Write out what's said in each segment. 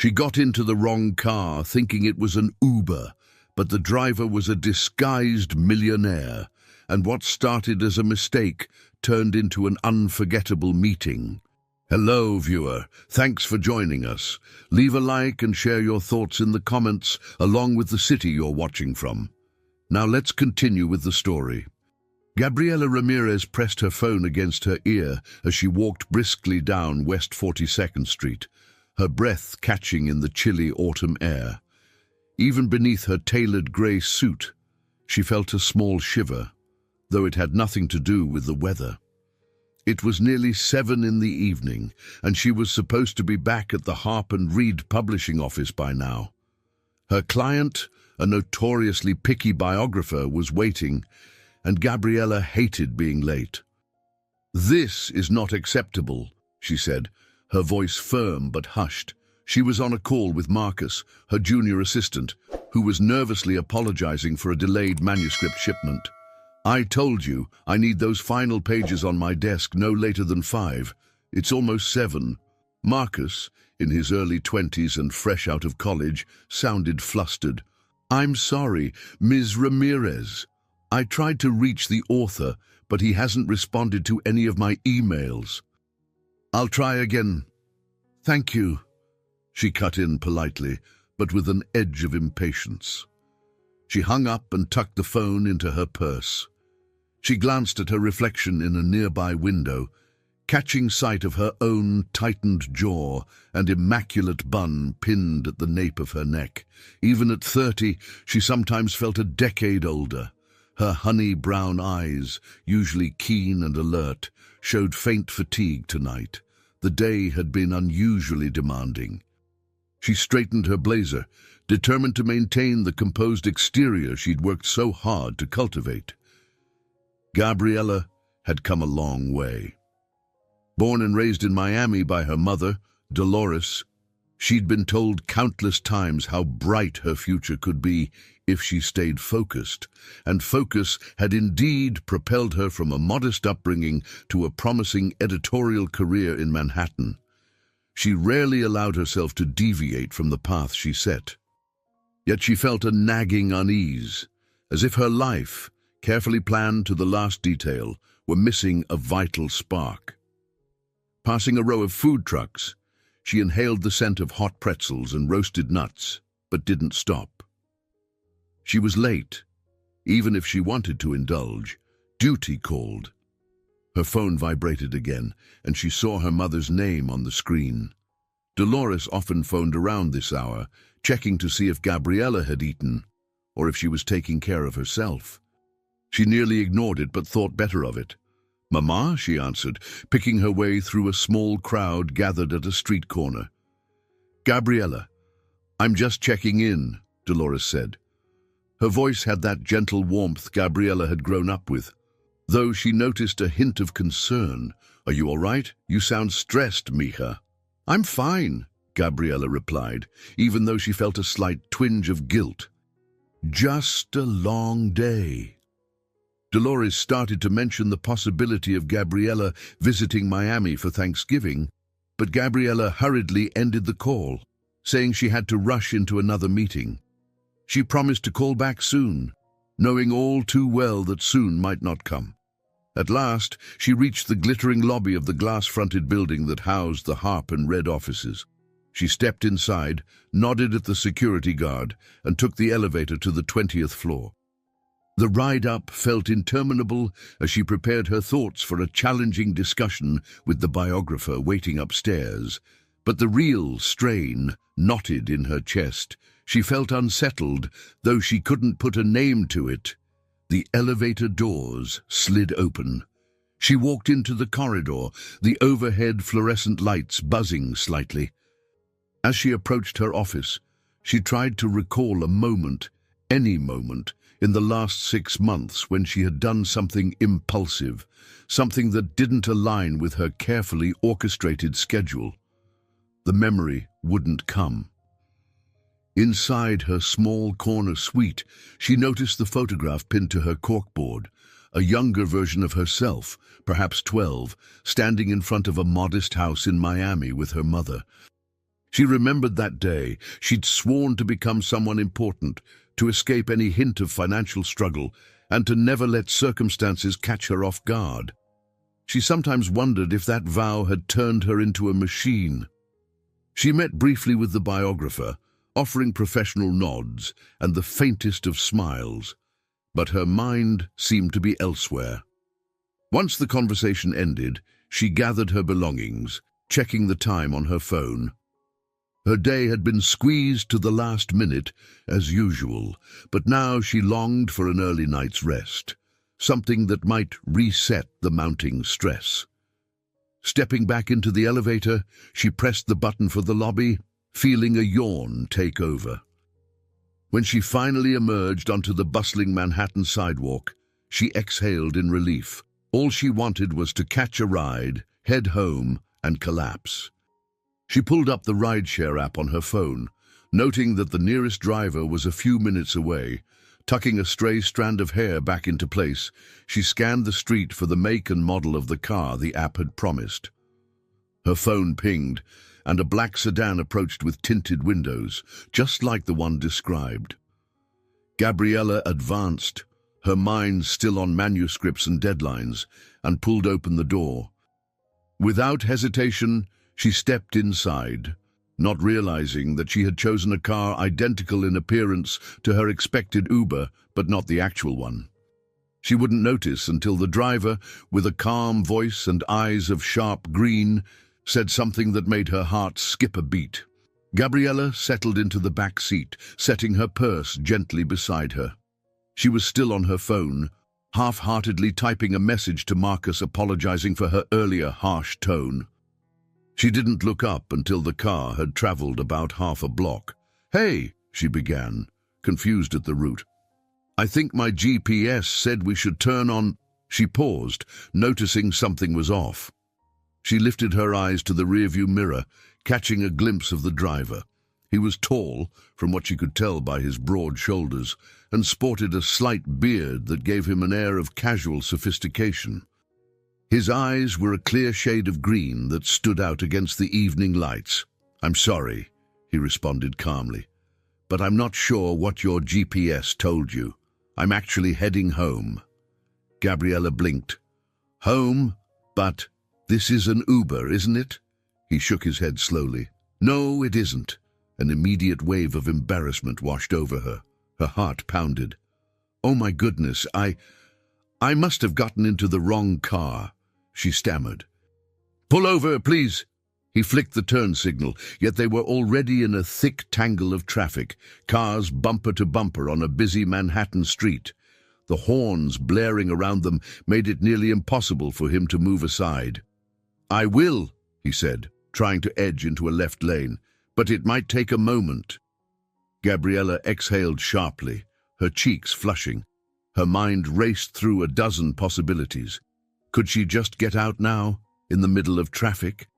She got into the wrong car, thinking it was an Uber, but the driver was a disguised millionaire, and what started as a mistake turned into an unforgettable meeting. Hello, viewer. Thanks for joining us. Leave a like and share your thoughts in the comments, along with the city you're watching from. Now let's continue with the story. Gabriela Ramirez pressed her phone against her ear as she walked briskly down West 42nd Street, her breath catching in the chilly autumn air. Even beneath her tailored grey suit, she felt a small shiver, though it had nothing to do with the weather. It was nearly 7 in the evening, and she was supposed to be back at the Harp and Reed publishing office by now. Her client, a notoriously picky biographer, was waiting, and Gabriela hated being late. "This is not acceptable," she said, her voice firm but hushed. She was on a call with Marcus, her junior assistant, who was nervously apologizing for a delayed manuscript shipment. "I told you, I need those final pages on my desk no later than 5. It's almost 7. Marcus, in his early 20s and fresh out of college, sounded flustered. "I'm sorry, Ms. Ramirez. I tried to reach the author, but he hasn't responded to any of my emails." "I'll try again." "Thank you," she cut in politely, but with an edge of impatience. She hung up and tucked the phone into her purse. She glanced at her reflection in a nearby window, catching sight of her own tightened jaw and immaculate bun pinned at the nape of her neck. Even at 30, she sometimes felt a decade older. Her honey-brown eyes, usually keen and alert, showed faint fatigue tonight. The day had been unusually demanding. She straightened her blazer, determined to maintain the composed exterior she'd worked so hard to cultivate. Gabriela had come a long way. Born and raised in Miami by her mother, Dolores, she'd been told countless times how bright her future could be if she stayed focused, and focus had indeed propelled her from a modest upbringing to a promising editorial career in Manhattan. She rarely allowed herself to deviate from the path she set. Yet she felt a nagging unease, as if her life, carefully planned to the last detail, were missing a vital spark. Passing a row of food trucks, she inhaled the scent of hot pretzels and roasted nuts, but didn't stop. She was late. Even if she wanted to indulge, duty called. Her phone vibrated again, and she saw her mother's name on the screen. Dolores often phoned around this hour, checking to see if Gabriela had eaten, or if she was taking care of herself. She nearly ignored it, but thought better of it. "Mama," she answered, picking her way through a small crowd gathered at a street corner. "Gabriela, I'm just checking in," Dolores said. Her voice had that gentle warmth Gabriela had grown up with, though she noticed a hint of concern. "Are you all right? You sound stressed, mija." "I'm fine," Gabriela replied, even though she felt a slight twinge of guilt. "Just a long day." Dolores started to mention the possibility of Gabriela visiting Miami for Thanksgiving, but Gabriela hurriedly ended the call, saying she had to rush into another meeting. She promised to call back soon, knowing all too well that soon might not come. At last, she reached the glittering lobby of the glass-fronted building that housed the Harp and Red offices. She stepped inside, nodded at the security guard, and took the elevator to the 20th floor. The ride up felt interminable as she prepared her thoughts for a challenging discussion with the biographer waiting upstairs. But the real strain knotted in her chest. She felt unsettled, though she couldn't put a name to it. The elevator doors slid open. She walked into the corridor, the overhead fluorescent lights buzzing slightly. As she approached her office, she tried to recall a moment, any moment, in the last 6 months when she had done something impulsive, something that didn't align with her carefully orchestrated schedule. The memory wouldn't come. Inside her small corner suite, she noticed the photograph pinned to her corkboard, a younger version of herself, perhaps 12, standing in front of a modest house in Miami with her mother. She remembered that day. She'd sworn to become someone important, to escape any hint of financial struggle, and to never let circumstances catch her off guard. She sometimes wondered if that vow had turned her into a machine. She met briefly with the biographer, offering professional nods and the faintest of smiles, but her mind seemed to be elsewhere. Once the conversation ended, she gathered her belongings, checking the time on her phone. Her day had been squeezed to the last minute, as usual, but now she longed for an early night's rest, something that might reset the mounting stress. Stepping back into the elevator, she pressed the button for the lobby, feeling a yawn take over. When she finally emerged onto the bustling Manhattan sidewalk, she exhaled in relief. All she wanted was to catch a ride, head home, and collapse. She pulled up the rideshare app on her phone, noting that the nearest driver was a few minutes away. Tucking a stray strand of hair back into place, she scanned the street for the make and model of the car the app had promised. Her phone pinged, and a black sedan approached with tinted windows, just like the one described. Gabriella advanced, her mind still on manuscripts and deadlines, and pulled open the door. Without hesitation, she stepped inside, not realizing that she had chosen a car identical in appearance to her expected Uber, but not the actual one. She wouldn't notice until the driver, with a calm voice and eyes of sharp green, said something that made her heart skip a beat. Gabriella settled into the back seat, setting her purse gently beside her. She was still on her phone, half-heartedly typing a message to Marcus apologizing for her earlier harsh tone. She didn't look up until the car had traveled about half a block. "Hey," she began, confused at the route. "I think my GPS said we should turn on—" She paused, noticing something was off. She lifted her eyes to the rearview mirror, catching a glimpse of the driver. He was tall, from what she could tell by his broad shoulders, and sported a slight beard that gave him an air of casual sophistication. His eyes were a clear shade of green that stood out against the evening lights. "I'm sorry," he responded calmly, "but I'm not sure what your GPS told you. I'm actually heading home." Gabriella blinked. "Home? But this is an Uber, isn't it?" He shook his head slowly. "No, it isn't." An immediate wave of embarrassment washed over her. Her heart pounded. "Oh my goodness, I must have gotten into the wrong car," she stammered. "Pull over, please." He flicked the turn signal, yet they were already in a thick tangle of traffic, cars bumper to bumper on a busy Manhattan street. The horns blaring around them made it nearly impossible for him to move aside. "I will," he said, trying to edge into a left lane, "but it might take a moment." Gabriella exhaled sharply, her cheeks flushing. Her mind raced through a dozen possibilities. Could she just get out now, in the middle of traffic?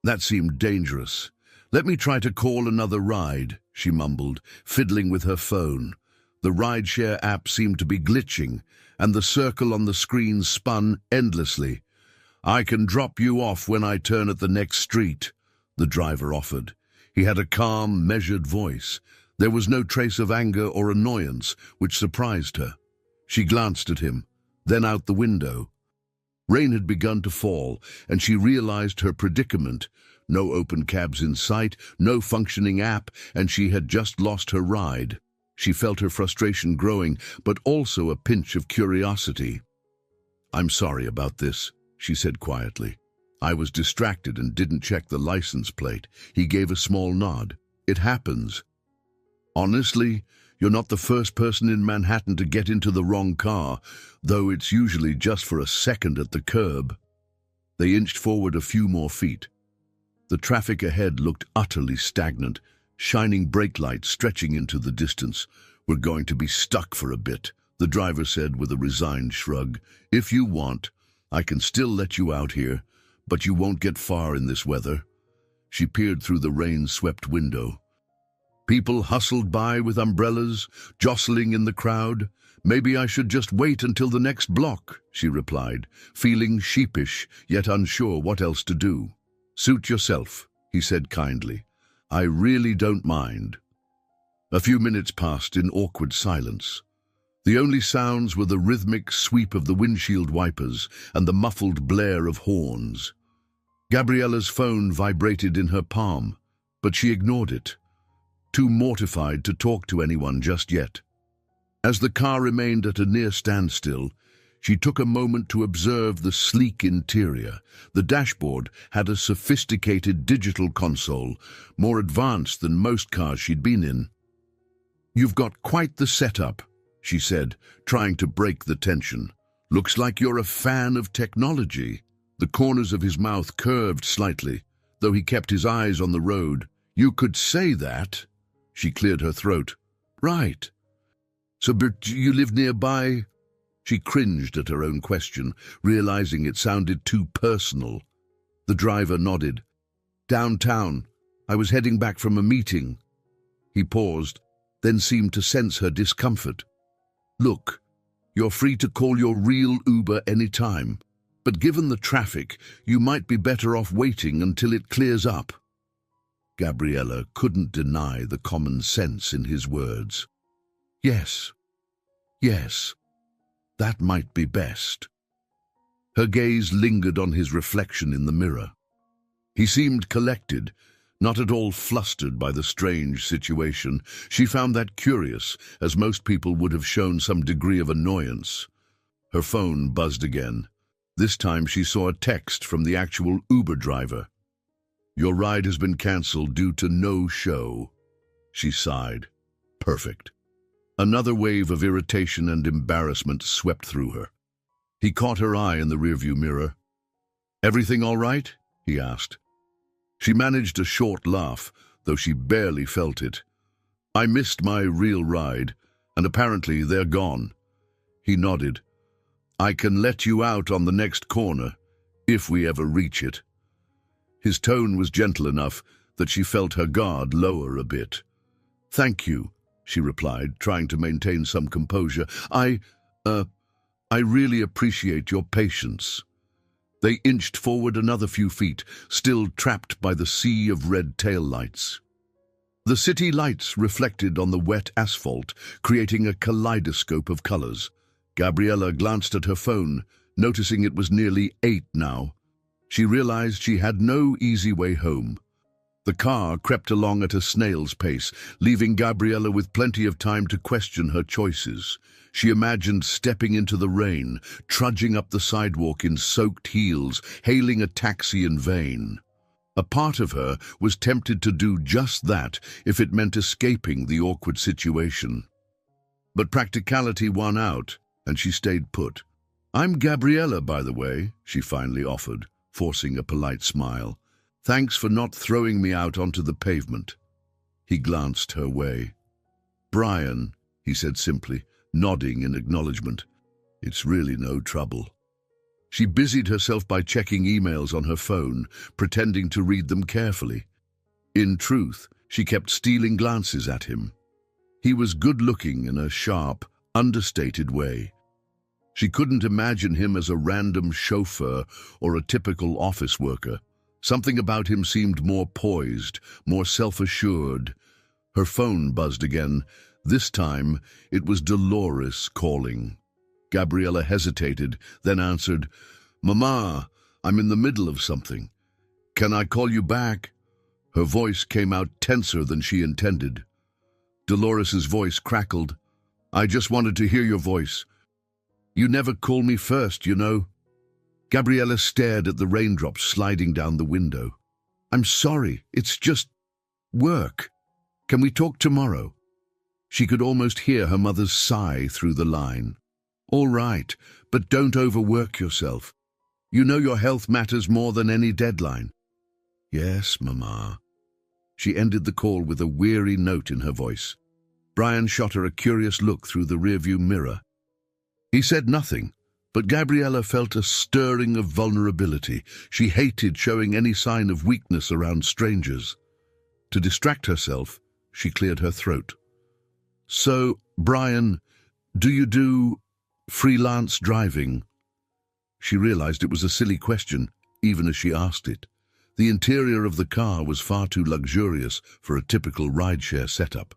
That seemed dangerous. "Let me try to call another ride," she mumbled, fiddling with her phone. The rideshare app seemed to be glitching, and the circle on the screen spun endlessly. "I can drop you off when I turn at the next street," the driver offered. He had a calm, measured voice. There was no trace of anger or annoyance, which surprised her. She glanced at him, then out the window. Rain had begun to fall, and she realized her predicament. No open cabs in sight, no functioning app, and she had just lost her ride. She felt her frustration growing, but also a pinch of curiosity. "I'm sorry about this," she said quietly. "I was distracted and didn't check the license plate." He gave a small nod. "It happens. Honestly, you're not the first person in Manhattan to get into the wrong car, though it's usually just for a second at the curb." They inched forward a few more feet. The traffic ahead looked utterly stagnant, shining brake lights stretching into the distance. "We're going to be stuck for a bit," the driver said with a resigned shrug. "If you want, I can still let you out here, but you won't get far in this weather." She peered through the rain-swept window. People hustled by with umbrellas, jostling in the crowd. "Maybe I should just wait until the next block," she replied, feeling sheepish, yet unsure what else to do. "Suit yourself," he said kindly. I really don't mind. A few minutes passed in awkward silence. The only sounds were the rhythmic sweep of the windshield wipers and the muffled blare of horns. Gabriella's phone vibrated in her palm, but she ignored it, too mortified to talk to anyone just yet. As the car remained at a near standstill, she took a moment to observe the sleek interior. The dashboard had a sophisticated digital console, more advanced than most cars she'd been in. "You've got quite the setup," she said, trying to break the tension. "Looks like you're a fan of technology." The corners of his mouth curved slightly, though he kept his eyes on the road. "You could say that." She cleared her throat. "Right. So, but you live nearby?" She cringed at her own question, realizing it sounded too personal. The driver nodded. "Downtown. I was heading back from a meeting." He paused, then seemed to sense her discomfort. "Look, you're free to call your real Uber any time, but given the traffic, you might be better off waiting until it clears up." Gabriella couldn't deny the common sense in his words. Yes, that might be best. Her gaze lingered on his reflection in the mirror. He seemed collected, not at all flustered by the strange situation. She found that curious, as most people would have shown some degree of annoyance. Her phone buzzed again. This time she saw a text from the actual Uber driver. "Your ride has been cancelled due to no show." She sighed. Perfect. Another wave of irritation and embarrassment swept through her. He caught her eye in the rearview mirror. "Everything all right?" he asked. She managed a short laugh, though she barely felt it. "I missed my real ride, and apparently they're gone." He nodded. "I can let you out on the next corner, if we ever reach it." His tone was gentle enough that she felt her guard lower a bit. "Thank you," she replied, trying to maintain some composure. I really appreciate your patience." They inched forward another few feet, still trapped by the sea of red taillights. The city lights reflected on the wet asphalt, creating a kaleidoscope of colors. Gabriella glanced at her phone, noticing it was nearly 8 now. She realized she had no easy way home. The car crept along at a snail's pace, leaving Gabriella with plenty of time to question her choices. She imagined stepping into the rain, trudging up the sidewalk in soaked heels, hailing a taxi in vain. A part of her was tempted to do just that if it meant escaping the awkward situation. But practicality won out, and she stayed put. "I'm Gabriella, by the way," she finally offered, forcing a polite smile. "Thanks for not throwing me out onto the pavement." He glanced her way. "Brian," he said simply, nodding in acknowledgement. "It's really no trouble." She busied herself by checking emails on her phone, pretending to read them carefully. In truth, she kept stealing glances at him. He was good-looking in a sharp, understated way. She couldn't imagine him as a random chauffeur or a typical office worker. Something about him seemed more poised, more self-assured. Her phone buzzed again. This time, it was Dolores calling. Gabriella hesitated, then answered, "Mama, I'm in the middle of something. Can I call you back?" Her voice came out tenser than she intended. Dolores's voice crackled. "I just wanted to hear your voice. You never call me first, you know." Gabriella stared at the raindrops sliding down the window. "I'm sorry, it's just work. Can we talk tomorrow?" She could almost hear her mother's sigh through the line. "All right, but don't overwork yourself. You know your health matters more than any deadline." "Yes, Mama." She ended the call with a weary note in her voice. Brian shot her a curious look through the rearview mirror. He said nothing, but Gabriella felt a stirring of vulnerability. She hated showing any sign of weakness around strangers. To distract herself, she cleared her throat. "So, Brian, do you do freelance driving?" She realized it was a silly question, even as she asked it. The interior of the car was far too luxurious for a typical rideshare setup.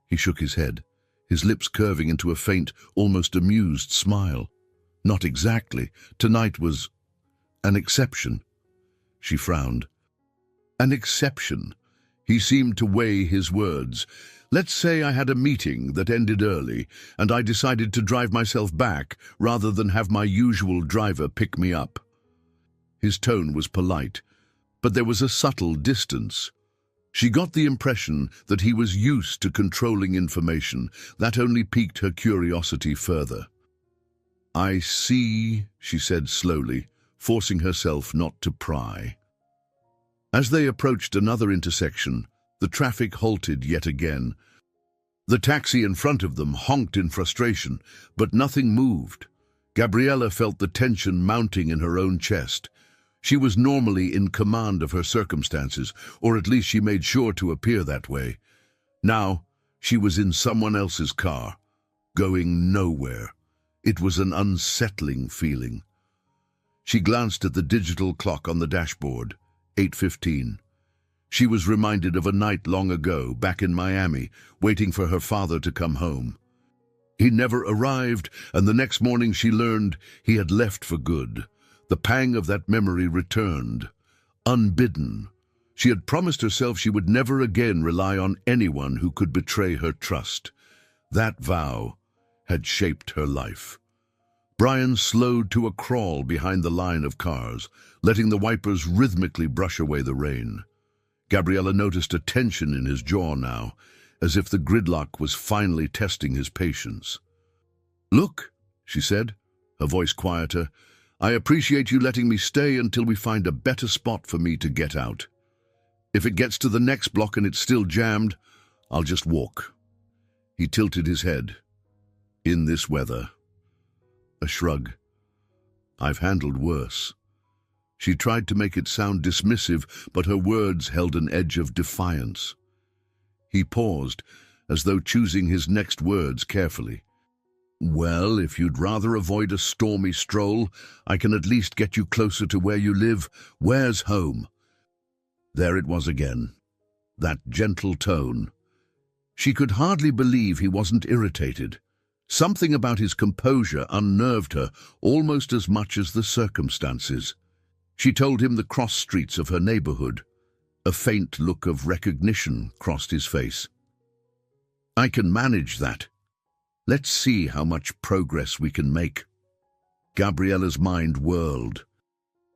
He shook his head, his lips curving into a faint, almost amused smile. Not exactly. Tonight was an exception. She frowned. An exception. He seemed to weigh his words. Let's say I had a meeting that ended early, and I decided to drive myself back rather than have my usual driver pick me up. His tone was polite, but there was a subtle distance. She got the impression that he was used to controlling information. That only piqued her curiosity further. I see, she said slowly, forcing herself not to pry. As they approached another intersection, the traffic halted yet again. The taxi in front of them honked in frustration, but nothing moved. Gabriella felt the tension mounting in her own chest. She was normally in command of her circumstances, or at least she made sure to appear that way. Now, she was in someone else's car, going nowhere. It was an unsettling feeling. She glanced at the digital clock on the dashboard, 8:15. She was reminded of a night long ago, back in Miami, waiting for her father to come home. He never arrived, and the next morning she learned he had left for good. The pang of that memory returned, unbidden. She had promised herself she would never again rely on anyone who could betray her trust. That vow had shaped her life. Brian slowed to a crawl behind the line of cars, letting the wipers rhythmically brush away the rain. Gabriella noticed a tension in his jaw now, as if the gridlock was finally testing his patience. "Look," she said, her voice quieter, "I appreciate you letting me stay until we find a better spot for me to get out. If it gets to the next block and it's still jammed, I'll just walk." He tilted his head. "In this weather." A shrug. "I've handled worse." She tried to make it sound dismissive, but her words held an edge of defiance. He paused, as though choosing his next words carefully. "Well, if you'd rather avoid a stormy stroll, I can at least get you closer to where you live. Where's home?" There it was again, that gentle tone. She could hardly believe he wasn't irritated. Something about his composure unnerved her almost as much as the circumstances. She told him the cross streets of her neighborhood. A faint look of recognition crossed his face. "I can manage that. Let's see how much progress we can make." Gabriella's mind whirled.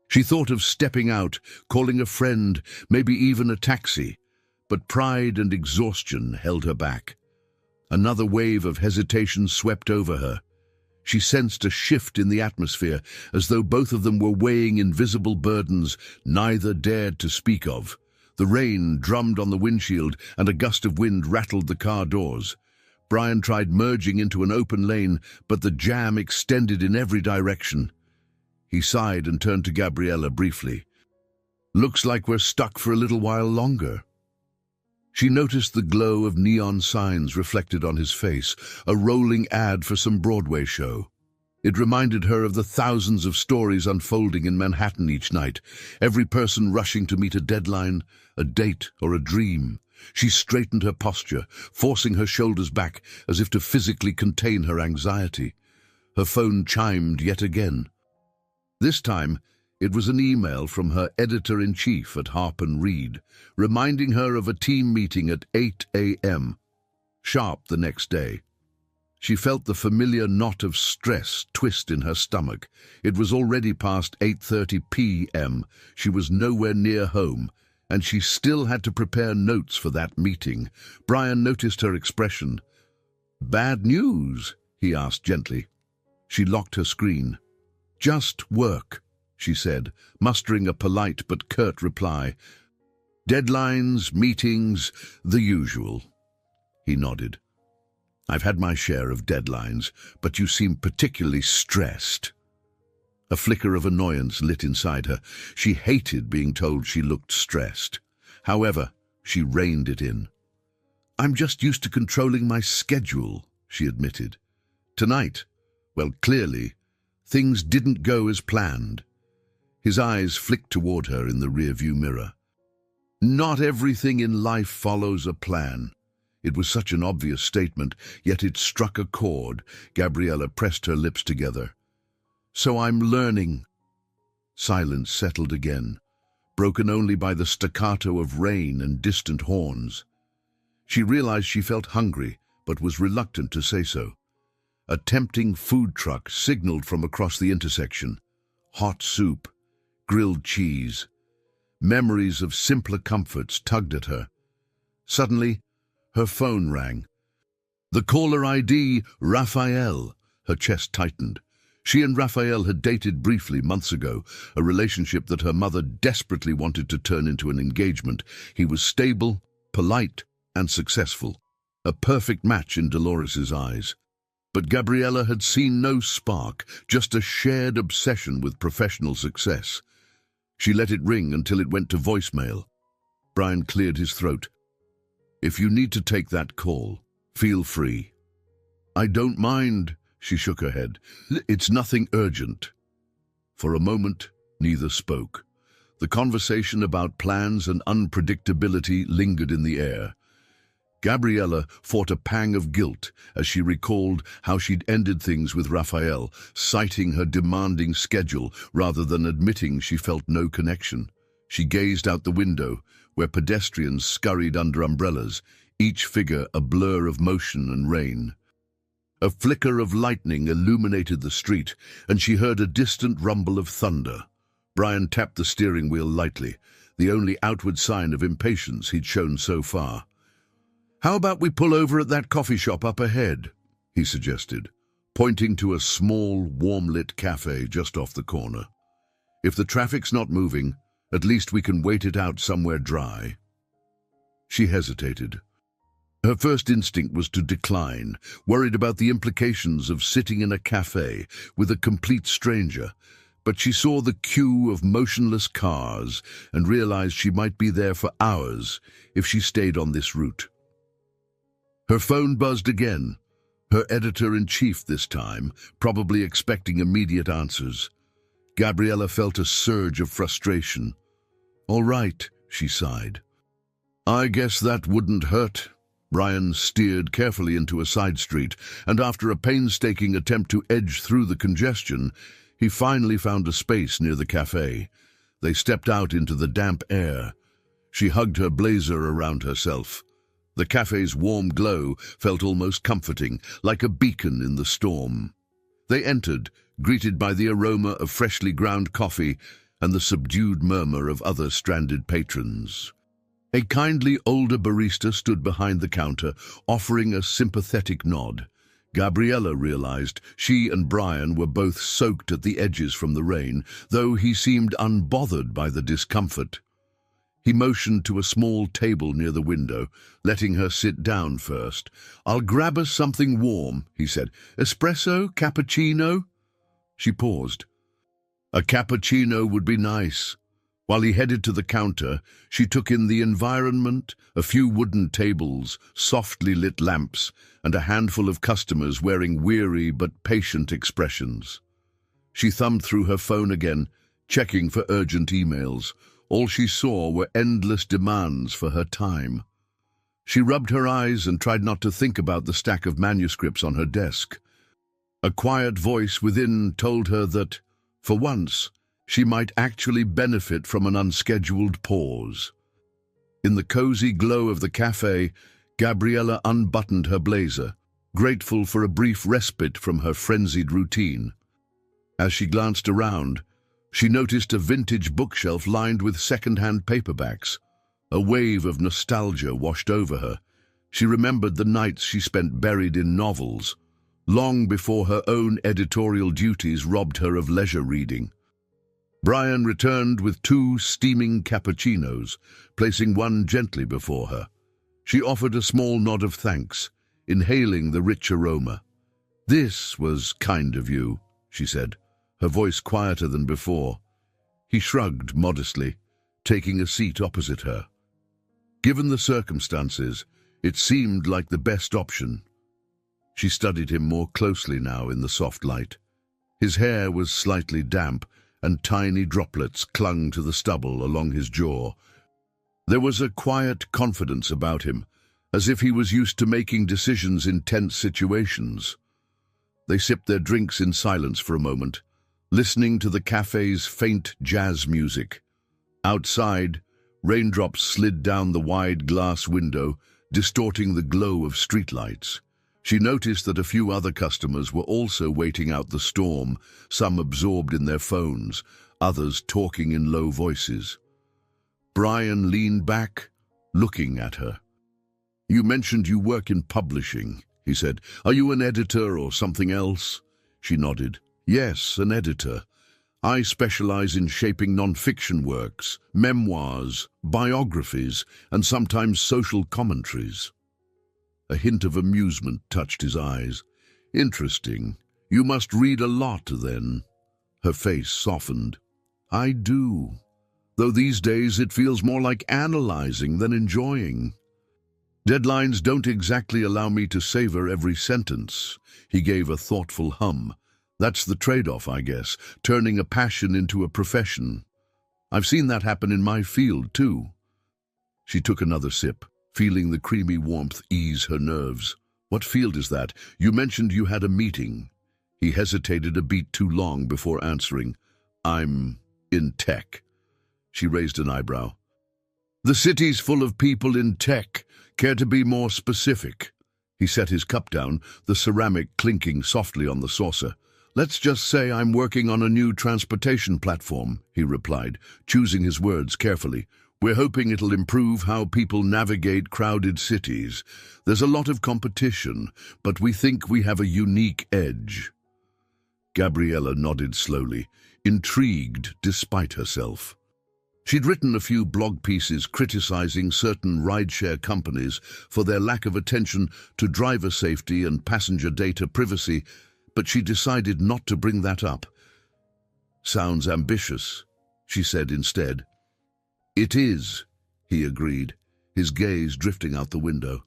She thought of stepping out, calling a friend, maybe even a taxi, but pride and exhaustion held her back. Another wave of hesitation swept over her. She sensed a shift in the atmosphere, as though both of them were weighing invisible burdens neither dared to speak of. The rain drummed on the windshield, and a gust of wind rattled the car doors. Brian tried merging into an open lane, but the jam extended in every direction. He sighed and turned to Gabriella briefly. "Looks like we're stuck for a little while longer." She noticed the glow of neon signs reflected on his face, a rolling ad for some Broadway show. It reminded her of the thousands of stories unfolding in Manhattan each night, every person rushing to meet a deadline, a date, or a dream. She straightened her posture, forcing her shoulders back as if to physically contain her anxiety. Her phone chimed yet again. This time, it was an email from her editor-in-chief at Harper Reed, reminding her of a team meeting at 8 a.m., sharp the next day. She felt the familiar knot of stress twist in her stomach. It was already past 8:30 p.m. She was nowhere near home, and she still had to prepare notes for that meeting. Brian noticed her expression. "Bad news?" he asked gently. She locked her screen. "Just work," she said, mustering a polite but curt reply. "Deadlines, meetings, the usual." He nodded. "I've had my share of deadlines, but you seem particularly stressed." A flicker of annoyance lit inside her. She hated being told she looked stressed. However, she reined it in. "I'm just used to controlling my schedule," she admitted. "Tonight, well, clearly, things didn't go as planned." His eyes flicked toward her in the rearview mirror. Not everything in life follows a plan. It was such an obvious statement, yet it struck a chord. Gabriella pressed her lips together. So I'm learning. Silence settled again, broken only by the staccato of rain and distant horns. She realized she felt hungry, but was reluctant to say so. A tempting food truck signaled from across the intersection. Hot soup, grilled cheese. Memories of simpler comforts tugged at her. Suddenly, her phone rang. The caller ID, Raphael. Her chest tightened. She and Raphael had dated briefly months ago, a relationship that her mother desperately wanted to turn into an engagement. He was stable, polite, and successful. A perfect match in Dolores's eyes. But Gabriella had seen no spark, just a shared obsession with professional success. She let it ring until it went to voicemail. Brian cleared his throat. If you need to take that call, feel free. I don't mind, she shook her head. It's nothing urgent. For a moment, neither spoke. The conversation about plans and unpredictability lingered in the air. Gabriella fought a pang of guilt as she recalled how she'd ended things with Raphael, citing her demanding schedule rather than admitting she felt no connection. She gazed out the window, where pedestrians scurried under umbrellas, each figure a blur of motion and rain. A flicker of lightning illuminated the street, and she heard a distant rumble of thunder. Brian tapped the steering wheel lightly, the only outward sign of impatience he'd shown so far. How about we pull over at that coffee shop up ahead, he suggested, pointing to a small, warm-lit cafe just off the corner. If the traffic's not moving, at least we can wait it out somewhere dry. She hesitated. Her first instinct was to decline, worried about the implications of sitting in a cafe with a complete stranger, but she saw the queue of motionless cars and realized she might be there for hours if she stayed on this route. Her phone buzzed again, her editor-in-chief this time, probably expecting immediate answers. Gabriella felt a surge of frustration. All right, she sighed. I guess that wouldn't hurt. Brian steered carefully into a side street, and after a painstaking attempt to edge through the congestion, he finally found a space near the cafe. They stepped out into the damp air. She hugged her blazer around herself. The cafe's warm glow felt almost comforting, like a beacon in the storm. They entered, greeted by the aroma of freshly ground coffee and the subdued murmur of other stranded patrons. A kindly older barista stood behind the counter, offering a sympathetic nod. Gabriella realized she and Brian were both soaked at the edges from the rain, though he seemed unbothered by the discomfort. He motioned to a small table near the window, letting her sit down first. I'll grab us something warm, he said. Espresso? Cappuccino? She paused. A cappuccino would be nice. While he headed to the counter, she took in the environment, a few wooden tables, softly lit lamps, and a handful of customers wearing weary but patient expressions. She thumbed through her phone again, checking for urgent emails. All she saw were endless demands for her time. She rubbed her eyes and tried not to think about the stack of manuscripts on her desk. A quiet voice within told her that, for once, she might actually benefit from an unscheduled pause. In the cozy glow of the cafe, Gabriella unbuttoned her blazer, grateful for a brief respite from her frenzied routine. As she glanced around, she noticed a vintage bookshelf lined with second-hand paperbacks. A wave of nostalgia washed over her. She remembered the nights she spent buried in novels, long before her own editorial duties robbed her of leisure reading. Brian returned with 2 steaming cappuccinos, placing one gently before her. She offered a small nod of thanks, inhaling the rich aroma. This was kind of you, she said, her voice quieter than before. He shrugged modestly, taking a seat opposite her. Given the circumstances, it seemed like the best option. She studied him more closely now in the soft light. His hair was slightly damp, and tiny droplets clung to the stubble along his jaw. There was a quiet confidence about him, as if he was used to making decisions in tense situations. They sipped their drinks in silence for a moment, listening to the cafe's faint jazz music. Outside, raindrops slid down the wide glass window, distorting the glow of streetlights. She noticed that a few other customers were also waiting out the storm, some absorbed in their phones, others talking in low voices. Brian leaned back, looking at her. "You mentioned you work in publishing," he said. "Are you an editor or something else?" She nodded. "Yes, an editor. I specialize in shaping non-fiction works, memoirs, biographies, and sometimes social commentaries." A hint of amusement touched his eyes. "Interesting. You must read a lot, then." Her face softened. "I do. Though these days it feels more like analyzing than enjoying. Deadlines don't exactly allow me to savor every sentence." He gave a thoughtful hum. "That's the trade-off, I guess, turning a passion into a profession. I've seen that happen in my field, too." She took another sip, feeling the creamy warmth ease her nerves. "What field is that? You mentioned you had a meeting." He hesitated a beat too long before answering. "I'm in tech." She raised an eyebrow. "The city's full of people in tech. Care to be more specific?" He set his cup down, the ceramic clinking softly on the saucer. "Let's just say I'm working on a new transportation platform," he replied, choosing his words carefully. "We're hoping it'll improve how people navigate crowded cities. There's a lot of competition, but we think we have a unique edge." Gabriella nodded slowly, intrigued despite herself. She'd written a few blog pieces criticizing certain rideshare companies for their lack of attention to driver safety and passenger data privacy, but she decided not to bring that up. "Sounds ambitious," she said instead. "It is," he agreed, his gaze drifting out the window.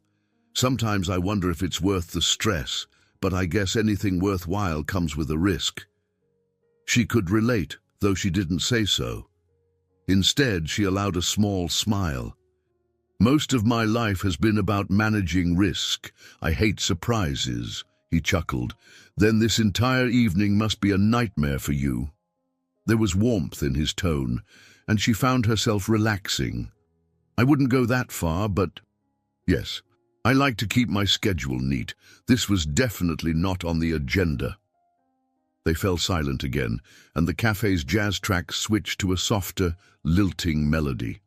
"Sometimes I wonder if it's worth the stress, but I guess anything worthwhile comes with a risk." She could relate, though she didn't say so. Instead, she allowed a small smile. "Most of my life has been about managing risk. I hate surprises," he chuckled. "Then this entire evening must be a nightmare for you." There was warmth in his tone, and she found herself relaxing. "I wouldn't go that far, but yes, I like to keep my schedule neat. This was definitely not on the agenda." They fell silent again, and the cafe's jazz track switched to a softer, lilting melody.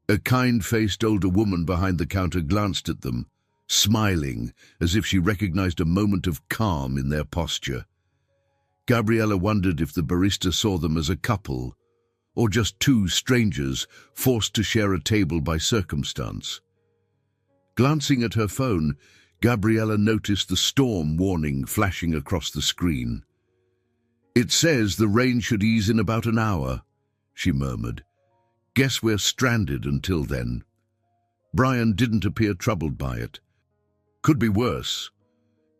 A kind-faced older woman behind the counter glanced at them, smiling as if she recognized a moment of calm in their posture. Gabriella wondered if the barista saw them as a couple, or just two strangers forced to share a table by circumstance. Glancing at her phone, Gabriella noticed the storm warning flashing across the screen. "It says the rain should ease in about an hour," she murmured. "Guess we're stranded until then." Brian didn't appear troubled by it. "Could be worse."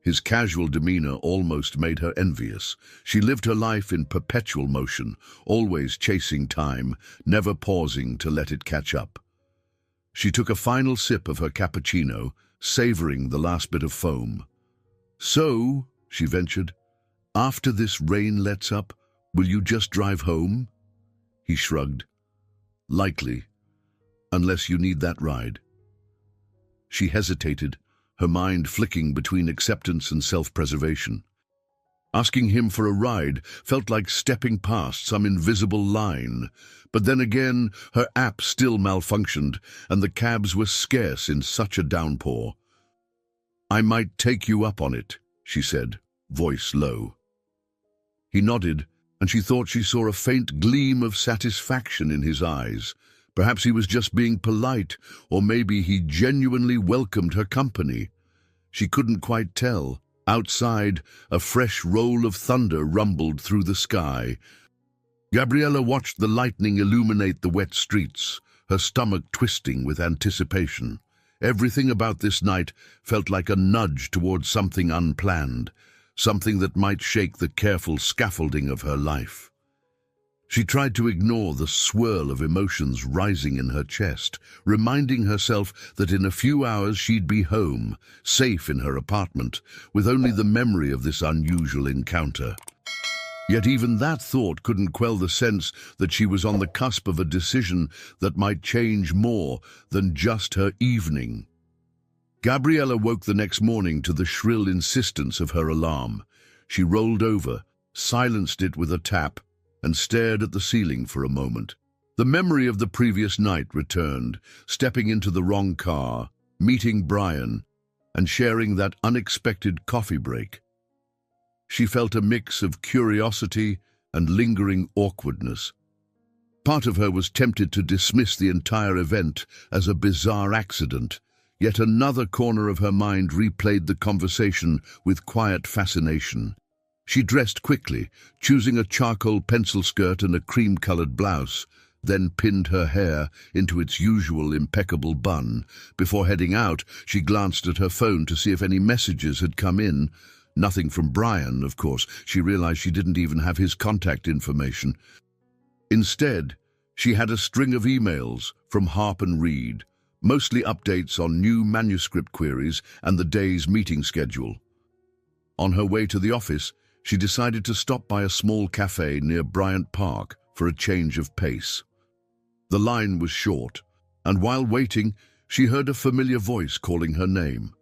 His casual demeanor almost made her envious. She lived her life in perpetual motion, always chasing time, never pausing to let it catch up. She took a final sip of her cappuccino, savoring the last bit of foam. "So," she ventured, "after this rain lets up, will you just drive home?" He shrugged. "Likely, unless you need that ride." She hesitated, her mind flicking between acceptance and self-preservation. Asking him for a ride felt like stepping past some invisible line, but then again, her app still malfunctioned, and the cabs were scarce in such a downpour. "I might take you up on it," she said, voice low. He nodded, and she thought she saw a faint gleam of satisfaction in his eyes. Perhaps he was just being polite, or maybe he genuinely welcomed her company. She couldn't quite tell. Outside, a fresh roll of thunder rumbled through the sky. Gabriella watched the lightning illuminate the wet streets, her stomach twisting with anticipation. Everything about this night felt like a nudge towards something unplanned, something that might shake the careful scaffolding of her life. She tried to ignore the swirl of emotions rising in her chest, reminding herself that in a few hours she'd be home, safe in her apartment, with only the memory of this unusual encounter. Yet even that thought couldn't quell the sense that she was on the cusp of a decision that might change more than just her evening. Gabriella woke the next morning to the shrill insistence of her alarm. She rolled over, silenced it with a tap, and stared at the ceiling for a moment. The memory of the previous night returned, stepping into the wrong car, meeting Brian, and sharing that unexpected coffee break. She felt a mix of curiosity and lingering awkwardness. Part of her was tempted to dismiss the entire event as a bizarre accident, yet another corner of her mind replayed the conversation with quiet fascination. She dressed quickly, choosing a charcoal pencil skirt and a cream-colored blouse, then pinned her hair into its usual impeccable bun. Before heading out, she glanced at her phone to see if any messages had come in. Nothing from Brian, of course. She realized she didn't even have his contact information. Instead, she had a string of emails from Harp and Reed, mostly updates on new manuscript queries and the day's meeting schedule. On her way to the office, she decided to stop by a small cafe near Bryant Park for a change of pace. The line was short, and while waiting, she heard a familiar voice calling her name.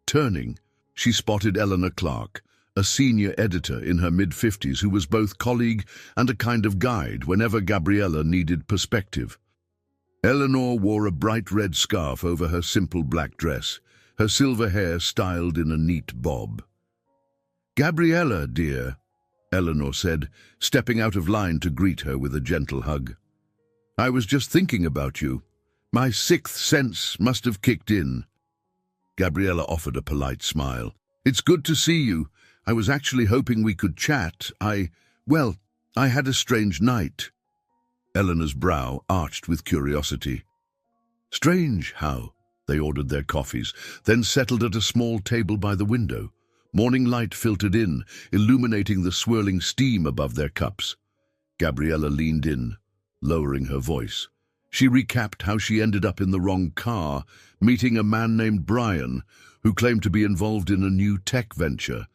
Turning, she spotted Eleanor Clark, a senior editor in her mid-50s who was both colleague and a kind of guide whenever Gabriella needed perspective. Eleanor wore a bright red scarf over her simple black dress, her silver hair styled in a neat bob. "Gabriella, dear," Eleanor said, stepping out of line to greet her with a gentle hug. "I was just thinking about you. My sixth sense must have kicked in." Gabriella offered a polite smile. "It's good to see you. I was actually hoping we could chat. I had a strange night." Eleanor's brow arched with curiosity. "Strange, how?" They ordered their coffees, then settled at a small table by the window. Morning light filtered in, illuminating the swirling steam above their cups. Gabriella leaned in, lowering her voice. She recapped how she ended up in the wrong car, meeting a man named Brian, who claimed to be involved in a new tech venture.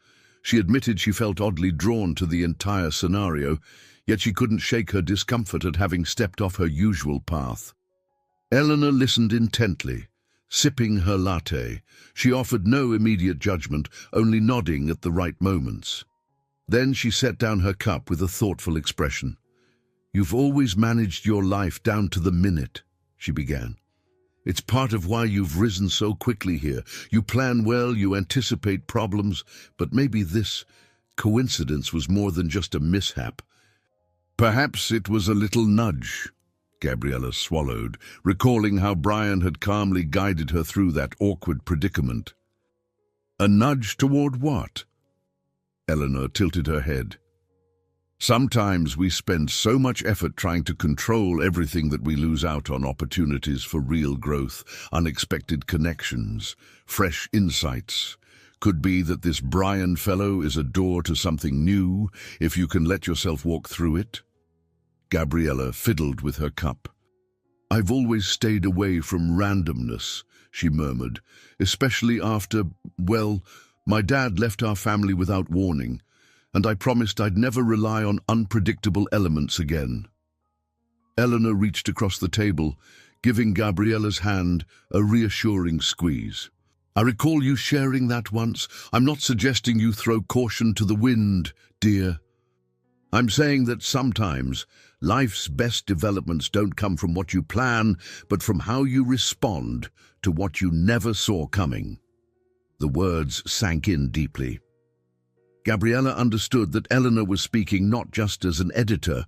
She admitted she felt oddly drawn to the entire scenario, yet she couldn't shake her discomfort at having stepped off her usual path. Eleanor listened intently, sipping her latte. She offered no immediate judgment, only nodding at the right moments. Then she set down her cup with a thoughtful expression. "You've always managed your life down to the minute," she began. "It's part of why you've risen so quickly here. You plan well, you anticipate problems, but maybe this coincidence was more than just a mishap. Perhaps it was a little nudge." Gabriella swallowed, recalling how Brian had calmly guided her through that awkward predicament. "A nudge toward what?" Eleanor tilted her head. "Sometimes we spend so much effort trying to control everything that we lose out on opportunities for real growth, unexpected connections, fresh insights. Could be that this Brian fellow is a door to something new, if you can let yourself walk through it." Gabriella fiddled with her cup. "I've always stayed away from randomness," she murmured, "especially after, my dad left our family without warning, and I promised I'd never rely on unpredictable elements again." Eleanor reached across the table, giving Gabriella's hand a reassuring squeeze. "I recall you sharing that once. I'm not suggesting you throw caution to the wind, dear. I'm saying that sometimes life's best developments don't come from what you plan, but from how you respond to what you never saw coming." The words sank in deeply. Gabriella understood that Eleanor was speaking not just as an editor,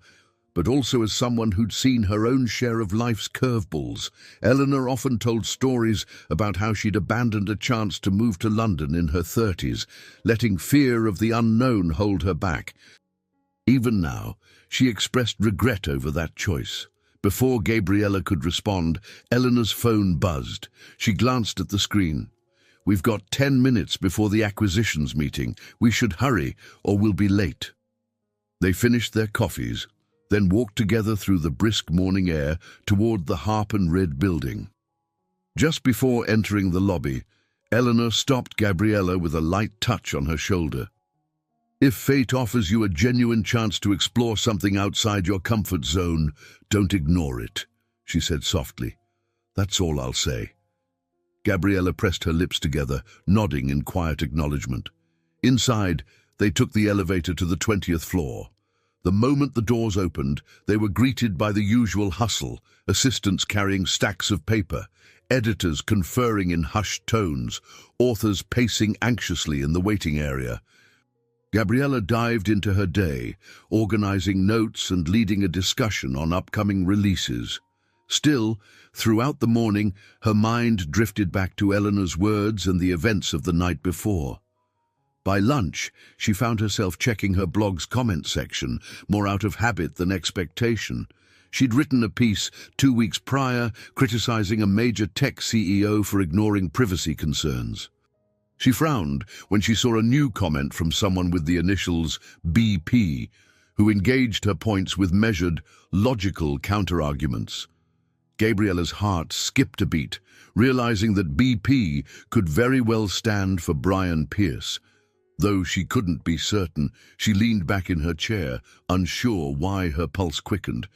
but also as someone who'd seen her own share of life's curveballs. Eleanor often told stories about how she'd abandoned a chance to move to London in her 30s, letting fear of the unknown hold her back. Even now, she expressed regret over that choice. Before Gabriella could respond, Eleanor's phone buzzed. She glanced at the screen. "We've got 10 minutes before the acquisitions meeting. We should hurry, or we'll be late." They finished their coffees, then walked together through the brisk morning air toward the Harp and Red building. Just before entering the lobby, Eleanor stopped Gabriella with a light touch on her shoulder. "If fate offers you a genuine chance to explore something outside your comfort zone, don't ignore it," she said softly. "That's all I'll say." Gabriella pressed her lips together, nodding in quiet acknowledgement. Inside, they took the elevator to the 20th floor. The moment the doors opened, they were greeted by the usual hustle, assistants carrying stacks of paper, editors conferring in hushed tones, authors pacing anxiously in the waiting area. Gabriella dived into her day, organizing notes and leading a discussion on upcoming releases. Still, throughout the morning, her mind drifted back to Eleanor's words and the events of the night before. By lunch, she found herself checking her blog's comment section, more out of habit than expectation. She'd written a piece 2 weeks prior criticizing a major tech CEO for ignoring privacy concerns. She frowned when she saw a new comment from someone with the initials BP, who engaged her points with measured, logical counterarguments. Gabriella's heart skipped a beat, realizing that BP could very well stand for Brian Pierce. Though she couldn't be certain, she leaned back in her chair, unsure why her pulse quickened.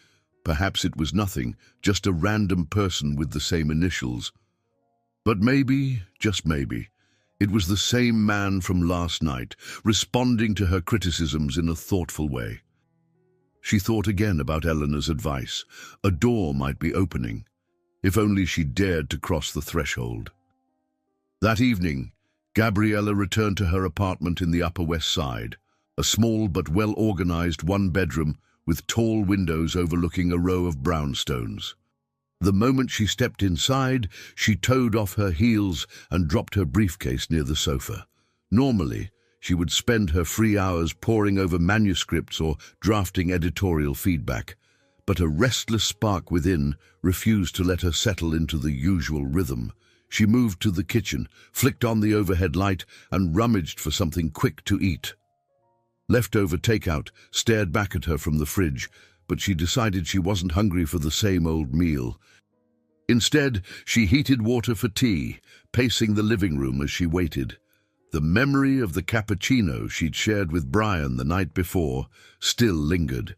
Perhaps it was nothing, just a random person with the same initials. But maybe, just maybe, it was the same man from last night, responding to her criticisms in a thoughtful way. She thought again about Eleanor's advice. A door might be opening, if only she dared to cross the threshold. That evening, Gabriella returned to her apartment in the Upper West Side, a small but well-organized one-bedroom with tall windows overlooking a row of brownstones. The moment she stepped inside, she toed off her heels and dropped her briefcase near the sofa. Normally, she would spend her free hours poring over manuscripts or drafting editorial feedback, but a restless spark within refused to let her settle into the usual rhythm. She moved to the kitchen, flicked on the overhead light, and rummaged for something quick to eat. Leftover takeout stared back at her from the fridge, but she decided she wasn't hungry for the same old meal. Instead, she heated water for tea, pacing the living room as she waited. The memory of the cappuccino she'd shared with Brian the night before still lingered.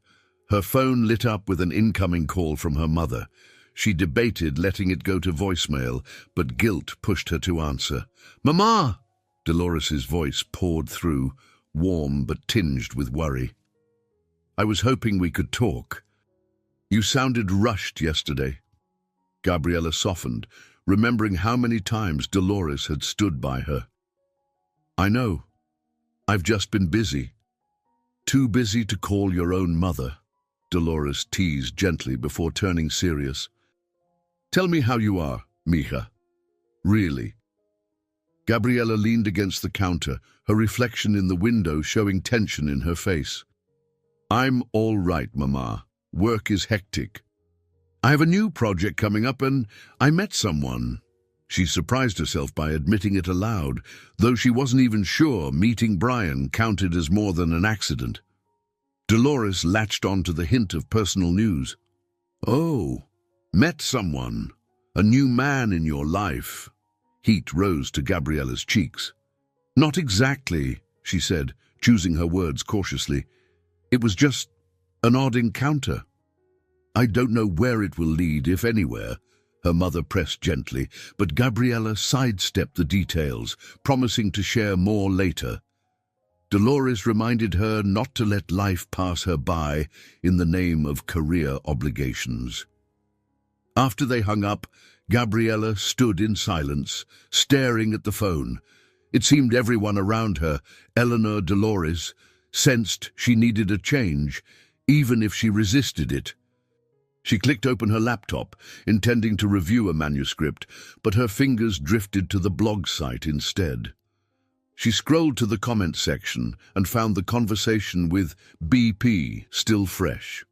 Her phone lit up with an incoming call from her mother. She debated letting it go to voicemail, but guilt pushed her to answer. "Mama!" Dolores's voice poured through, warm but tinged with worry. "I was hoping we could talk. You sounded rushed yesterday." Gabriella softened, remembering how many times Dolores had stood by her. "I know. I've just been busy." "Too busy to call your own mother," Dolores teased gently before turning serious. "Tell me how you are, mija. Really." Gabriella leaned against the counter, her reflection in the window showing tension in her face. "I'm all right, Mama. Work is hectic. I have a new project coming up and I met someone." She surprised herself by admitting it aloud, though she wasn't even sure meeting Brian counted as more than an accident. Dolores latched on to the hint of personal news. "Oh, met someone. A new man in your life." Heat rose to Gabriella's cheeks. "Not exactly," she said, choosing her words cautiously. "It was just an odd encounter. I don't know where it will lead, if anywhere." Her mother pressed gently, but Gabriella sidestepped the details, promising to share more later. Dolores reminded her not to let life pass her by in the name of career obligations. After they hung up, Gabriella stood in silence, staring at the phone. It seemed everyone around her, Eleanor, Dolores, sensed she needed a change, even if she resisted it. She clicked open her laptop, intending to review a manuscript, but her fingers drifted to the blog site instead. She scrolled to the comments section and found the conversation with BP still fresh.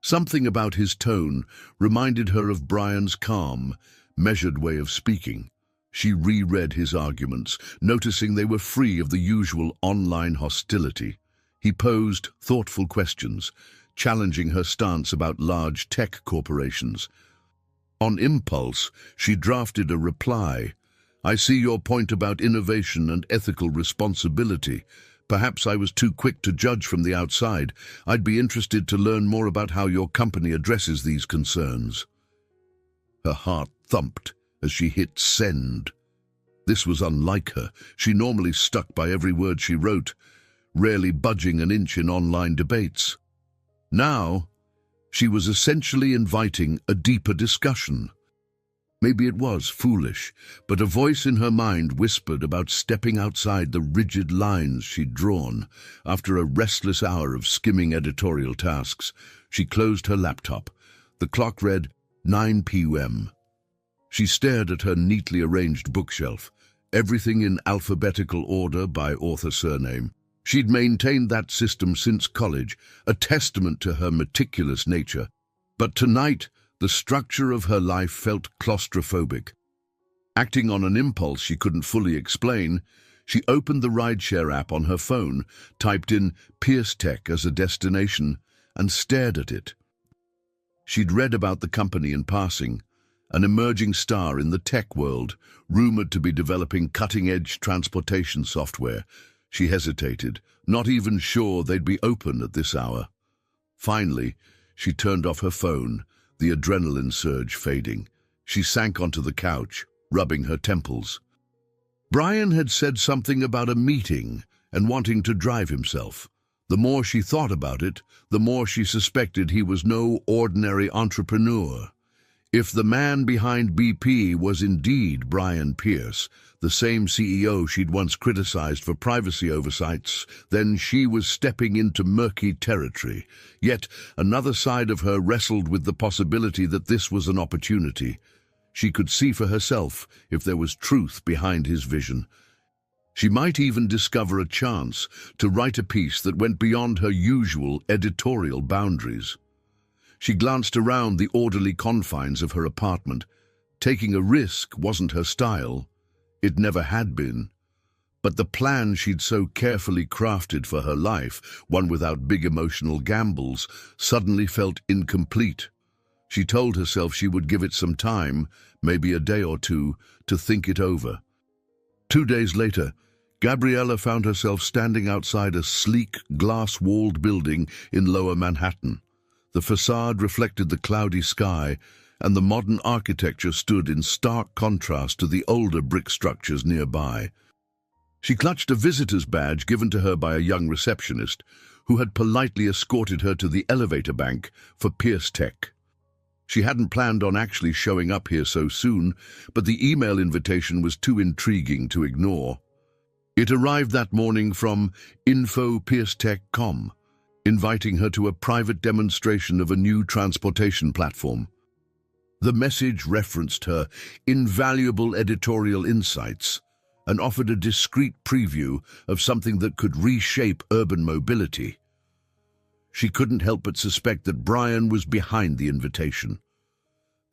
Something about his tone reminded her of Brian's calm, measured way of speaking. She reread his arguments, noticing they were free of the usual online hostility. He posed thoughtful questions, challenging her stance about large tech corporations. On impulse, she drafted a reply. "I see your point about innovation and ethical responsibility. Perhaps I was too quick to judge from the outside. I'd be interested to learn more about how your company addresses these concerns." Her heart thumped as she hit send. This was unlike her. She normally stuck by every word she wrote, rarely budging an inch in online debates. Now, she was essentially inviting a deeper discussion. Maybe it was foolish, but a voice in her mind whispered about stepping outside the rigid lines she'd drawn. After a restless hour of skimming editorial tasks, she closed her laptop. The clock read 9 p.m. She stared at her neatly arranged bookshelf, everything in alphabetical order by author surname. She'd maintained that system since college, a testament to her meticulous nature. But tonight, the structure of her life felt claustrophobic. Acting on an impulse she couldn't fully explain, she opened the rideshare app on her phone, typed in Pierce Tech as a destination, and stared at it. She'd read about the company in passing, an emerging star in the tech world, rumored to be developing cutting-edge transportation software. She hesitated, not even sure they'd be open at this hour. Finally, she turned off her phone, the adrenaline surge fading. She sank onto the couch, rubbing her temples. Brian had said something about a meeting and wanting to drive himself. The more she thought about it, the more she suspected he was no ordinary entrepreneur. If the man behind BP was indeed Brian Pierce, the same CEO she'd once criticized for privacy oversights, then she was stepping into murky territory. Yet another side of her wrestled with the possibility that this was an opportunity. She could see for herself if there was truth behind his vision. She might even discover a chance to write a piece that went beyond her usual editorial boundaries. She glanced around the orderly confines of her apartment. Taking a risk wasn't her style. It never had been. But the plan she'd so carefully crafted for her life, one without big emotional gambles, suddenly felt incomplete. She told herself she would give it some time, maybe a day or two, to think it over. 2 days later, Gabriella found herself standing outside a sleek, glass-walled building in Lower Manhattan. The facade reflected the cloudy sky, and the modern architecture stood in stark contrast to the older brick structures nearby. She clutched a visitor's badge given to her by a young receptionist, who had politely escorted her to the elevator bank for Pierce Tech. She hadn't planned on actually showing up here so soon, but the email invitation was too intriguing to ignore. It arrived that morning from info.piercetech.com, inviting her to a private demonstration of a new transportation platform. The message referenced her invaluable editorial insights and offered a discreet preview of something that could reshape urban mobility. She couldn't help but suspect that Brian was behind the invitation.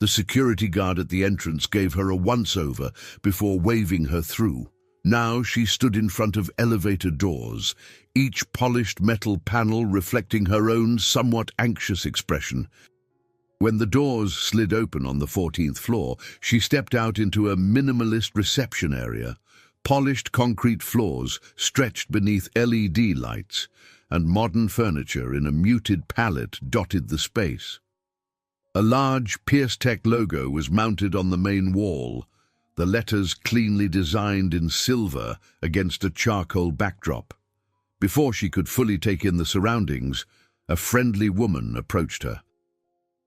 The security guard at the entrance gave her a once-over before waving her through. Now she stood in front of elevator doors, each polished metal panel reflecting her own somewhat anxious expression. When the doors slid open on the 14th floor, she stepped out into a minimalist reception area. Polished concrete floors stretched beneath LED lights, and modern furniture in a muted palette dotted the space. A large Pierce Tech logo was mounted on the main wall, the letters cleanly designed in silver against a charcoal backdrop. Before she could fully take in the surroundings, a friendly woman approached her.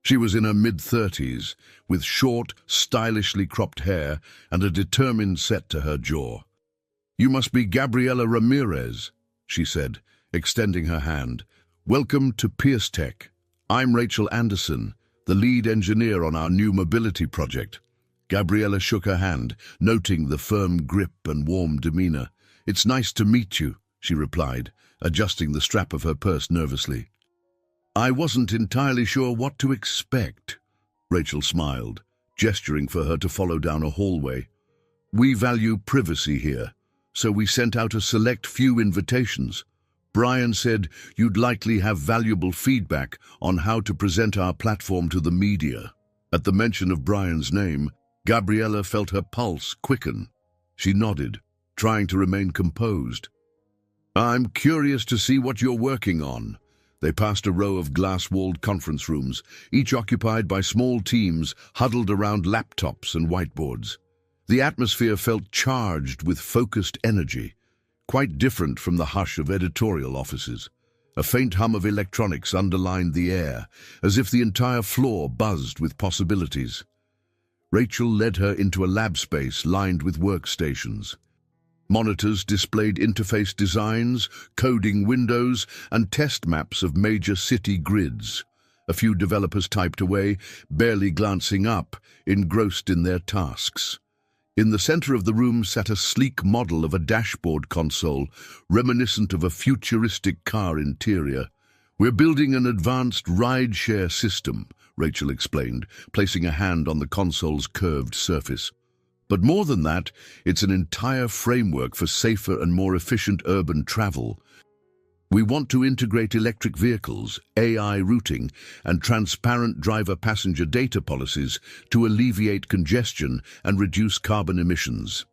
She was in her mid-30s, with short, stylishly cropped hair and a determined set to her jaw. "You must be Gabriella Ramirez," she said, extending her hand. "Welcome to Pierce Tech. I'm Rachel Anderson, the lead engineer on our new mobility project." Gabriella shook her hand, noting the firm grip and warm demeanor. "It's nice to meet you," she replied, adjusting the strap of her purse nervously. "I wasn't entirely sure what to expect," Rachel smiled, gesturing for her to follow down a hallway. "We value privacy here, so we sent out a select few invitations. Brian said you'd likely have valuable feedback on how to present our platform to the media. At the mention of Brian's name, Gabriella felt her pulse quicken. She nodded, trying to remain composed. I'm curious to see what you're working on. They passed a row of glass-walled conference rooms, each occupied by small teams huddled around laptops and whiteboards. The atmosphere felt charged with focused energy, quite different from the hush of editorial offices. A faint hum of electronics underlined the air, as if the entire floor buzzed with possibilities. Rachel led her into a lab space lined with workstations. Monitors displayed interface designs, coding windows, and test maps of major city grids. A few developers typed away, barely glancing up, engrossed in their tasks. In the center of the room sat a sleek model of a dashboard console, reminiscent of a futuristic car interior. We're building an advanced ride-share system, Rachel explained, placing a hand on the console's curved surface. But more than that, it's an entire framework for safer and more efficient urban travel. We want to integrate electric vehicles, AI routing, and transparent driver-passenger data policies to alleviate congestion and reduce carbon emissions.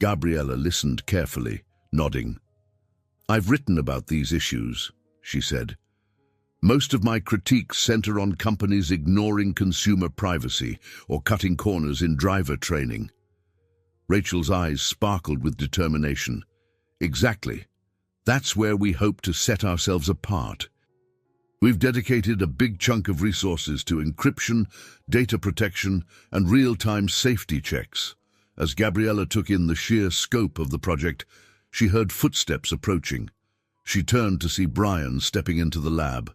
Gabriella listened carefully, nodding. I've written about these issues, she said. Most of my critiques center on companies ignoring consumer privacy or cutting corners in driver training. Rachel's eyes sparkled with determination. Exactly. That's where we hope to set ourselves apart. We've dedicated a big chunk of resources to encryption, data protection, and real-time safety checks. As Gabriella took in the sheer scope of the project, she heard footsteps approaching. She turned to see Brian stepping into the lab.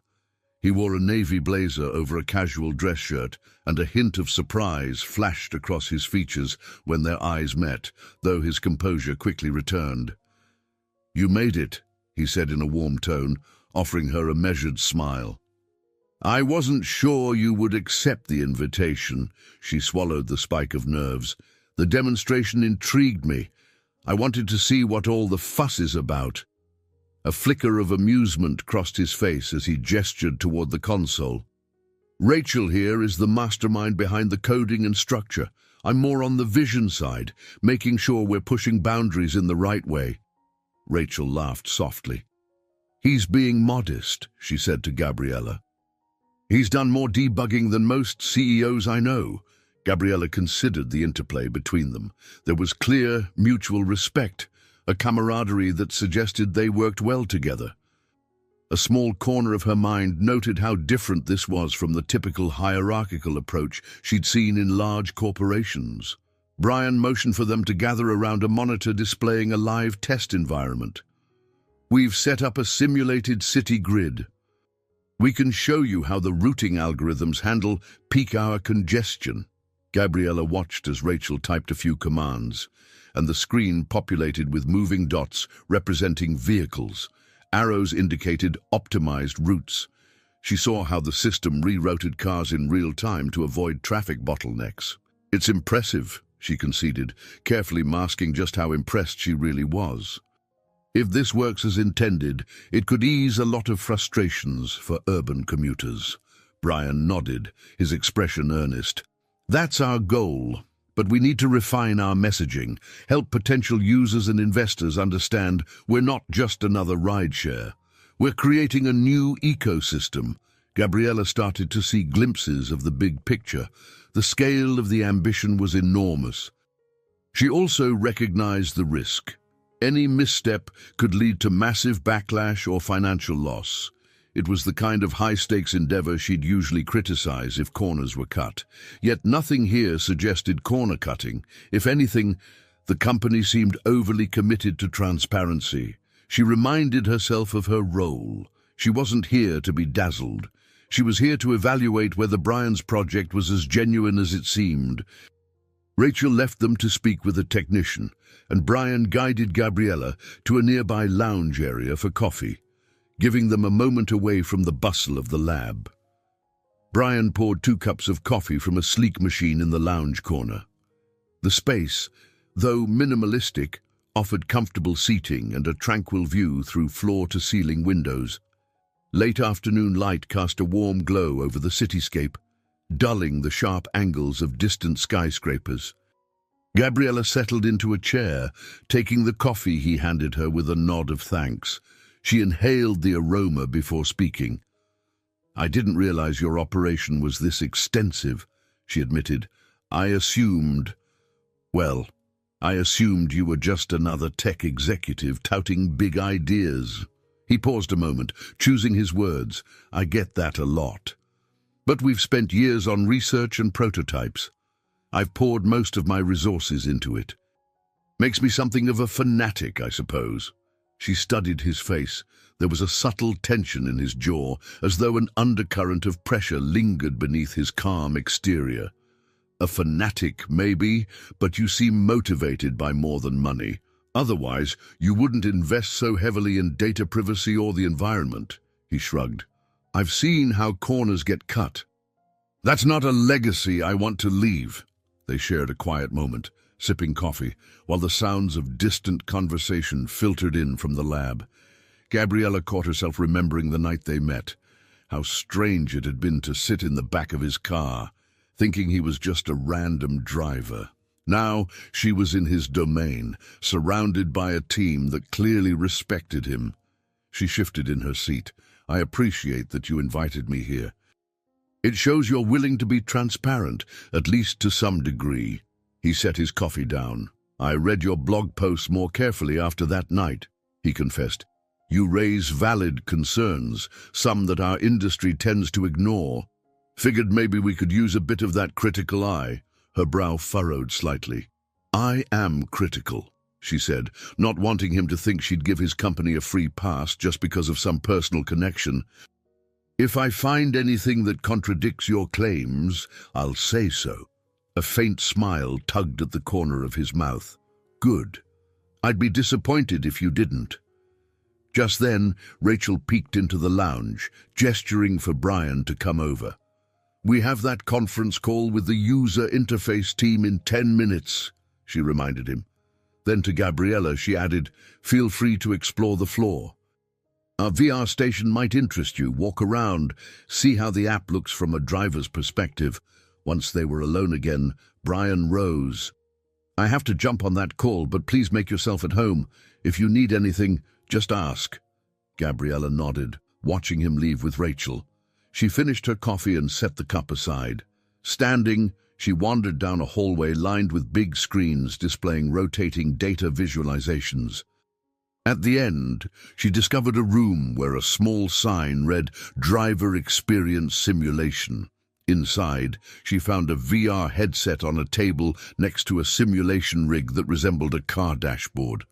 He wore a navy blazer over a casual dress shirt, and a hint of surprise flashed across his features when their eyes met, though his composure quickly returned. You made it, he said in a warm tone, offering her a measured smile. I wasn't sure you would accept the invitation. She swallowed the spike of nerves. The demonstration intrigued me. I wanted to see what all the fuss is about. A flicker of amusement crossed his face as he gestured toward the console. Rachel here is the mastermind behind the coding and structure. I'm more on the vision side, making sure we're pushing boundaries in the right way. Rachel laughed softly. He's being modest, she said to Gabriella. He's done more debugging than most CEOs I know. Gabriella considered the interplay between them. There was clear, mutual respect, a camaraderie that suggested they worked well together. A small corner of her mind noted how different this was from the typical hierarchical approach she'd seen in large corporations. Brian motioned for them to gather around a monitor displaying a live test environment. We've set up a simulated city grid. We can show you how the routing algorithms handle peak hour congestion. Gabriella watched as Rachel typed a few commands, and the screen populated with moving dots representing vehicles. Arrows indicated optimized routes. She saw how the system rerouted cars in real time to avoid traffic bottlenecks. It's impressive, she conceded, carefully masking just how impressed she really was. If this works as intended, it could ease a lot of frustrations for urban commuters. Brian nodded, his expression earnest. That's our goal. But we need to refine our messaging, help potential users and investors understand we're not just another rideshare. We're creating a new ecosystem. Gabriella started to see glimpses of the big picture. The scale of the ambition was enormous. She also recognized the risk. Any misstep could lead to massive backlash or financial loss. It was the kind of high-stakes endeavor she'd usually criticize if corners were cut. Yet nothing here suggested corner cutting. If anything, the company seemed overly committed to transparency. She reminded herself of her role. She wasn't here to be dazzled. She was here to evaluate whether Brian's project was as genuine as it seemed. Rachel left them to speak with a technician, and Brian guided Gabriella to a nearby lounge area for coffee, giving them a moment away from the bustle of the lab. Brian poured 2 cups of coffee from a sleek machine in the lounge corner. The space, though minimalistic, offered comfortable seating and a tranquil view through floor-to-ceiling windows. Late afternoon light cast a warm glow over the cityscape, dulling the sharp angles of distant skyscrapers. Gabriella settled into a chair, taking the coffee he handed her with a nod of thanks. She inhaled the aroma before speaking. "I didn't realize your operation was this extensive," she admitted. I assumed you were just another tech executive touting big ideas." He paused a moment, choosing his words. "I get that a lot. But we've spent years on research and prototypes. I've poured most of my resources into it. Makes me something of a fanatic, I suppose." She studied his face. There was a subtle tension in his jaw, as though an undercurrent of pressure lingered beneath his calm exterior. "A fanatic, maybe, but you seem motivated by more than money. Otherwise, you wouldn't invest so heavily in data privacy or the environment," he shrugged. "I've seen how corners get cut. That's not a legacy I want to leave." They shared a quiet moment, sipping coffee, while the sounds of distant conversation filtered in from the lab. Gabriella caught herself remembering the night they met. How strange it had been to sit in the back of his car, thinking he was just a random driver. Now she was in his domain, surrounded by a team that clearly respected him. She shifted in her seat. "I appreciate that you invited me here. It shows you're willing to be transparent, at least to some degree." He set his coffee down. "I read your blog posts more carefully after that night," he confessed. "You raise valid concerns, some that our industry tends to ignore. Figured maybe we could use a bit of that critical eye." Her brow furrowed slightly. "I am critical," she said, not wanting him to think she'd give his company a free pass just because of some personal connection. "If I find anything that contradicts your claims, I'll say so." A faint smile tugged at the corner of his mouth. "Good. I'd be disappointed if you didn't." Just then, Rachel peeked into the lounge, gesturing for Brian to come over. "We have that conference call with the user interface team in 10 minutes, she reminded him. Then to Gabriella, she added, "Feel free to explore the floor. Our VR station might interest you. Walk around, see how the app looks from a driver's perspective." Once they were alone again, Brian rose. "I have to jump on that call, but please make yourself at home. If you need anything, just ask." Gabriella nodded, watching him leave with Rachel. She finished her coffee and set the cup aside. Standing, she wandered down a hallway lined with big screens displaying rotating data visualizations. At the end, she discovered a room where a small sign read "Driver Experience Simulation." Inside, she found a VR headset on a table next to a simulation rig that resembled a car dashboard.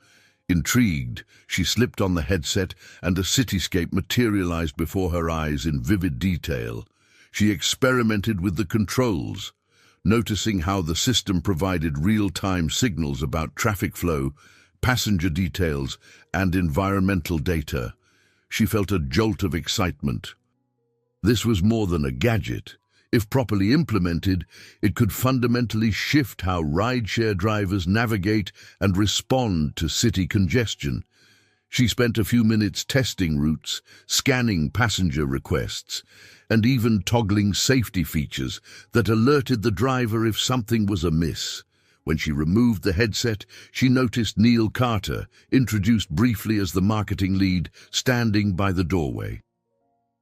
Intrigued, she slipped on the headset and a cityscape materialized before her eyes in vivid detail. She experimented with the controls, noticing how the system provided real-time signals about traffic flow, passenger details, and environmental data. She felt a jolt of excitement. This was more than a gadget. If properly implemented, it could fundamentally shift how rideshare drivers navigate and respond to city congestion. She spent a few minutes testing routes, scanning passenger requests, and even toggling safety features that alerted the driver if something was amiss. When she removed the headset, she noticed Neil Carter, introduced briefly as the marketing lead, standing by the doorway.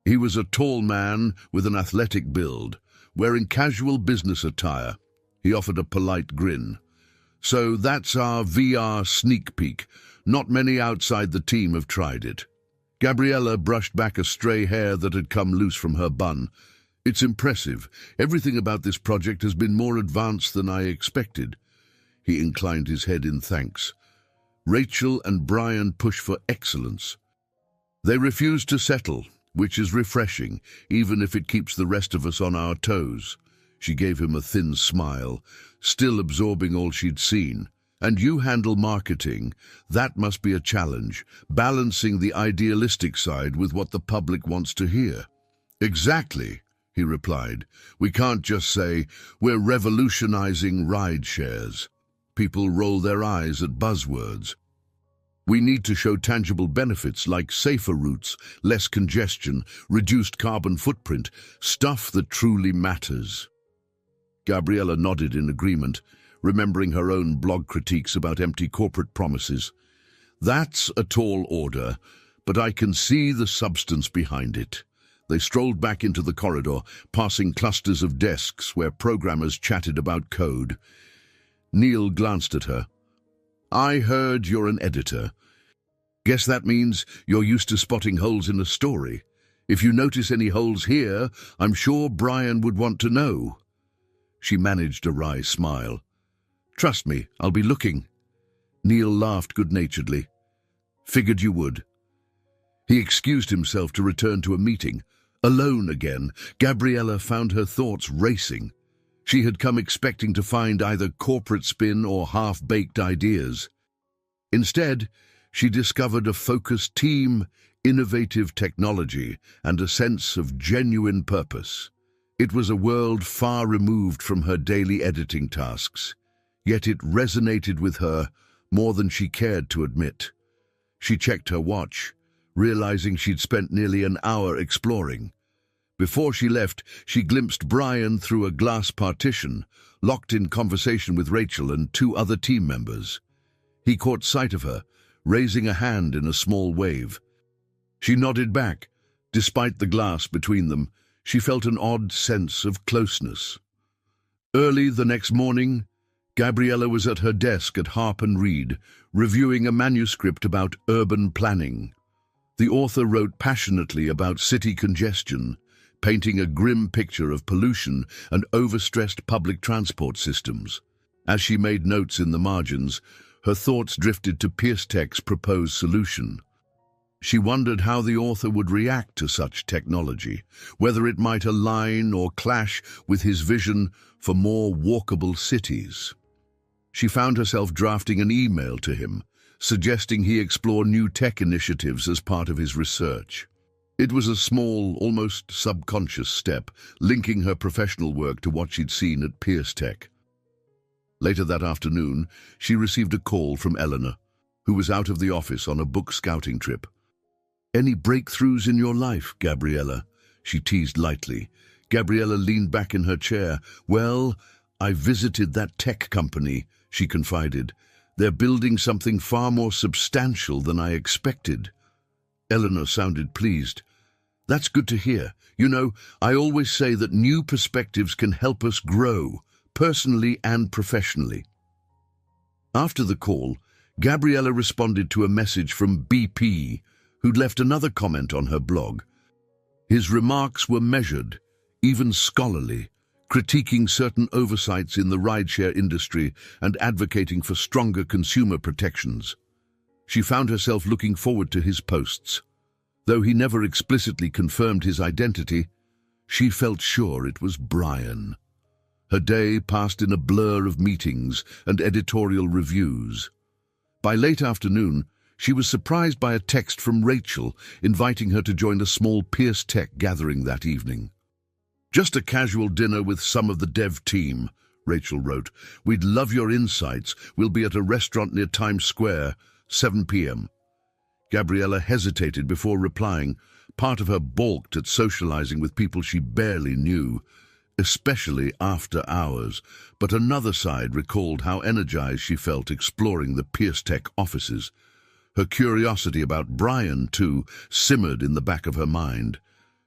He was a tall man with an athletic build, wearing casual business attire. He offered a polite grin. "So that's our VR sneak peek. Not many outside the team have tried it." Gabriella brushed back a stray hair that had come loose from her bun. "It's impressive. Everything about this project has been more advanced than I expected." He inclined his head in thanks. Rachel and Brian push for excellence. They refuse to settle, which is refreshing, even if it keeps the rest of us on our toes. She gave him a thin smile, still absorbing all she'd seen. "And you handle marketing. That must be a challenge, balancing the idealistic side with what the public wants to hear." "Exactly," he replied. "We can't just say, we're revolutionizing ride shares. People roll their eyes at buzzwords. We need to show tangible benefits like safer routes, less congestion, reduced carbon footprint, stuff that truly matters. Gabriella nodded in agreement, remembering her own blog critiques about empty corporate promises. That's a tall order, but I can see the substance behind it. They strolled back into the corridor, passing clusters of desks where programmers chatted about code. Neil glanced at her. I heard you're an editor. Guess that means you're used to spotting holes in a story. If you notice any holes here, I'm sure Brian would want to know. She managed a wry smile. Trust me, I'll be looking. Neil laughed good-naturedly. Figured you would. He excused himself to return to a meeting. Alone again, Gabriella found her thoughts racing. She had come expecting to find either corporate spin or half-baked ideas. Instead, she discovered a focused team, innovative technology, and a sense of genuine purpose. It was a world far removed from her daily editing tasks, yet it resonated with her more than she cared to admit. She checked her watch, realizing she'd spent nearly an hour exploring. Before she left, she glimpsed Brian through a glass partition, locked in conversation with Rachel and two other team members. He caught sight of her, raising a hand in a small wave. She nodded back. Despite the glass between them, she felt an odd sense of closeness. Early the next morning, Gabriella was at her desk at Harp and Reed, reviewing a manuscript about urban planning. The author wrote passionately about city congestion, painting a grim picture of pollution and overstressed public transport systems. As she made notes in the margins, her thoughts drifted to PierceTech's proposed solution. She wondered how the author would react to such technology, whether it might align or clash with his vision for more walkable cities. She found herself drafting an email to him, suggesting he explore new tech initiatives as part of his research. It was a small, almost subconscious step, linking her professional work to what she'd seen at PierceTech. Later that afternoon, she received a call from Eleanor, who was out of the office on a book scouting trip. Any breakthroughs in your life, Gabriella? She teased lightly. Gabriella leaned back in her chair. Well, I visited that tech company, she confided. They're building something far more substantial than I expected. Eleanor sounded pleased. That's good to hear. You know, I always say that new perspectives can help us grow, personally and professionally. After the call, Gabriella responded to a message from BP, who'd left another comment on her blog. His remarks were measured, even scholarly, critiquing certain oversights in the rideshare industry and advocating for stronger consumer protections. She found herself looking forward to his posts. Though he never explicitly confirmed his identity, she felt sure it was Brian. Her day passed in a blur of meetings and editorial reviews. By late afternoon, she was surprised by a text from Rachel inviting her to join a small PierceTech gathering that evening. Just a casual dinner with some of the dev team, Rachel wrote. We'd love your insights. We'll be at a restaurant near Times Square, 7 p.m. Gabriella hesitated before replying. Part of her balked at socializing with people she barely knew, especially after hours, but another side recalled how energized she felt exploring the PierceTech offices. Her curiosity about Brian, too, simmered in the back of her mind.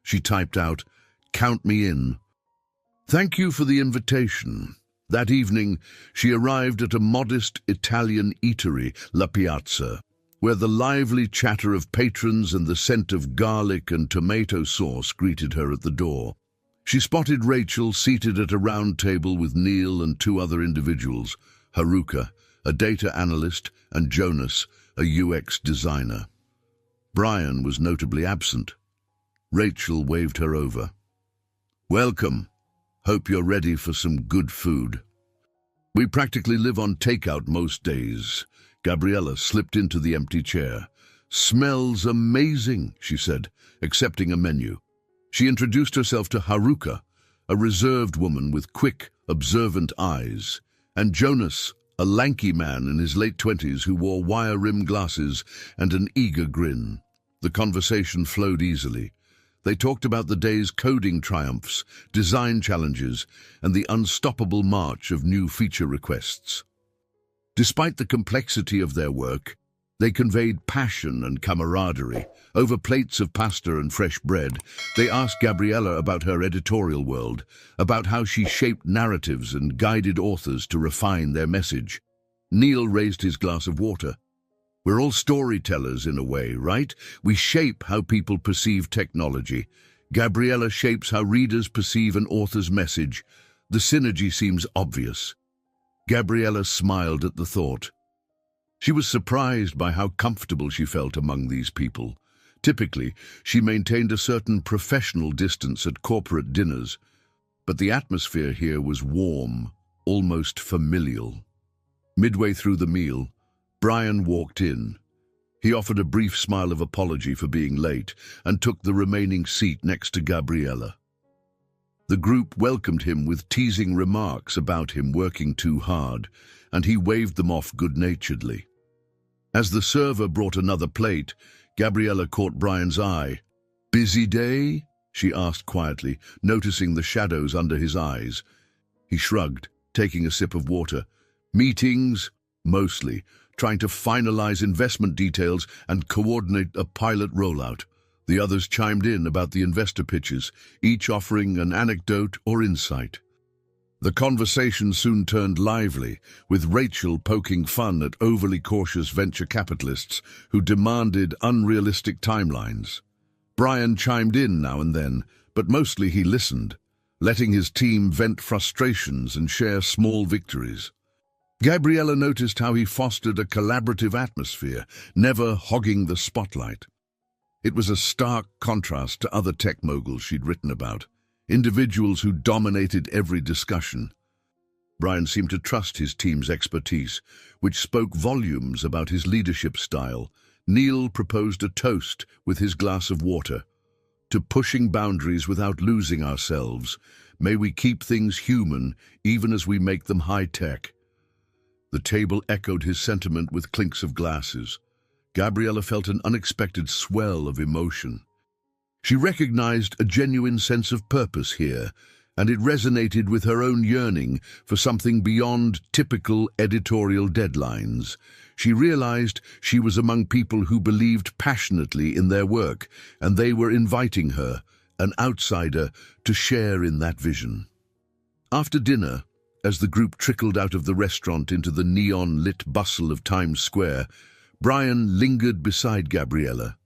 She typed out, "Count me in." Thank you for the invitation. That evening, she arrived at a modest Italian eatery, La Piazza, where the lively chatter of patrons and the scent of garlic and tomato sauce greeted her at the door. She spotted Rachel seated at a round table with Neil and two other individuals, Haruka, a data analyst, and Jonas, a UX designer. Brian was notably absent. Rachel waved her over. "Welcome. Hope you're ready for some good food." "We practically live on takeout most days." Gabriella slipped into the empty chair. "Smells amazing," she said, accepting a menu. She introduced herself to Haruka, a reserved woman with quick, observant eyes, and Jonas, a lanky man in his late 20s who wore wire-rimmed glasses and an eager grin. The conversation flowed easily. They talked about the day's coding triumphs, design challenges, and the unstoppable march of new feature requests. Despite the complexity of their work, they conveyed passion and camaraderie. Over plates of pasta and fresh bread, they asked Gabriella about her editorial world, about how she shaped narratives and guided authors to refine their message. Neil raised his glass of water. We're all storytellers in a way, right? We shape how people perceive technology. Gabriella shapes how readers perceive an author's message. The synergy seems obvious. Gabriella smiled at the thought. She was surprised by how comfortable she felt among these people. Typically, she maintained a certain professional distance at corporate dinners, but the atmosphere here was warm, almost familial. Midway through the meal, Brian walked in. He offered a brief smile of apology for being late and took the remaining seat next to Gabriella. The group welcomed him with teasing remarks about him working too hard, and he waved them off good-naturedly. As the server brought another plate, Gabriella caught Brian's eye. "Busy day?" she asked quietly, noticing the shadows under his eyes. He shrugged, taking a sip of water. "Meetings? Mostly. Trying to finalize investment details and coordinate a pilot rollout." The others chimed in about the investor pitches, each offering an anecdote or insight. The conversation soon turned lively, with Rachel poking fun at overly cautious venture capitalists who demanded unrealistic timelines. Brian chimed in now and then, but mostly he listened, letting his team vent frustrations and share small victories. Gabriella noticed how he fostered a collaborative atmosphere, never hogging the spotlight. It was a stark contrast to other tech moguls she'd written about, individuals who dominated every discussion. Brian seemed to trust his team's expertise, which spoke volumes about his leadership style. Neil proposed a toast with his glass of water. "To pushing boundaries without losing ourselves. May we keep things human, even as we make them high-tech." The table echoed his sentiment with clinks of glasses. Gabriella felt an unexpected swell of emotion. She recognized a genuine sense of purpose here, and it resonated with her own yearning for something beyond typical editorial deadlines. She realized she was among people who believed passionately in their work, and they were inviting her, an outsider, to share in that vision. After dinner, as the group trickled out of the restaurant into the neon-lit bustle of Times Square, Brian lingered beside Gabriella.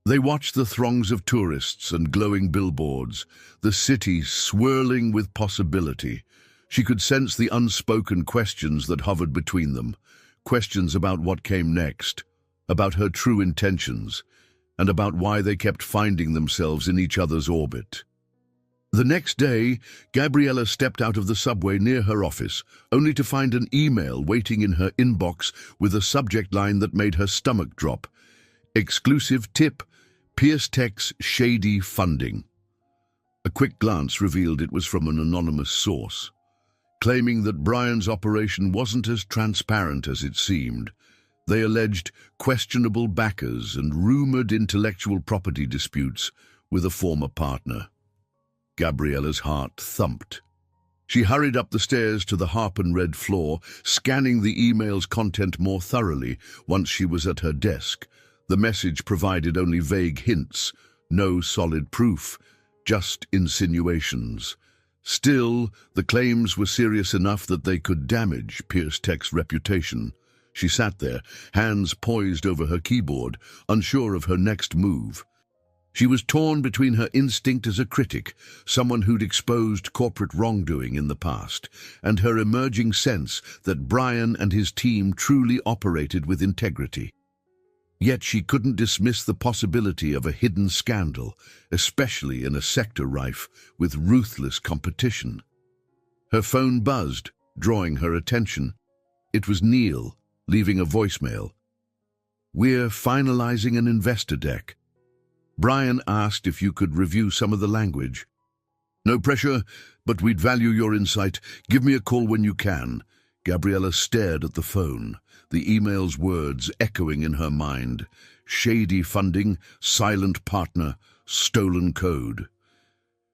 They watched the throngs of tourists and glowing billboards, the city swirling with possibility. She could sense the unspoken questions that hovered between them, questions about what came next, about her true intentions, and about why they kept finding themselves in each other's orbit. The next day, Gabriella stepped out of the subway near her office, only to find an email waiting in her inbox with a subject line that made her stomach drop. "Exclusive tip, Pierce Tech's shady funding." A quick glance revealed it was from an anonymous source, claiming that Brian's operation wasn't as transparent as it seemed. They alleged questionable backers and rumored intellectual property disputes with a former partner. Gabriella's heart thumped. She hurried up the stairs to the harp-and-red floor, scanning the email's content more thoroughly once she was at her desk. The message provided only vague hints, no solid proof, just insinuations. Still, the claims were serious enough that they could damage Pierce Tech's reputation. She sat there, hands poised over her keyboard, unsure of her next move. She was torn between her instinct as a critic, someone who'd exposed corporate wrongdoing in the past, and her emerging sense that Brian and his team truly operated with integrity. Yet she couldn't dismiss the possibility of a hidden scandal, especially in a sector rife with ruthless competition. Her phone buzzed, drawing her attention. It was Neil, leaving a voicemail. "We're finalizing an investor deck. Brian asked if you could review some of the language. No pressure, but we'd value your insight. Give me a call when you can." Gabriella stared at the phone, the email's words echoing in her mind. Shady funding, silent partner, stolen code.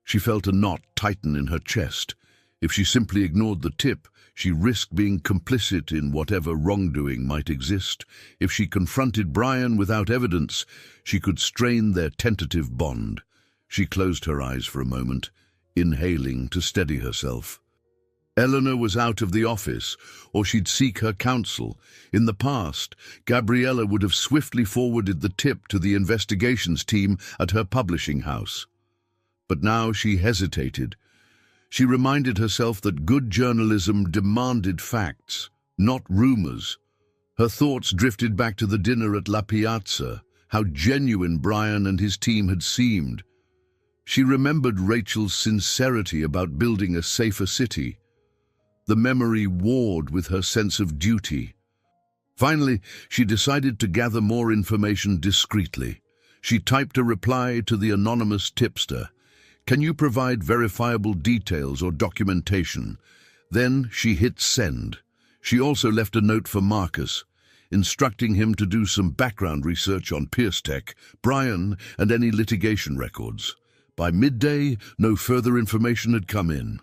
She felt a knot tighten in her chest. If she simply ignored the tip, she risked being complicit in whatever wrongdoing might exist. If she confronted Brian without evidence, she could strain their tentative bond. She closed her eyes for a moment, inhaling to steady herself. Eleanor was out of the office, or she'd seek her counsel. In the past, Gabriella would have swiftly forwarded the tip to the investigations team at her publishing house. But now she hesitated. She reminded herself that good journalism demanded facts, not rumors. Her thoughts drifted back to the dinner at La Piazza, how genuine Brian and his team had seemed. She remembered Rachel's sincerity about building a safer city. The memory warred with her sense of duty. Finally, she decided to gather more information discreetly. She typed a reply to the anonymous tipster. "Can you provide verifiable details or documentation?" Then she hit send. She also left a note for Marcus, instructing him to do some background research on PierceTech, Brian, and any litigation records. By midday, no further information had come in.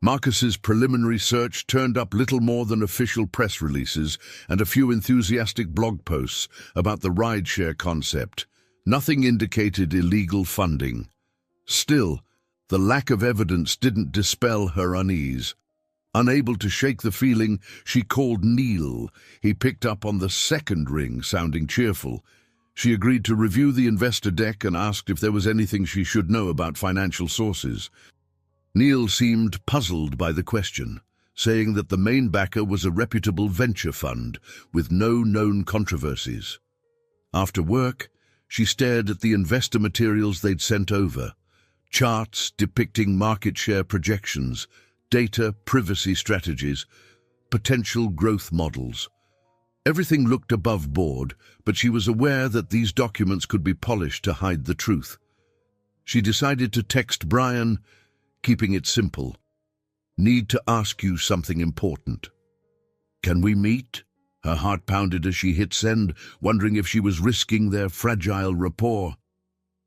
Marcus's preliminary search turned up little more than official press releases and a few enthusiastic blog posts about the rideshare concept. Nothing indicated illegal funding. Still, the lack of evidence didn't dispel her unease. Unable to shake the feeling, she called Neil. He picked up on the second ring, sounding cheerful. She agreed to review the investor deck and asked if there was anything she should know about financial sources. Neil seemed puzzled by the question, saying that the main backer was a reputable venture fund with no known controversies. After work, she stared at the investor materials they'd sent over. Charts depicting market share projections, data privacy strategies, potential growth models. Everything looked above board, but she was aware that these documents could be polished to hide the truth. She decided to text Brian, keeping it simple. "Need to ask you something important." "Can we meet?" Her heart pounded as she hit send, wondering if she was risking their fragile rapport.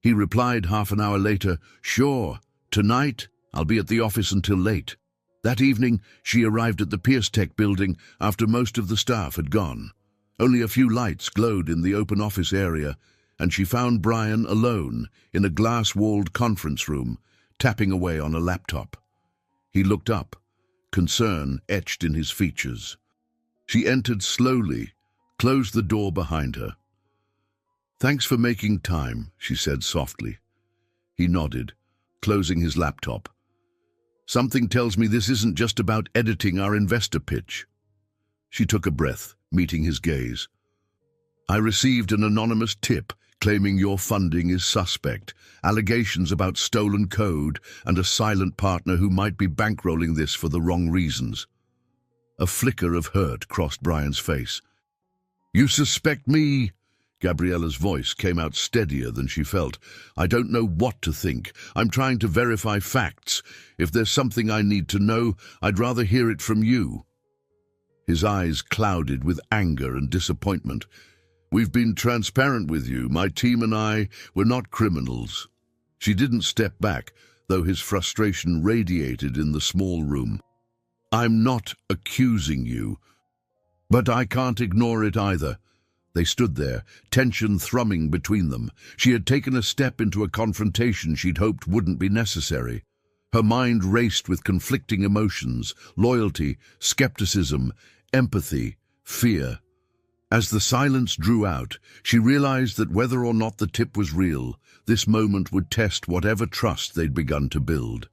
He replied half an hour later, "Sure, tonight I'll be at the office until late." That evening, she arrived at the PierceTech building after most of the staff had gone. Only a few lights glowed in the open office area, and she found Brian alone in a glass-walled conference room, tapping away on a laptop. He looked up, concern etched in his features. She entered slowly, closed the door behind her. "Thanks for making time," she said softly. He nodded, closing his laptop. "Something tells me this isn't just about editing our investor pitch." She took a breath, meeting his gaze. "I received an anonymous tip claiming your funding is suspect, allegations about stolen code, and a silent partner who might be bankrolling this for the wrong reasons." A flicker of hurt crossed Brian's face. "You suspect me?" Gabriella's voice came out steadier than she felt. "I don't know what to think. I'm trying to verify facts. If there's something I need to know, I'd rather hear it from you." His eyes clouded with anger and disappointment. "We've been transparent with you. My team and I, we're not criminals." She didn't step back, though his frustration radiated in the small room. "I'm not accusing you, but I can't ignore it either." They stood there, tension thrumming between them. She had taken a step into a confrontation she'd hoped wouldn't be necessary. Her mind raced with conflicting emotions, loyalty, skepticism, empathy, fear. As the silence drew out, she realized that whether or not the tip was real, this moment would test whatever trust they'd begun to build.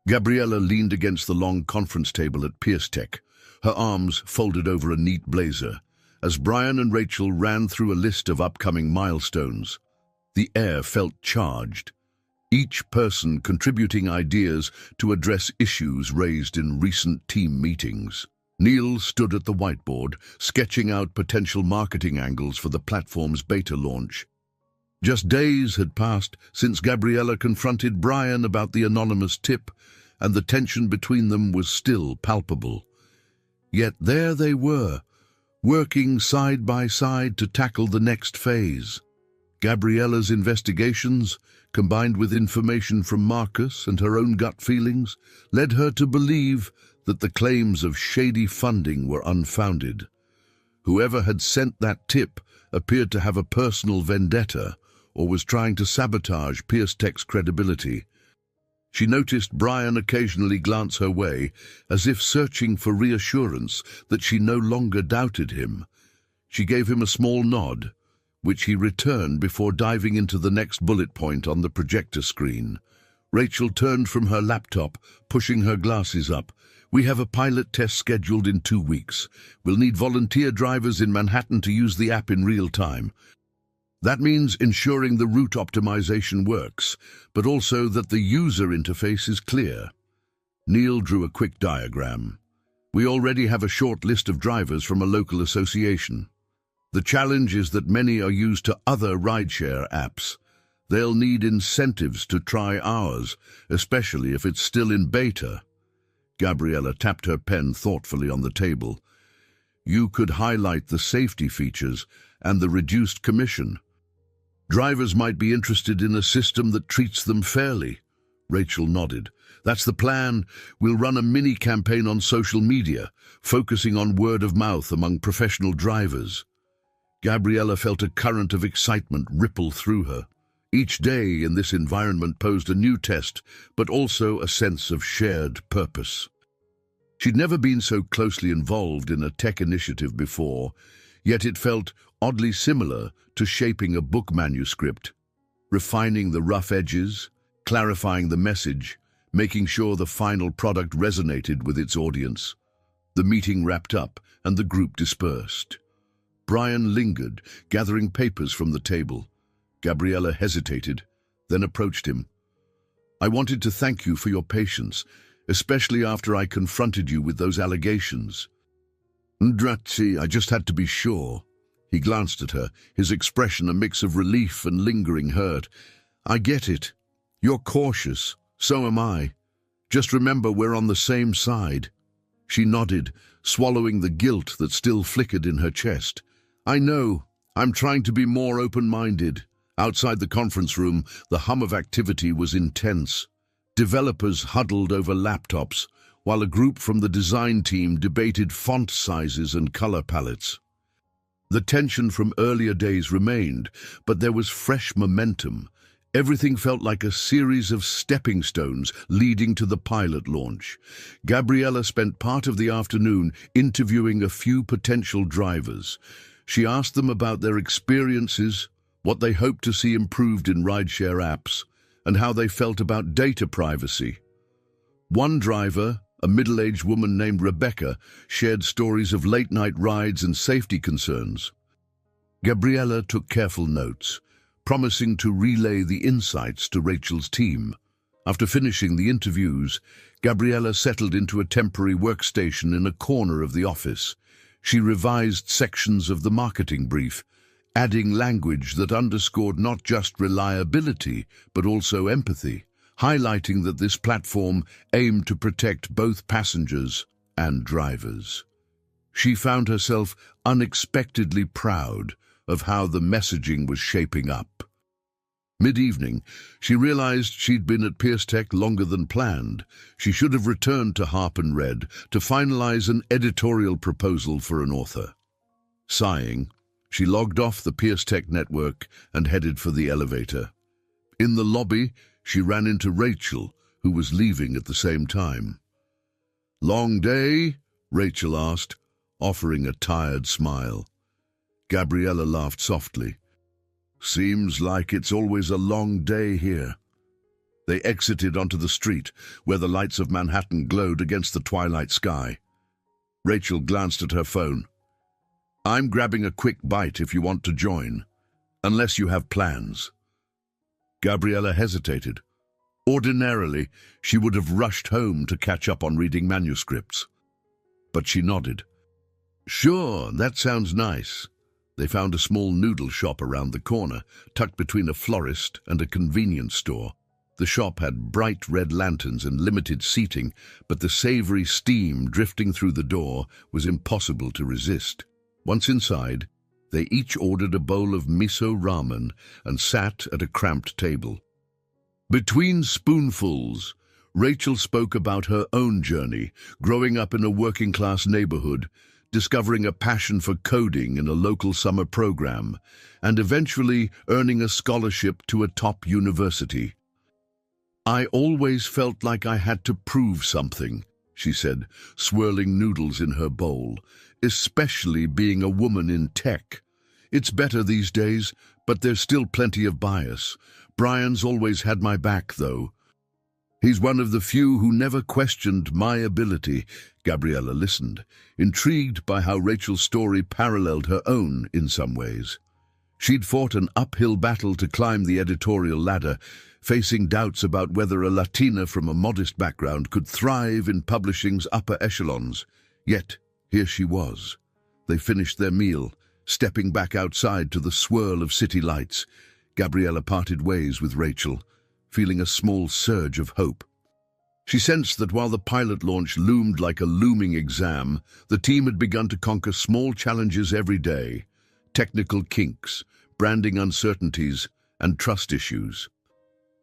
Gabriella leaned against the long conference table at PierceTech, her arms folded over a neat blazer, as Brian and Rachel ran through a list of upcoming milestones. The air felt charged, each person contributing ideas to address issues raised in recent team meetings. Neil stood at the whiteboard, sketching out potential marketing angles for the platform's beta launch. Just days had passed since Gabriella confronted Brian about the anonymous tip, and the tension between them was still palpable. Yet there they were, working side by side to tackle the next phase. Gabriella's investigations, combined with information from Marcus and her own gut feelings, led her to believe that the claims of shady funding were unfounded. Whoever had sent that tip appeared to have a personal vendetta or was trying to sabotage PierceTech's credibility. She noticed Brian occasionally glance her way, as if searching for reassurance that she no longer doubted him. She gave him a small nod, which he returned before diving into the next bullet point on the projector screen. Rachel turned from her laptop, pushing her glasses up. "We have a pilot test scheduled in 2 weeks. We'll need volunteer drivers in Manhattan to use the app in real time. That means ensuring the route optimization works, but also that the user interface is clear." Neil drew a quick diagram. "We already have a short list of drivers from a local association. The challenge is that many are used to other rideshare apps. They'll need incentives to try ours, especially if it's still in beta." Gabriella tapped her pen thoughtfully on the table. "You could highlight the safety features and the reduced commission. Drivers might be interested in a system that treats them fairly." Rachel nodded. "That's the plan. We'll run a mini campaign on social media, focusing on word of mouth among professional drivers." Gabriella felt a current of excitement ripple through her. Each day in this environment posed a new test, but also a sense of shared purpose. She'd never been so closely involved in a tech initiative before, yet it felt oddly similar to shaping a book manuscript, refining the rough edges, clarifying the message, making sure the final product resonated with its audience. The meeting wrapped up and the group dispersed. Brian lingered, gathering papers from the table. Gabriella hesitated, then approached him. "I wanted to thank you for your patience, especially after I confronted you with those allegations." "Drazzi, I just had to be sure." He glanced at her, his expression a mix of relief and lingering hurt. "I get it. You're cautious. So am I. Just remember we're on the same side." She nodded, swallowing the guilt that still flickered in her chest. "I know. I'm trying to be more open-minded." Outside the conference room, the hum of activity was intense. Developers huddled over laptops, while a group from the design team debated font sizes and color palettes. The tension from earlier days remained, but there was fresh momentum. Everything felt like a series of stepping stones leading to the pilot launch. Gabriella spent part of the afternoon interviewing a few potential drivers. She asked them about their experiences, what they hoped to see improved in rideshare apps, and how they felt about data privacy. One driver, a middle-aged woman named Rebecca, shared stories of late-night rides and safety concerns. Gabriella took careful notes, promising to relay the insights to Rachel's team. After finishing the interviews, Gabriella settled into a temporary workstation in a corner of the office. She revised sections of the marketing brief, adding language that underscored not just reliability, but also empathy, highlighting that this platform aimed to protect both passengers and drivers. She found herself unexpectedly proud of how the messaging was shaping up. Mid-evening, she realized she'd been at PierceTech longer than planned. She should have returned to Harp and Red to finalize an editorial proposal for an author. Sighing, she logged off the PierceTech network and headed for the elevator. In the lobby, she ran into Rachel, who was leaving at the same time. "Long day?" Rachel asked, offering a tired smile. Gabriella laughed softly. "Seems like it's always a long day here." They exited onto the street, where the lights of Manhattan glowed against the twilight sky. Rachel glanced at her phone. "I'm grabbing a quick bite if you want to join, unless you have plans." Gabriella hesitated. Ordinarily, she would have rushed home to catch up on reading manuscripts. But she nodded. "Sure, that sounds nice." They found a small noodle shop around the corner, tucked between a florist and a convenience store. The shop had bright red lanterns and limited seating, but the savory steam drifting through the door was impossible to resist. Once inside, they each ordered a bowl of miso ramen and sat at a cramped table. Between spoonfuls, Rachel spoke about her own journey, growing up in a working-class neighborhood, discovering a passion for coding in a local summer program, and eventually earning a scholarship to a top university. "I always felt like I had to prove something," she said, swirling noodles in her bowl, "especially being a woman in tech. It's better these days, but there's still plenty of bias. Brian's always had my back, though. He's one of the few who never questioned my ability." Gabriella listened, intrigued by how Rachel's story paralleled her own in some ways. She'd fought an uphill battle to climb the editorial ladder, facing doubts about whether a Latina from a modest background could thrive in publishing's upper echelons. Yet, here she was. They finished their meal, stepping back outside to the swirl of city lights. Gabriella parted ways with Rachel, feeling a small surge of hope. She sensed that while the pilot launch loomed like a looming exam, the team had begun to conquer small challenges every day: technical kinks, branding uncertainties, and trust issues.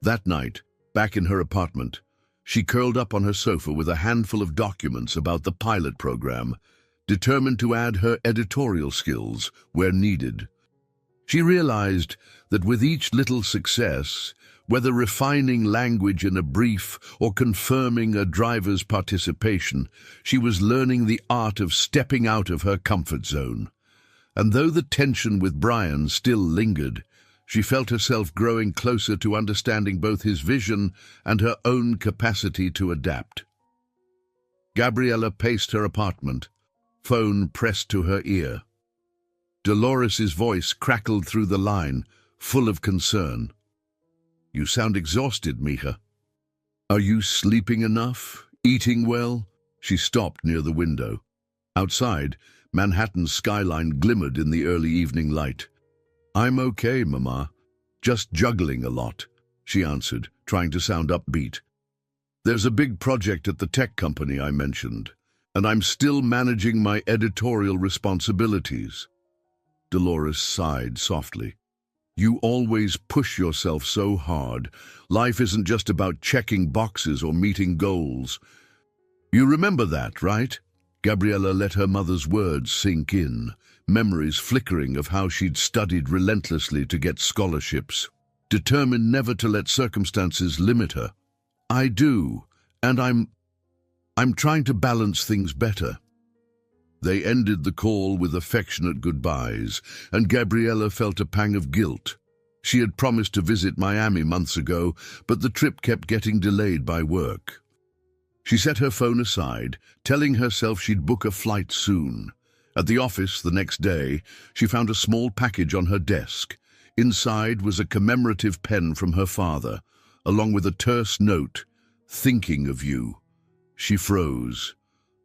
That night, back in her apartment, she curled up on her sofa with a handful of documents about the pilot program, determined to add her editorial skills where needed. She realized that with each little success, whether refining language in a brief or confirming a driver's participation, she was learning the art of stepping out of her comfort zone. And though the tension with Brian still lingered, she felt herself growing closer to understanding both his vision and her own capacity to adapt. Gabriella paced her apartment, phone pressed to her ear. Dolores's voice crackled through the line, full of concern. "You sound exhausted, Mija. Are you sleeping enough? Eating well?" She stopped near the window. Outside, Manhattan's skyline glimmered in the early evening light. "I'm okay, Mama. Just juggling a lot," she answered, trying to sound upbeat. "There's a big project at the tech company I mentioned, and I'm still managing my editorial responsibilities." Dolores sighed softly. "You always push yourself so hard. Life isn't just about checking boxes or meeting goals. You remember that, right?" Gabriella let her mother's words sink in, memories flickering of how she'd studied relentlessly to get scholarships, determined never to let circumstances limit her. "I do, and I'm trying to balance things better." They ended the call with affectionate goodbyes, and Gabriella felt a pang of guilt. She had promised to visit Miami months ago, but the trip kept getting delayed by work. She set her phone aside, telling herself she'd book a flight soon. At the office the next day, she found a small package on her desk. Inside was a commemorative pen from her father, along with a terse note, "Thinking of you." She froze,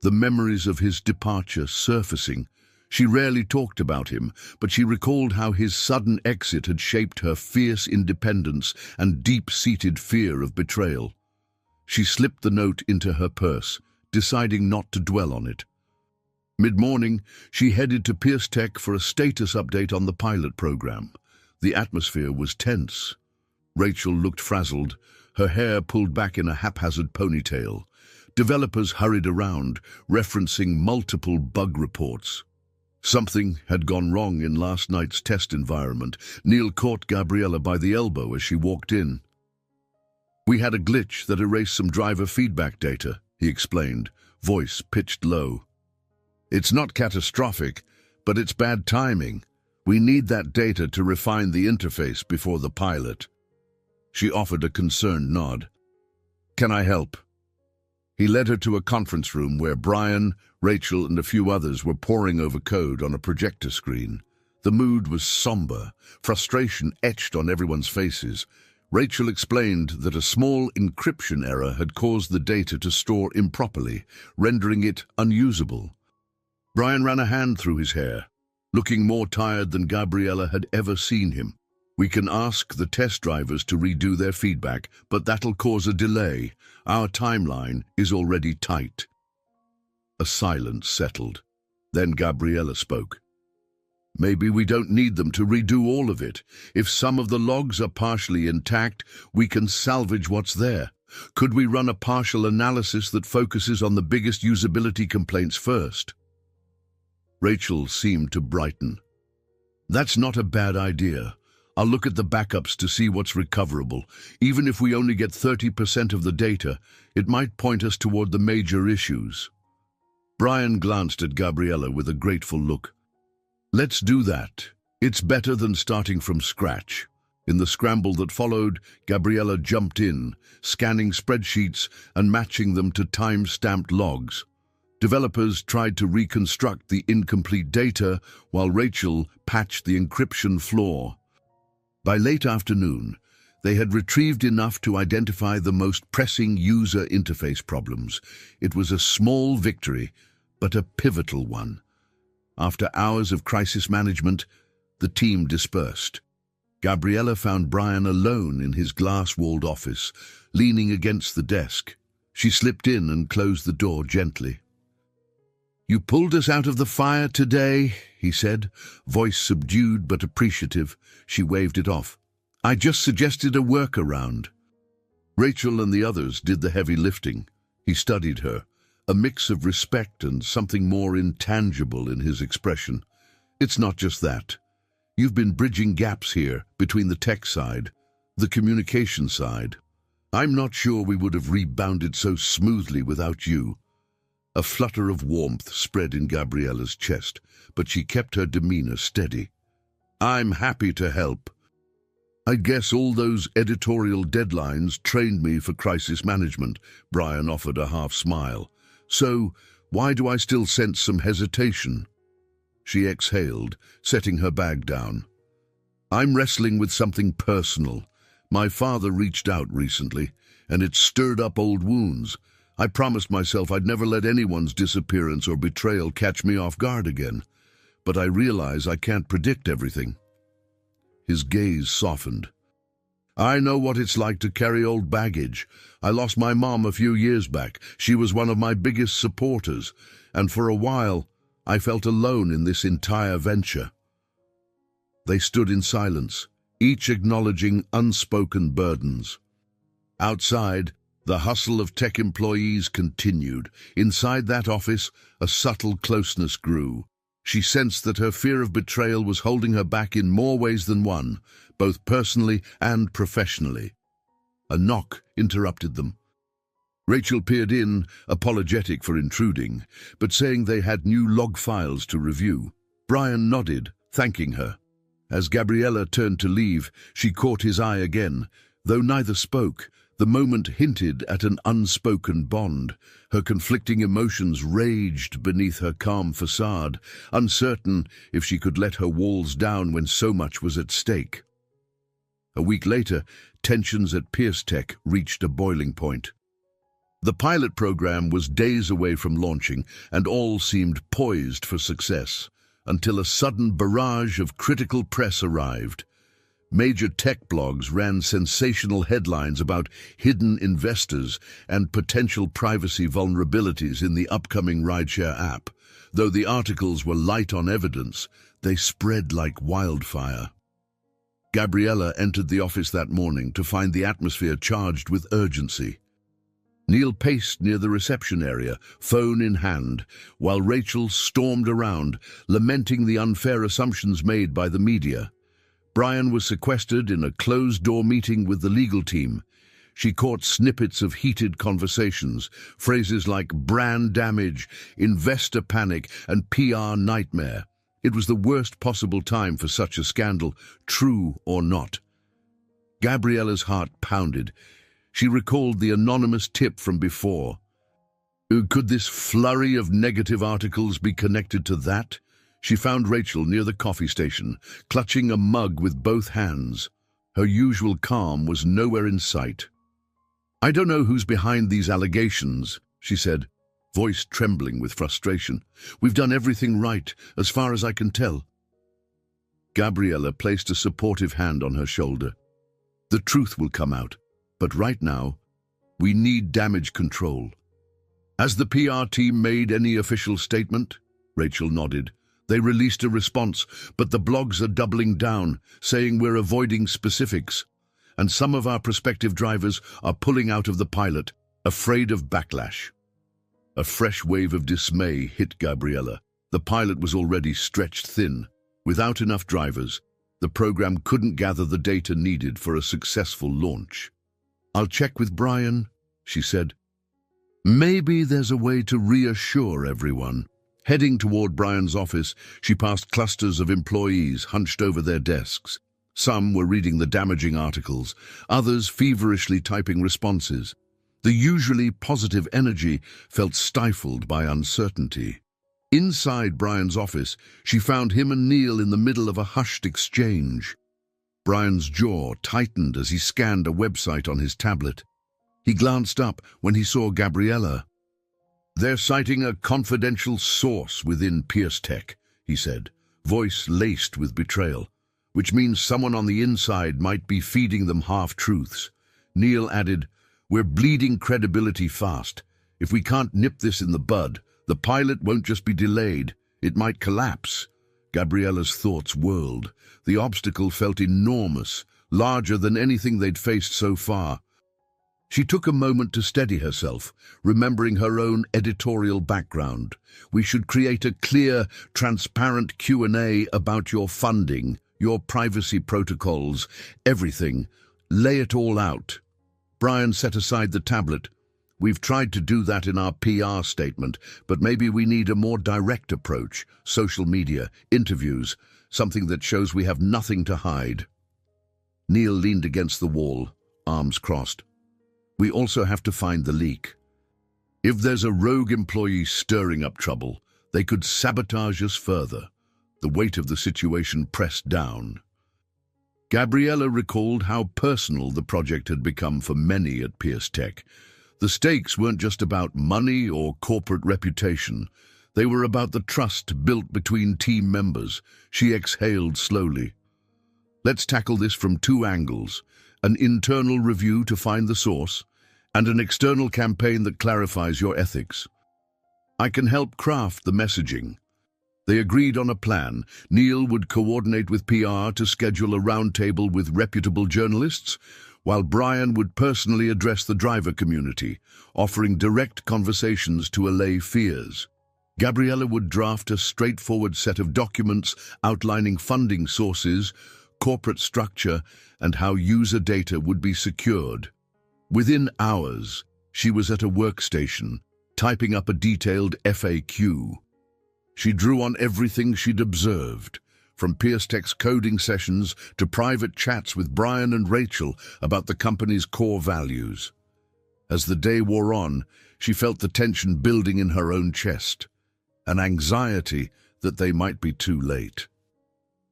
the memories of his departure surfacing. She rarely talked about him, but she recalled how his sudden exit had shaped her fierce independence and deep-seated fear of betrayal. She slipped the note into her purse, deciding not to dwell on it. Mid-morning, she headed to Pierce Tech for a status update on the pilot program. The atmosphere was tense. Rachel looked frazzled, her hair pulled back in a haphazard ponytail. Developers hurried around, referencing multiple bug reports. Something had gone wrong in last night's test environment. Neil caught Gabriella by the elbow as she walked in. "We had a glitch that erased some driver feedback data," he explained, voice pitched low. "It's not catastrophic, but it's bad timing. We need that data to refine the interface before the pilot." She offered a concerned nod. "Can I help?" He led her to a conference room where Brian, Rachel, and a few others were poring over code on a projector screen. The mood was somber, frustration etched on everyone's faces. Rachel explained that a small encryption error had caused the data to store improperly, rendering it unusable. Brian ran a hand through his hair, looking more tired than Gabriella had ever seen him. We can ask the test drivers to redo their feedback, but that'll cause a delay. Our timeline is already tight." A silence settled. Then Gabriella spoke. "Maybe we don't need them to redo all of it. If some of the logs are partially intact, we can salvage what's there. Could we run a partial analysis that focuses on the biggest usability complaints first?" Rachel seemed to brighten. "That's not a bad idea. I'll look at the backups to see what's recoverable. Even if we only get 30% of the data, it might point us toward the major issues." Brian glanced at Gabriella with a grateful look. "Let's do that. It's better than starting from scratch." In the scramble that followed, Gabriella jumped in, scanning spreadsheets and matching them to time-stamped logs. Developers tried to reconstruct the incomplete data, while Rachel patched the encryption flaw. By late afternoon, they had retrieved enough to identify the most pressing user interface problems. It was a small victory, but a pivotal one. After hours of crisis management, the team dispersed. Gabriella found Brian alone in his glass-walled office, leaning against the desk. She slipped in and closed the door gently. "You pulled us out of the fire today," he said, voice subdued but appreciative. She waved it off. "I just suggested a workaround." Rachel and the others did the heavy lifting. He studied her, a mix of respect and something more intangible in his expression. "It's not just that. You've been bridging gaps here between the tech side, the communication side. I'm not sure we would have rebounded so smoothly without you." A flutter of warmth spread in Gabriella's chest, but she kept her demeanor steady. "I'm happy to help. I guess all those editorial deadlines trained me for crisis management," Brian offered a half-smile. "So, why do I still sense some hesitation?" She exhaled, setting her bag down. "I'm wrestling with something personal. My father reached out recently, and it stirred up old wounds. I promised myself I'd never let anyone's disappearance or betrayal catch me off guard again. But I realize I can't predict everything." His gaze softened. "I know what it's like to carry old baggage. I lost my mom a few years back. She was one of my biggest supporters, and for a while, I felt alone in this entire venture." They stood in silence, each acknowledging unspoken burdens. Outside, the hustle of tech employees continued. Inside that office, a subtle closeness grew. She sensed that her fear of betrayal was holding her back in more ways than one, both personally and professionally. A knock interrupted them. Rachel peered in, apologetic for intruding, but saying they had new log files to review. Brian nodded, thanking her. As Gabriella turned to leave, she caught his eye again. Though neither spoke, the moment hinted at an unspoken bond. Her conflicting emotions raged beneath her calm facade, uncertain if she could let her walls down when so much was at stake. A week later, tensions at Pierce Tech reached a boiling point. The pilot program was days away from launching, and all seemed poised for success, until a sudden barrage of critical press arrived. Major tech blogs ran sensational headlines about hidden investors and potential privacy vulnerabilities in the upcoming rideshare app. Though the articles were light on evidence, they spread like wildfire. Gabriella entered the office that morning to find the atmosphere charged with urgency. Neil paced near the reception area, phone in hand, while Rachel stormed around, lamenting the unfair assumptions made by the media. Brian was sequestered in a closed-door meeting with the legal team. She caught snippets of heated conversations, phrases like brand damage, investor panic, and PR nightmare. It was the worst possible time for such a scandal, true or not. Gabriella's heart pounded. She recalled the anonymous tip from before. Could this flurry of negative articles be connected to that? She found Rachel near the coffee station, clutching a mug with both hands. Her usual calm was nowhere in sight. "I don't know who's behind these allegations," she said, voice trembling with frustration. "We've done everything right, as far as I can tell." Gabriella placed a supportive hand on her shoulder. The truth will come out, but right now, we need damage control. Has the PR team made any official statement? Rachel nodded. They released a response, but the blogs are doubling down, saying we're avoiding specifics. And some of our prospective drivers are pulling out of the pilot, afraid of backlash. A fresh wave of dismay hit Gabriella. The pilot was already stretched thin. Without enough drivers, the program couldn't gather the data needed for a successful launch. I'll check with Brian, she said. Maybe there's a way to reassure everyone. Heading toward Brian's office, she passed clusters of employees hunched over their desks. Some were reading the damaging articles, others feverishly typing responses. The usually positive energy felt stifled by uncertainty. Inside Brian's office, she found him and Neil in the middle of a hushed exchange. Brian's jaw tightened as he scanned a website on his tablet. He glanced up when he saw Gabriella. They're citing a confidential source within Pierce Tech, he said, voice laced with betrayal, which means someone on the inside might be feeding them half-truths. Neil added, we're bleeding credibility fast. If we can't nip this in the bud, the pilot won't just be delayed, it might collapse. Gabriella's thoughts whirled. The obstacle felt enormous, larger than anything they'd faced so far. She took a moment to steady herself, remembering her own editorial background. We should create a clear, transparent Q&A about your funding, your privacy protocols, everything. Lay it all out. Brian set aside the tablet. We've tried to do that in our PR statement, but maybe we need a more direct approach. Social media, interviews, something that shows we have nothing to hide. Neil leaned against the wall, arms crossed. We also have to find the leak. If there's a rogue employee stirring up trouble, they could sabotage us further. The weight of the situation pressed down. Gabriella recalled how personal the project had become for many at Pierce Tech. The stakes weren't just about money or corporate reputation. They were about the trust built between team members. She exhaled slowly. Let's tackle this from two angles. An internal review to find the source, and an external campaign that clarifies your ethics. I can help craft the messaging. They agreed on a plan. Neil would coordinate with PR to schedule a roundtable with reputable journalists, while Brian would personally address the driver community, offering direct conversations to allay fears. Gabriella would draft a straightforward set of documents outlining funding sources, corporate structure, and how user data would be secured. Within hours, she was at a workstation, typing up a detailed FAQ. She drew on everything she'd observed, from Pierce Tech's coding sessions to private chats with Brian and Rachel about the company's core values. As the day wore on, she felt the tension building in her own chest, an anxiety that they might be too late.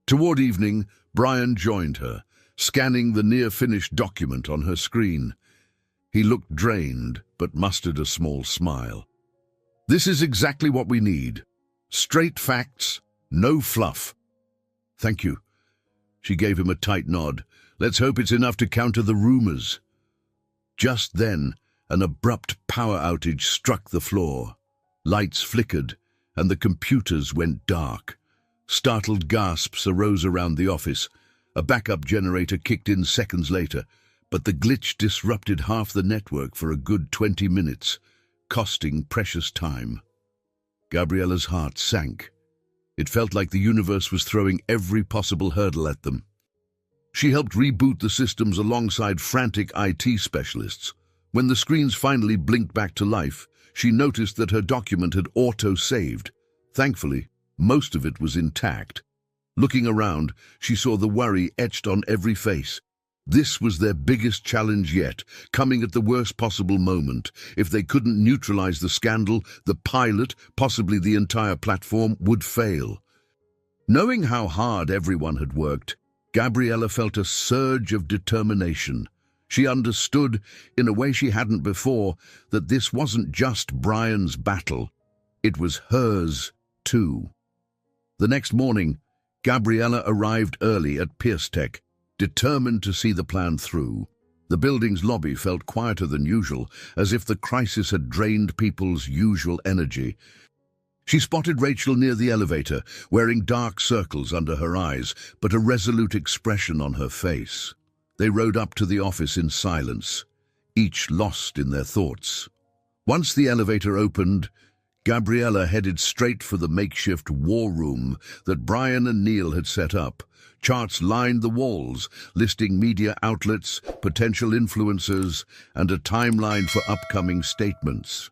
Toward evening, Brian joined her, scanning the near-finished document on her screen. He looked drained, but mustered a small smile. This is exactly what we need. Straight facts, no fluff. Thank you. She gave him a tight nod. Let's hope it's enough to counter the rumors. Just then, an abrupt power outage struck the floor. Lights flickered, and the computers went dark. Startled gasps arose around the office. A backup generator kicked in seconds later, but the glitch disrupted half the network for a good 20 minutes, costing precious time. Gabriella's heart sank. It felt like the universe was throwing every possible hurdle at them. She helped reboot the systems alongside frantic IT specialists. When the screens finally blinked back to life, she noticed that her document had auto-saved. Thankfully, most of it was intact. Looking around, she saw the worry etched on every face. This was their biggest challenge yet, coming at the worst possible moment. If they couldn't neutralize the scandal, the pilot, possibly the entire platform, would fail. Knowing how hard everyone had worked, Gabriella felt a surge of determination. She understood, in a way she hadn't before, that this wasn't just Brian's battle. It was hers, too. The next morning, Gabriella arrived early at Pierce Tech, determined to see the plan through. The building's lobby felt quieter than usual, as if the crisis had drained people's usual energy. She spotted Rachel near the elevator, wearing dark circles under her eyes, but a resolute expression on her face. They rode up to the office in silence, each lost in their thoughts. Once the elevator opened, Gabriella headed straight for the makeshift war room that Brian and Neil had set up. Charts lined the walls, listing media outlets, potential influencers, and a timeline for upcoming statements.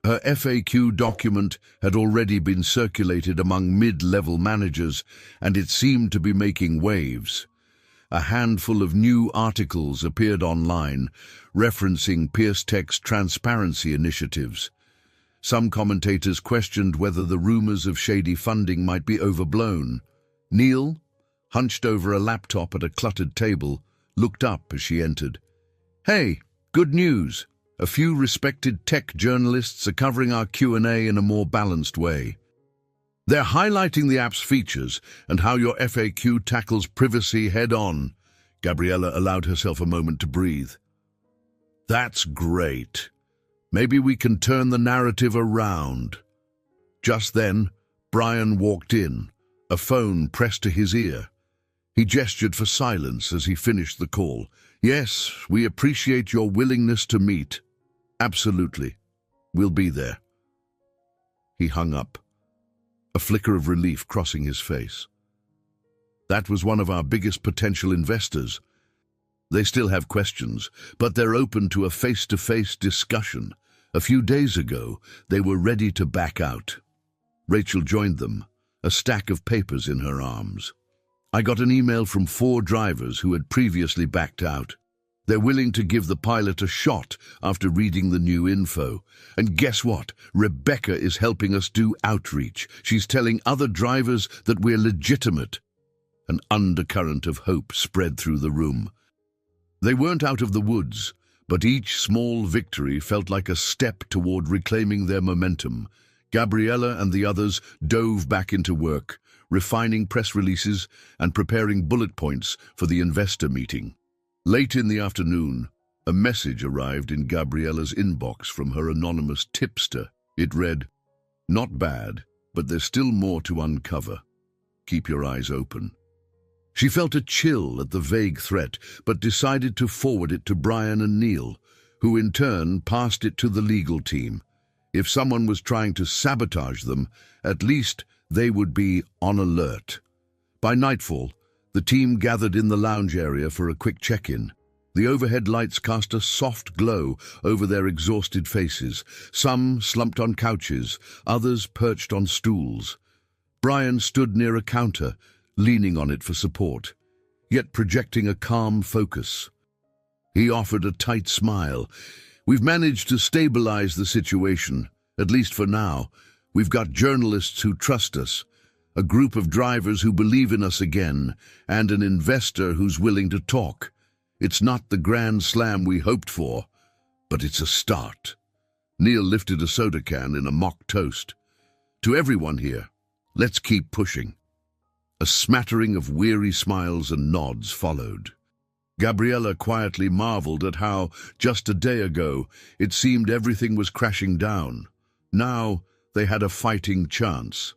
Her FAQ document had already been circulated among mid-level managers, and it seemed to be making waves. A handful of new articles appeared online, referencing Pierce Tech's transparency initiatives. Some commentators questioned whether the rumors of shady funding might be overblown. Neil, hunched over a laptop at a cluttered table, looked up as she entered. "Hey, good news! A few respected tech journalists are covering our Q&A in a more balanced way. They're highlighting the app's features and how your FAQ tackles privacy head-on." Gabriella allowed herself a moment to breathe. "That's great. Maybe we can turn the narrative around." Just then, Brian walked in, a phone pressed to his ear. He gestured for silence as he finished the call. "Yes, we appreciate your willingness to meet." "Absolutely. We'll be there." He hung up, a flicker of relief crossing his face. That was one of our biggest potential investors. They still have questions, but they're open to a face-to-face discussion. A few days ago, they were ready to back out. Rachel joined them, a stack of papers in her arms. "I got an email from 4 drivers who had previously backed out. They're willing to give the pilot a shot after reading the new info. And guess what? Rebecca is helping us do outreach. She's telling other drivers that we're legitimate." An undercurrent of hope spread through the room. They weren't out of the woods, but each small victory felt like a step toward reclaiming their momentum. Gabriella and the others dove back into work, refining press releases and preparing bullet points for the investor meeting. Late in the afternoon, a message arrived in Gabriella's inbox from her anonymous tipster. It read, "Not bad, but there's still more to uncover. Keep your eyes open." She felt a chill at the vague threat, but decided to forward it to Brian and Neil, who in turn passed it to the legal team. If someone was trying to sabotage them, at least they would be on alert. By nightfall, the team gathered in the lounge area for a quick check-in. The overhead lights cast a soft glow over their exhausted faces, some slumped on couches, others perched on stools. Brian stood near a counter, leaning on it for support, yet projecting a calm focus. He offered a tight smile. "We've managed to stabilize the situation, at least for now. We've got journalists who trust us, a group of drivers who believe in us again, and an investor who's willing to talk. It's not the grand slam we hoped for, but it's a start." Neil lifted a soda can in a mock toast. "To everyone here, let's keep pushing." A smattering of weary smiles and nods followed. Gabriella quietly marveled at how, just a day ago, it seemed everything was crashing down. Now, they had a fighting chance.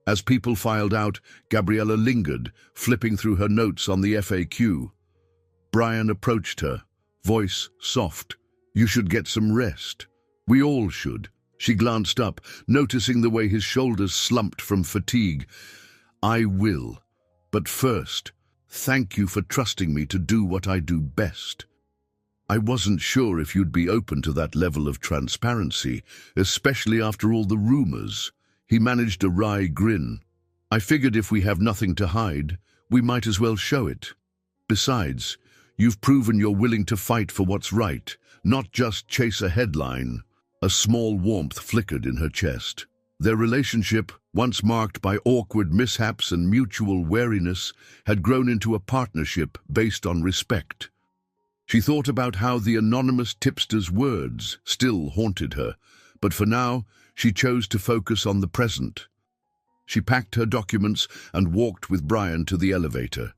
As people filed out, Gabriella lingered, flipping through her notes on the FAQ. Brian approached her, voice soft. "You should get some rest." "We all should." She glanced up, noticing the way his shoulders slumped from fatigue. "I will. But first, thank you for trusting me to do what I do best." "I wasn't sure if you'd be open to that level of transparency, especially after all the rumors." He managed a wry grin. "I figured if we have nothing to hide, we might as well show it. Besides, you've proven you're willing to fight for what's right, not just chase a headline." A small warmth flickered in her chest. Their relationship, once marked by awkward mishaps and mutual wariness, had grown into a partnership based on respect. She thought about how the anonymous tipster's words still haunted her, but for now, she chose to focus on the present. She packed her documents and walked with Brian to the elevator.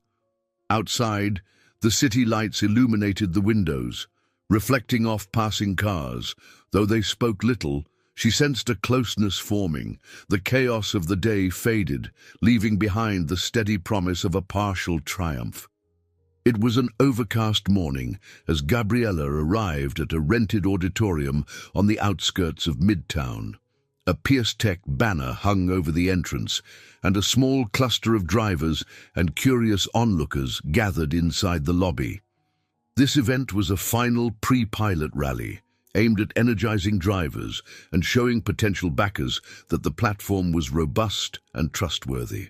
Outside, the city lights illuminated the windows, reflecting off passing cars. Though they spoke little, she sensed a closeness forming. The chaos of the day faded, leaving behind the steady promise of a partial triumph. It was an overcast morning as Gabriella arrived at a rented auditorium on the outskirts of Midtown. A Pierce Tech banner hung over the entrance, and a small cluster of drivers and curious onlookers gathered inside the lobby. This event was a final pre-pilot rally, aimed at energizing drivers and showing potential backers that the platform was robust and trustworthy.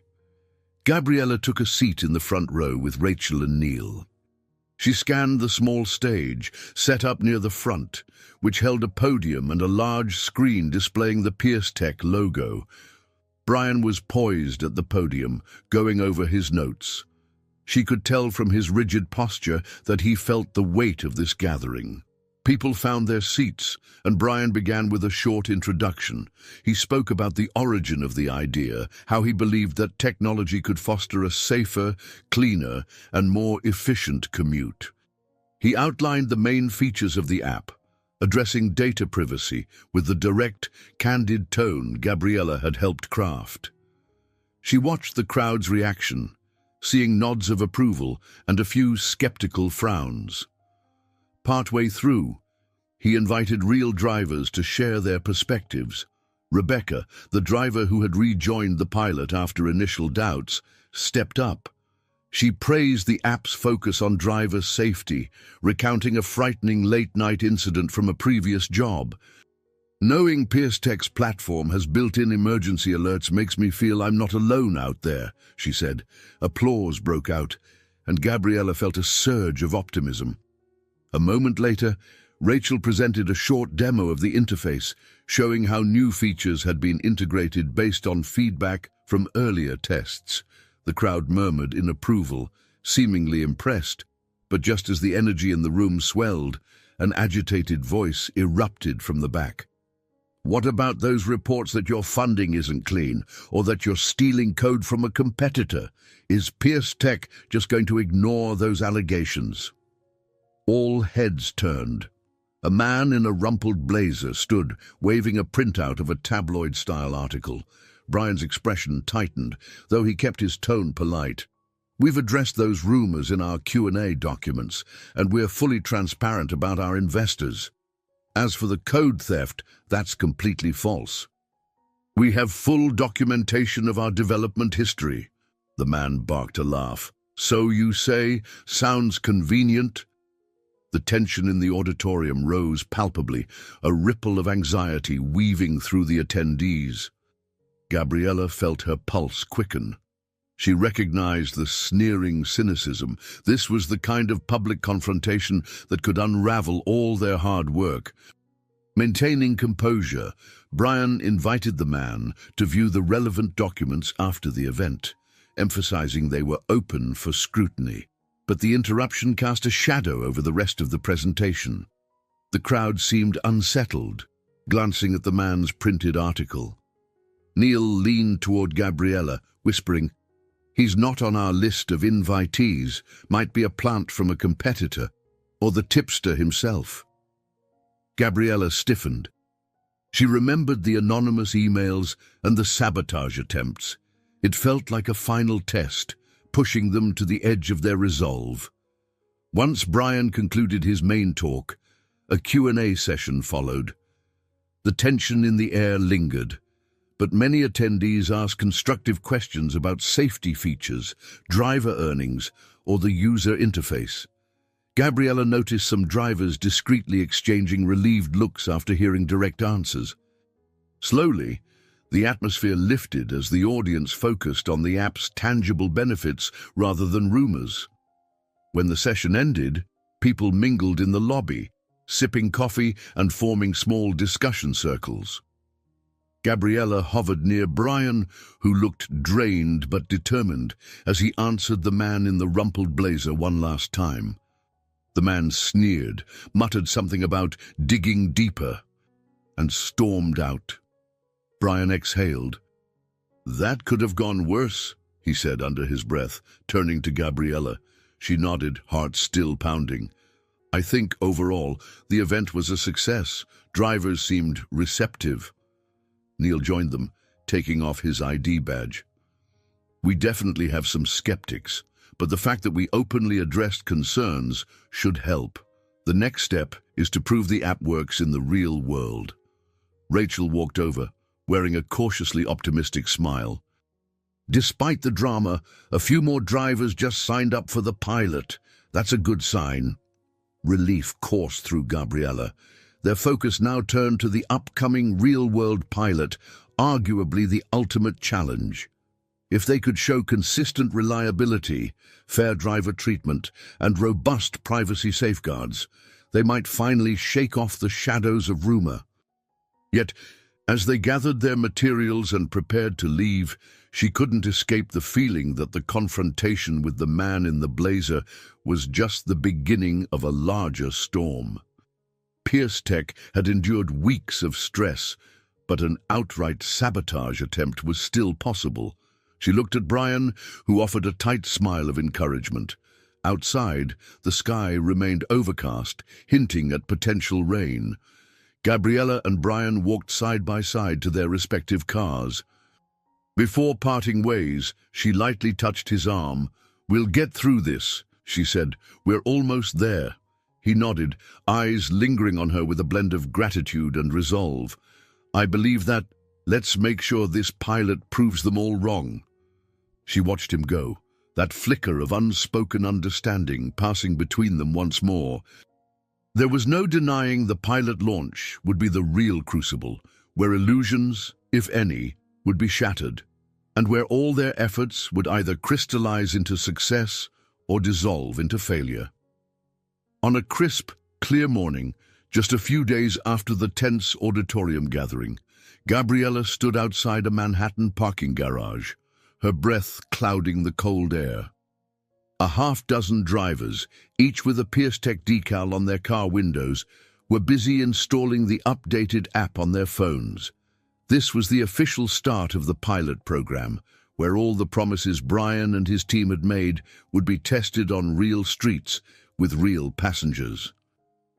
Gabriella took a seat in the front row with Rachel and Neil. She scanned the small stage, set up near the front, which held a podium and a large screen displaying the Pierce Tech logo. Brian was poised at the podium, going over his notes. She could tell from his rigid posture that he felt the weight of this gathering. People found their seats, and Brian began with a short introduction. He spoke about the origin of the idea, how he believed that technology could foster a safer, cleaner, and more efficient commute. He outlined the main features of the app, addressing data privacy with the direct, candid tone Gabriella had helped craft. She watched the crowd's reaction, seeing nods of approval and a few skeptical frowns. Partway through, he invited real drivers to share their perspectives. Rebecca, the driver who had rejoined the pilot after initial doubts, stepped up. She praised the app's focus on driver safety, recounting a frightening late-night incident from a previous job. "Knowing Pierce Tech's platform has built-in emergency alerts makes me feel I'm not alone out there," she said. Applause broke out, and Gabriella felt a surge of optimism. A moment later, Rachel presented a short demo of the interface, showing how new features had been integrated based on feedback from earlier tests. The crowd murmured in approval, seemingly impressed, but just as the energy in the room swelled, an agitated voice erupted from the back. "What about those reports that your funding isn't clean, or that you're stealing code from a competitor? Is Pierce Tech just going to ignore those allegations?" All heads turned. A man in a rumpled blazer stood, waving a printout of a tabloid-style article. Brian's expression tightened, though he kept his tone polite. "We've addressed those rumors in our Q&A documents, and we're fully transparent about our investors. As for the code theft, that's completely false. We have full documentation of our development history." The man barked a laugh. "So you say? Sounds convenient?" The tension in the auditorium rose palpably, a ripple of anxiety weaving through the attendees. Gabriella felt her pulse quicken. She recognized the sneering cynicism. This was the kind of public confrontation that could unravel all their hard work. Maintaining composure, Brian invited the man to view the relevant documents after the event, emphasizing they were open for scrutiny. But the interruption cast a shadow over the rest of the presentation. The crowd seemed unsettled, glancing at the man's printed article. Neil leaned toward Gabriella, whispering, "He's not on our list of invitees, might be a plant from a competitor, or the tipster himself." Gabriella stiffened. She remembered the anonymous emails and the sabotage attempts. It felt like a final test, pushing them to the edge of their resolve. Once Brian concluded his main talk, a Q&A session followed. The tension in the air lingered, but many attendees asked constructive questions about safety features, driver earnings, or the user interface. Gabriella noticed some drivers discreetly exchanging relieved looks after hearing direct answers. Slowly, the atmosphere lifted as the audience focused on the app's tangible benefits rather than rumors. When the session ended, people mingled in the lobby, sipping coffee and forming small discussion circles. Gabriella hovered near Brian, who looked drained but determined as he answered the man in the rumpled blazer one last time. The man sneered, muttered something about digging deeper, and stormed out. Brian exhaled. "That could have gone worse," he said under his breath, turning to Gabriella. She nodded, heart still pounding. "I think, overall, the event was a success. Drivers seemed receptive." Neil joined them, taking off his ID badge. "We definitely have some skeptics, but the fact that we openly addressed concerns should help. The next step is to prove the app works in the real world." Rachel walked over, wearing a cautiously optimistic smile. "Despite the drama, a few more drivers just signed up for the pilot. That's a good sign." Relief coursed through Gabriella. Their focus now turned to the upcoming real-world pilot, arguably the ultimate challenge. If they could show consistent reliability, fair driver treatment, and robust privacy safeguards, they might finally shake off the shadows of rumor. Yet, as they gathered their materials and prepared to leave, she couldn't escape the feeling that the confrontation with the man in the blazer was just the beginning of a larger storm. Pierce Tech had endured weeks of stress, but an outright sabotage attempt was still possible. She looked at Brian, who offered a tight smile of encouragement. Outside, the sky remained overcast, hinting at potential rain. Gabriella and Brian walked side by side to their respective cars. Before parting ways, she lightly touched his arm. "We'll get through this," she said. "We're almost there." He nodded, eyes lingering on her with a blend of gratitude and resolve. "I believe that. Let's make sure this pilot proves them all wrong." She watched him go, that flicker of unspoken understanding passing between them once more. There was no denying the pilot launch would be the real crucible, where illusions, if any, would be shattered, and where all their efforts would either crystallize into success or dissolve into failure. On a crisp, clear morning, just a few days after the tense auditorium gathering, Gabriella stood outside a Manhattan parking garage, her breath clouding the cold air. A half-dozen drivers, each with a Pierce Tech decal on their car windows, were busy installing the updated app on their phones. This was the official start of the pilot program, where all the promises Brian and his team had made would be tested on real streets with real passengers.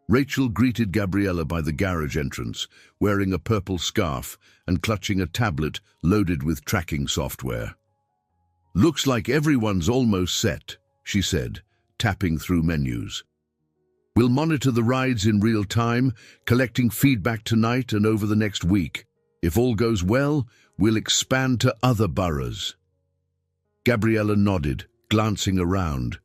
Rachel greeted Gabriella by the garage entrance, wearing a purple scarf and clutching a tablet loaded with tracking software. "Looks like everyone's almost set," she said, tapping through menus. "We'll monitor the rides in real time, collecting feedback tonight and over the next week. If all goes well, we'll expand to other boroughs." Gabriella nodded, glancing around.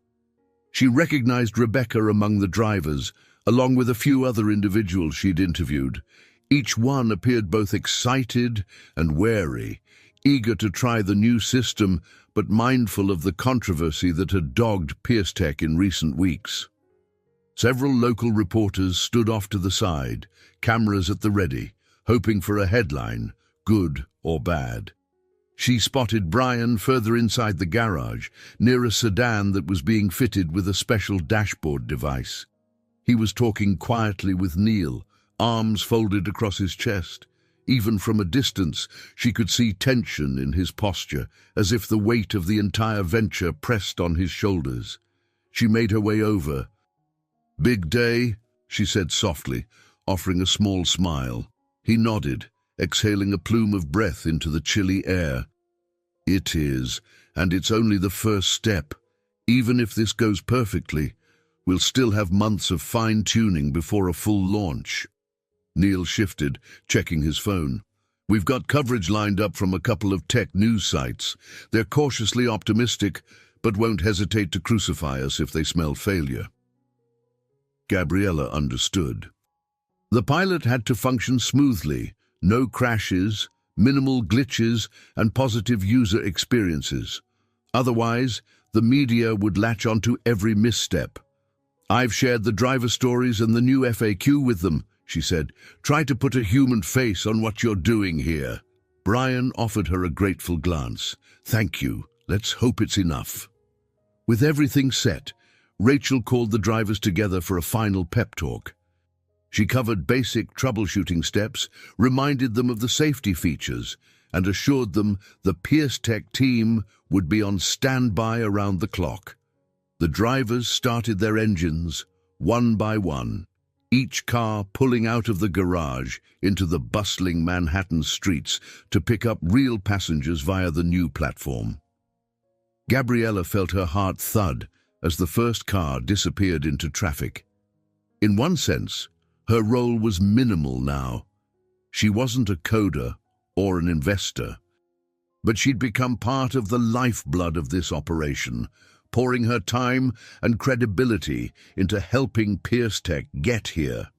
She recognized Rebecca among the drivers, along with a few other individuals she'd interviewed. Each one appeared both excited and wary, eager to try the new system, but mindful of the controversy that had dogged Pierce Tech in recent weeks. Several local reporters stood off to the side, cameras at the ready, hoping for a headline, good or bad. She spotted Brian further inside the garage, near a sedan that was being fitted with a special dashboard device. He was talking quietly with Neil, arms folded across his chest. Even from a distance, she could see tension in his posture, as if the weight of the entire venture pressed on his shoulders. She made her way over. "Big day," she said softly, offering a small smile. He nodded, exhaling a plume of breath into the chilly air. "It is, and it's only the first step. Even if this goes perfectly, we'll still have months of fine-tuning before a full launch." Neil shifted, checking his phone. "We've got coverage lined up from a couple of tech news sites. They're cautiously optimistic, but won't hesitate to crucify us if they smell failure." Gabriella understood. The pilot had to function smoothly, no crashes, minimal glitches, and positive user experiences. Otherwise, the media would latch onto every misstep. "I've shared the driver stories and the new FAQ with them," she said. "Try to put a human face on what you're doing here." Brian offered her a grateful glance. "Thank you. Let's hope it's enough." With everything set, Rachel called the drivers together for a final pep talk. She covered basic troubleshooting steps, reminded them of the safety features, and assured them the Pierce Tech team would be on standby around the clock. The drivers started their engines, one by one, each car pulling out of the garage into the bustling Manhattan streets to pick up real passengers via the new platform. Gabriella felt her heart thud as the first car disappeared into traffic. In one sense, her role was minimal now. She wasn't a coder or an investor, but she'd become part of the lifeblood of this operation, pouring her time and credibility into helping Pierce Tech get here.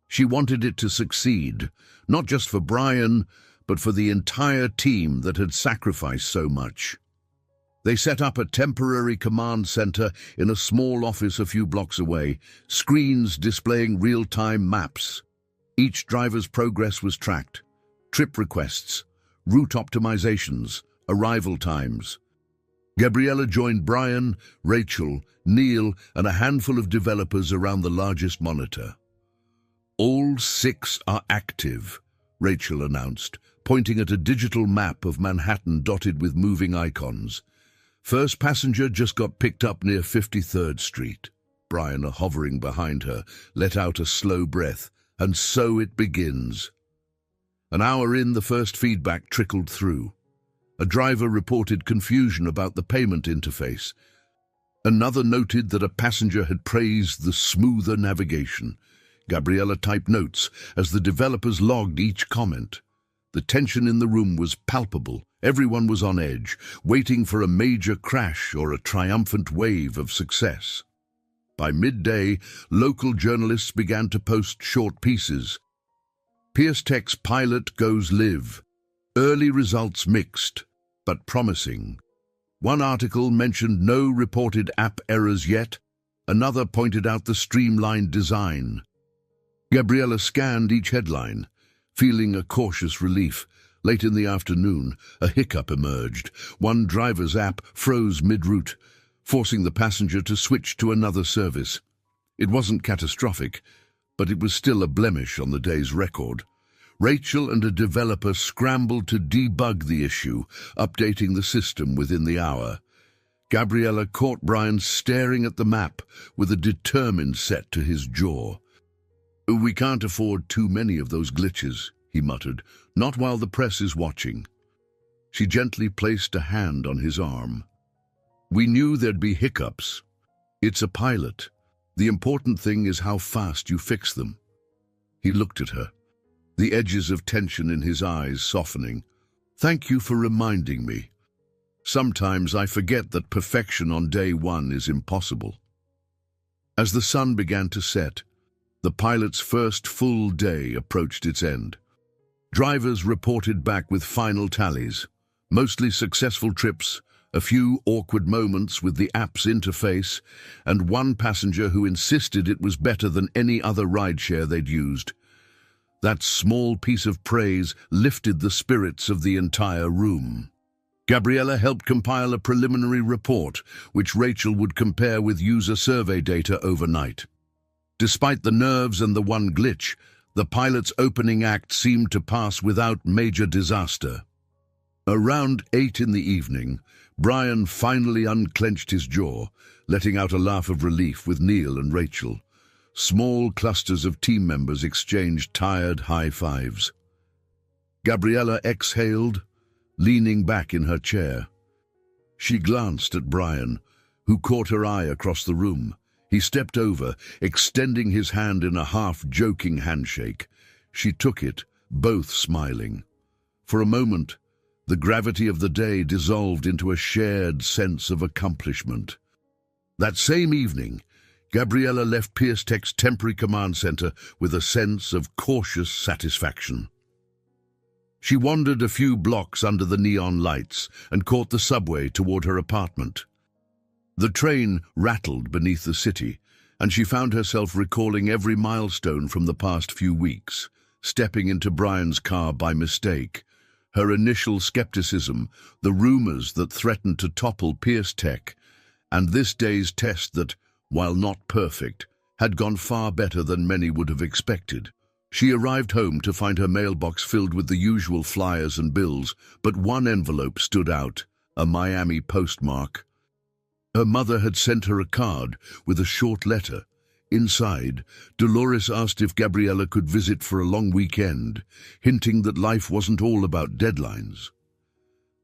She wanted it to succeed, not just for Brian, but for the entire team that had sacrificed so much. They set up a temporary command center in a small office a few blocks away, screens displaying real-time maps. Each driver's progress was tracked. Trip requests, route optimizations, arrival times. Gabriella joined Brian, Rachel, Neil, and a handful of developers around the largest monitor. "All 6 are active," Rachel announced, pointing at a digital map of Manhattan dotted with moving icons. "First passenger just got picked up near 53rd Street. Brian, hovering behind her, let out a slow breath. "And so it begins." An hour in, the first feedback trickled through. A driver reported confusion about the payment interface. Another noted that a passenger had praised the smoother navigation. Gabriella typed notes as the developers logged each comment. The tension in the room was palpable. Everyone was on edge, waiting for a major crash or a triumphant wave of success. By midday, local journalists began to post short pieces. Pierce Tech's pilot goes live. Early results mixed, but promising. One article mentioned no reported app errors yet. Another pointed out the streamlined design. Gabriella scanned each headline, feeling a cautious relief. Late in the afternoon, a hiccup emerged. One driver's app froze mid-route, forcing the passenger to switch to another service. It wasn't catastrophic, but it was still a blemish on the day's record. Rachel and a developer scrambled to debug the issue, updating the system within the hour. Gabriella caught Brian staring at the map with a determined set to his jaw. "We can't afford too many of those glitches," he muttered, "not while the press is watching." She gently placed a hand on his arm. "We knew there'd be hiccups. It's a pilot. The important thing is how fast you fix them." He looked at her, the edges of tension in his eyes softening. "Thank you for reminding me. Sometimes I forget that perfection on day one is impossible." As the sun began to set, the pilot's first full day approached its end. Drivers reported back with final tallies, mostly successful trips, a few awkward moments with the app's interface, and one passenger who insisted it was better than any other rideshare they'd used. That small piece of praise lifted the spirits of the entire room. Gabriella helped compile a preliminary report, which Rachel would compare with user survey data overnight. Despite the nerves and the one glitch, the pilot's opening act seemed to pass without major disaster. Around 8 in the evening, Brian finally unclenched his jaw, letting out a laugh of relief with Neil and Rachel. Small clusters of team members exchanged tired high fives. Gabriella exhaled, leaning back in her chair. She glanced at Brian, who caught her eye across the room. He stepped over, extending his hand in a half-joking handshake. She took it, both smiling. For a moment, the gravity of the day dissolved into a shared sense of accomplishment. That same evening, Gabriella left Pierce Tech's temporary command center with a sense of cautious satisfaction. She wandered a few blocks under the neon lights and caught the subway toward her apartment. The train rattled beneath the city, and she found herself recalling every milestone from the past few weeks, stepping into Brian's car by mistake. Her initial skepticism, the rumors that threatened to topple Pierce Tech, and this day's test that, while not perfect, had gone far better than many would have expected. She arrived home to find her mailbox filled with the usual flyers and bills, but one envelope stood out, a Miami postmark. Her mother had sent her a card with a short letter. Inside, Dolores asked if Gabriella could visit for a long weekend, hinting that life wasn't all about deadlines.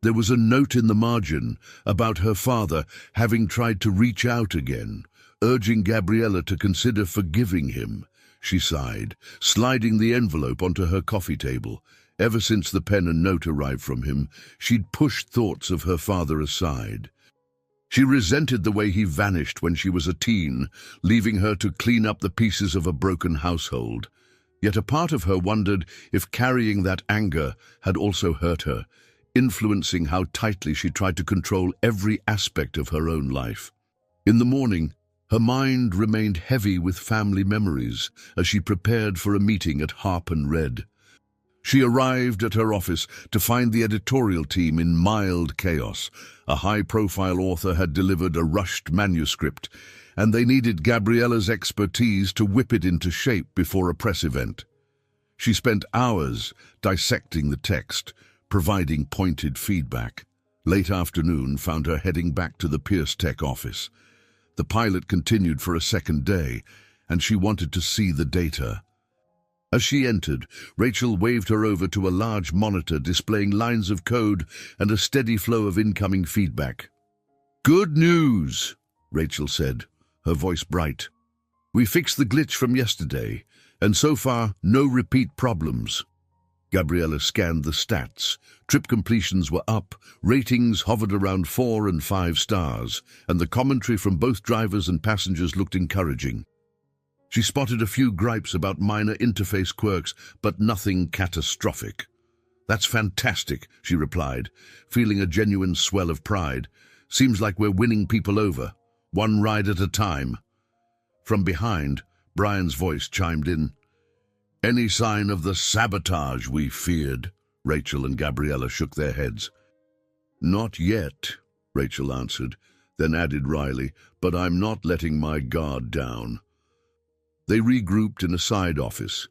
There was a note in the margin about her father having tried to reach out again, urging Gabriella to consider forgiving him. She sighed, sliding the envelope onto her coffee table. Ever since the pen and note arrived from him, she'd pushed thoughts of her father aside. She resented the way he vanished when she was a teen, leaving her to clean up the pieces of a broken household. Yet a part of her wondered if carrying that anger had also hurt her, influencing how tightly she tried to control every aspect of her own life. In the morning, her mind remained heavy with family memories as she prepared for a meeting at Harp and Red. She arrived at her office to find the editorial team in mild chaos. A high-profile author had delivered a rushed manuscript, and they needed Gabriella's expertise to whip it into shape before a press event. She spent hours dissecting the text, providing pointed feedback. Late afternoon found her heading back to the Pierce Tech office. The pilot continued for a second day, and she wanted to see the data. As she entered, Rachel waved her over to a large monitor displaying lines of code and a steady flow of incoming feedback. "Good news," Rachel said, her voice bright. "We fixed the glitch from yesterday, and so far, no repeat problems." Gabriella scanned the stats. Trip completions were up, ratings hovered around 4 and 5 stars, and the commentary from both drivers and passengers looked encouraging. She spotted a few gripes about minor interface quirks, but nothing catastrophic. "That's fantastic," she replied, feeling a genuine swell of pride. "Seems like we're winning people over, one ride at a time." From behind, Brian's voice chimed in. "Any sign of the sabotage we feared?" Rachel and Gabriella shook their heads. "Not yet," Rachel answered, then added wryly, "but I'm not letting my guard down." They regrouped in a side office,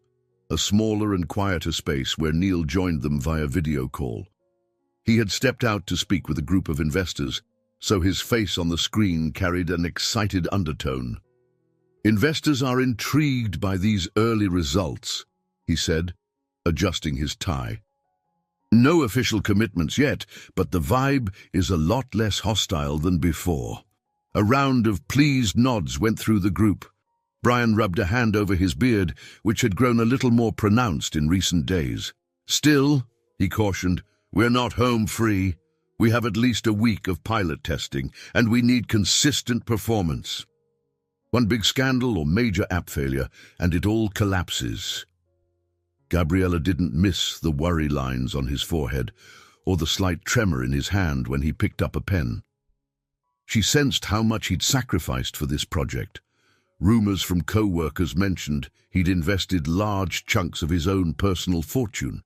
a smaller and quieter space where Neil joined them via video call. He had stepped out to speak with a group of investors, so his face on the screen carried an excited undertone. "Investors are intrigued by these early results," he said, adjusting his tie. "No official commitments yet, but the vibe is a lot less hostile than before." A round of pleased nods went through the group. Brian rubbed a hand over his beard, which had grown a little more pronounced in recent days. "Still," he cautioned, "we're not home free. We have at least a week of pilot testing, and we need consistent performance. One big scandal or major app failure, and it all collapses." Gabriella didn't miss the worry lines on his forehead or the slight tremor in his hand when he picked up a pen. She sensed how much he'd sacrificed for this project. Rumors from co-workers mentioned he'd invested large chunks of his own personal fortune.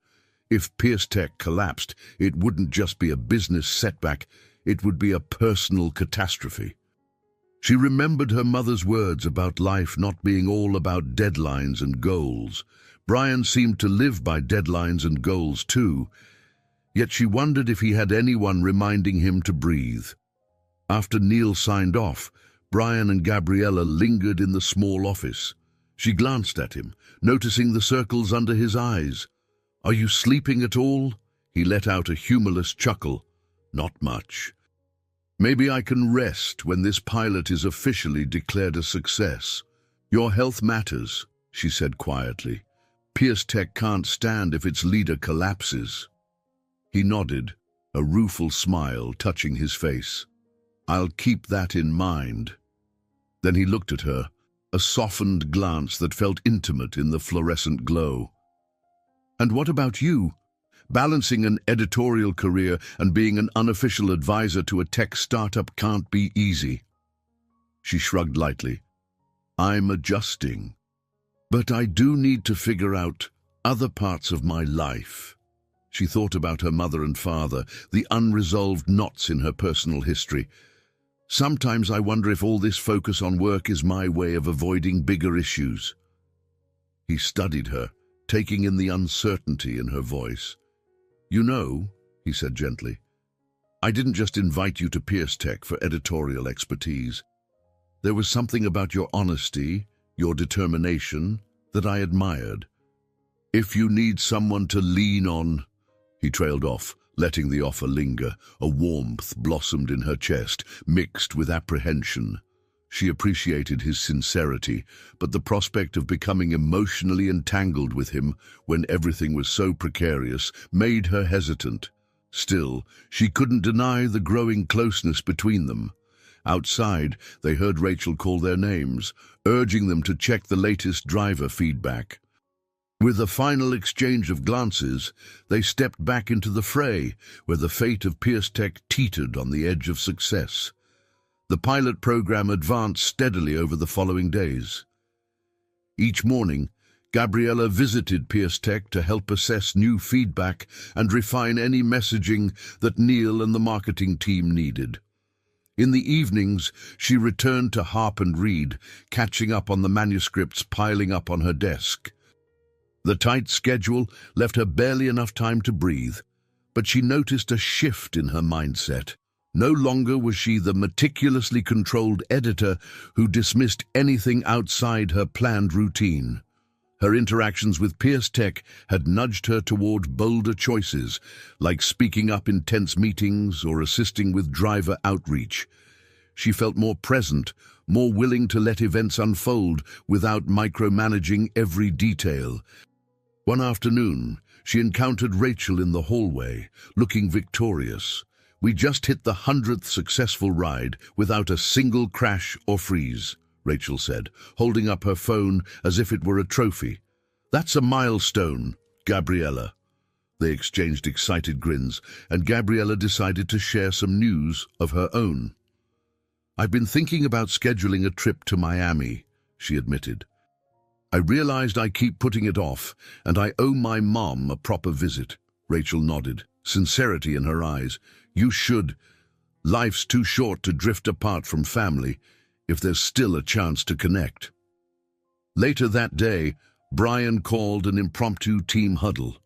If Pierce Tech collapsed, it wouldn't just be a business setback, it would be a personal catastrophe. She remembered her mother's words about life not being all about deadlines and goals. Brian seemed to live by deadlines and goals too, yet she wondered if he had anyone reminding him to breathe. After Neil signed off, Brian and Gabriella lingered in the small office. She glanced at him, noticing the circles under his eyes. "Are you sleeping at all?" He let out a humorless chuckle. "Not much. Maybe I can rest when this pilot is officially declared a success." "Your health matters," she said quietly. "Pierce Tech can't stand if its leader collapses." He nodded, a rueful smile touching his face. "I'll keep that in mind." Then he looked at her, a softened glance that felt intimate in the fluorescent glow. "And what about you? Balancing an editorial career and being an unofficial advisor to a tech startup can't be easy." She shrugged lightly. "I'm adjusting. But I do need to figure out other parts of my life." She thought about her mother and father, the unresolved knots in her personal history. "Sometimes I wonder if all this focus on work is my way of avoiding bigger issues." He studied her, taking in the uncertainty in her voice. "You know," he said gently, "I didn't just invite you to Pierce Tech for editorial expertise. There was something about your honesty, your determination, that I admired. If you need someone to lean on—" He trailed off, letting the offer linger. A warmth blossomed in her chest, mixed with apprehension. She appreciated his sincerity, but the prospect of becoming emotionally entangled with him when everything was so precarious made her hesitant. Still, she couldn't deny the growing closeness between them. Outside, they heard Rachel call their names, urging them to check the latest driver feedback. With a final exchange of glances, they stepped back into the fray, where the fate of Pierce Tech teetered on the edge of success. The pilot program advanced steadily over the following days. Each morning, Gabriella visited Pierce Tech to help assess new feedback and refine any messaging that Neil and the marketing team needed. In the evenings, she returned to harp and read, catching up on the manuscripts piling up on her desk. The tight schedule left her barely enough time to breathe, but she noticed a shift in her mindset. No longer was she the meticulously controlled editor who dismissed anything outside her planned routine. Her interactions with Pierce Tech had nudged her toward bolder choices, like speaking up in tense meetings or assisting with driver outreach. She felt more present, more willing to let events unfold without micromanaging every detail. One afternoon, she encountered Rachel in the hallway, looking victorious. "We just hit the 100th successful ride without a single crash or freeze," Rachel said, holding up her phone as if it were a trophy. "That's a milestone, Gabriella." They exchanged excited grins, and Gabriella decided to share some news of her own. "I've been thinking about scheduling a trip to Miami," she admitted. "I realized I keep putting it off, and I owe my mom a proper visit." Rachel nodded, sincerity in her eyes. "You should. Life's too short to drift apart from family if there's still a chance to connect." Later that day, Brian called an impromptu team huddle,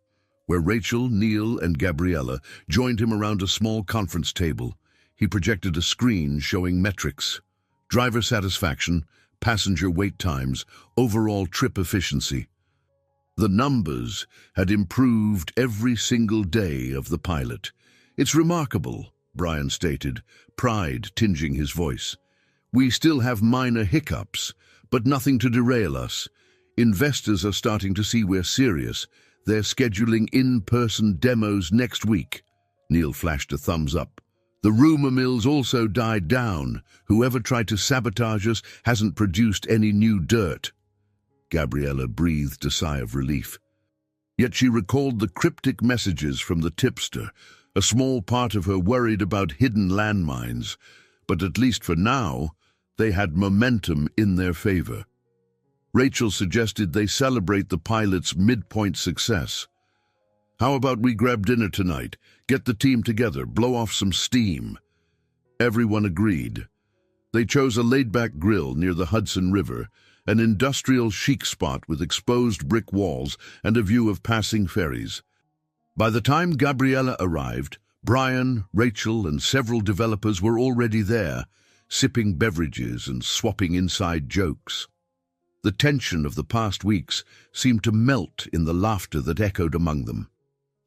where Rachel, Neil, and Gabriella joined him around a small conference table. He projected a screen showing metrics: driver satisfaction, passenger wait times, overall trip efficiency. The numbers had improved every single day of the pilot. "It's remarkable," Brian stated, pride tinging his voice. "We still have minor hiccups, but nothing to derail us. Investors are starting to see we're serious. They're scheduling in-person demos next week." Neil flashed a thumbs up. "The rumor mills also died down. Whoever tried to sabotage us hasn't produced any new dirt." Gabriella breathed a sigh of relief. Yet she recalled the cryptic messages from the tipster. A small part of her worried about hidden landmines, but at least for now, they had momentum in their favor. Rachel suggested they celebrate the pilot's midpoint success. "How about we grab dinner tonight, get the team together, blow off some steam?" Everyone agreed. They chose a laid-back grill near the Hudson River, an industrial chic spot with exposed brick walls and a view of passing ferries. By the time Gabriella arrived, Brian, Rachel, and several developers were already there, sipping beverages and swapping inside jokes. The tension of the past weeks seemed to melt in the laughter that echoed among them.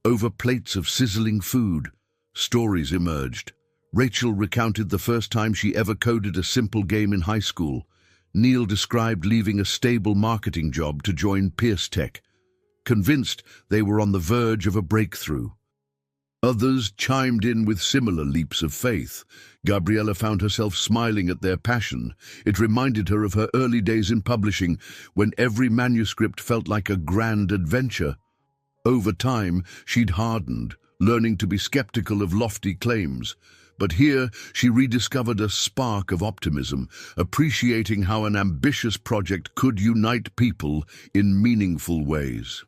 Over plates of sizzling food, stories emerged. Rachel recounted the first time she ever coded a simple game in high school. Neil described leaving a stable marketing job to join Pierce Tech, convinced they were on the verge of a breakthrough. Others chimed in with similar leaps of faith. Gabriella found herself smiling at their passion. It reminded her of her early days in publishing, when every manuscript felt like a grand adventure. Over time, she'd hardened, learning to be skeptical of lofty claims. But here, she rediscovered a spark of optimism, appreciating how an ambitious project could unite people in meaningful ways.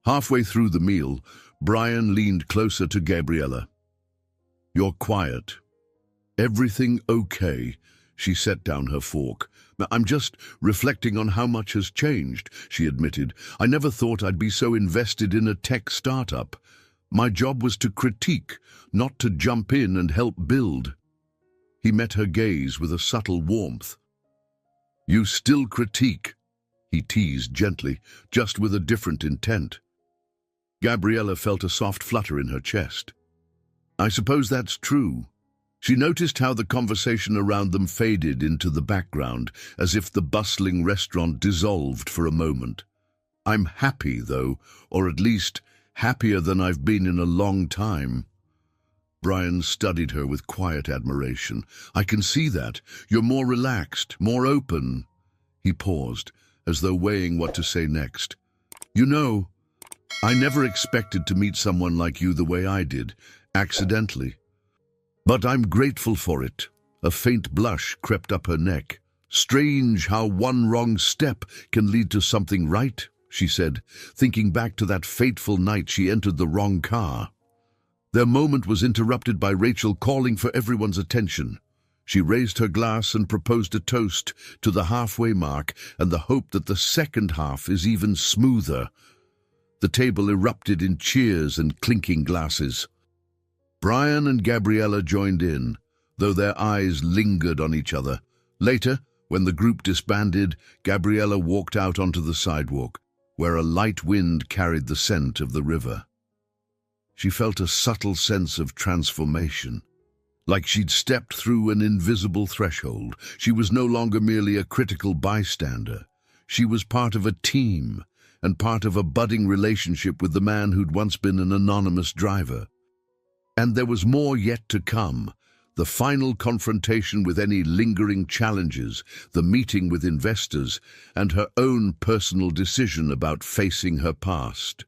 Halfway through the meal, Brian leaned closer to Gabriella. "You're quiet. Everything okay?" She set down her fork. "I'm just reflecting on how much has changed," she admitted. "I never thought I'd be so invested in a tech startup. My job was to critique, not to jump in and help build." He met her gaze with a subtle warmth. "You still critique," he teased gently, just with a different intent. Gabriella felt a soft flutter in her chest. "I suppose that's true." She noticed how the conversation around them faded into the background, as if the bustling restaurant dissolved for a moment. "I'm happy, though, or at least happier than I've been in a long time." Brian studied her with quiet admiration. "I can see that. You're more relaxed, more open." He paused, as though weighing what to say next. "You know, I never expected to meet someone like you the way I did, accidentally. But I'm grateful for it." A faint blush crept up her neck. "Strange how one wrong step can lead to something right," she said, thinking back to that fateful night she entered the wrong car. Their moment was interrupted by Rachel calling for everyone's attention. She raised her glass and proposed a toast to the halfway mark and the hope that the second half is even smoother. The table erupted in cheers and clinking glasses. Brian and Gabriella joined in, though their eyes lingered on each other. Later, when the group disbanded, Gabriella walked out onto the sidewalk, where a light wind carried the scent of the river. She felt a subtle sense of transformation. Like she'd stepped through an invisible threshold. She was no longer merely a critical bystander. She was part of a team, and part of a budding relationship with the man who'd once been an anonymous driver. And there was more yet to come. The final confrontation with any lingering challenges, the meeting with investors, and her own personal decision about facing her past.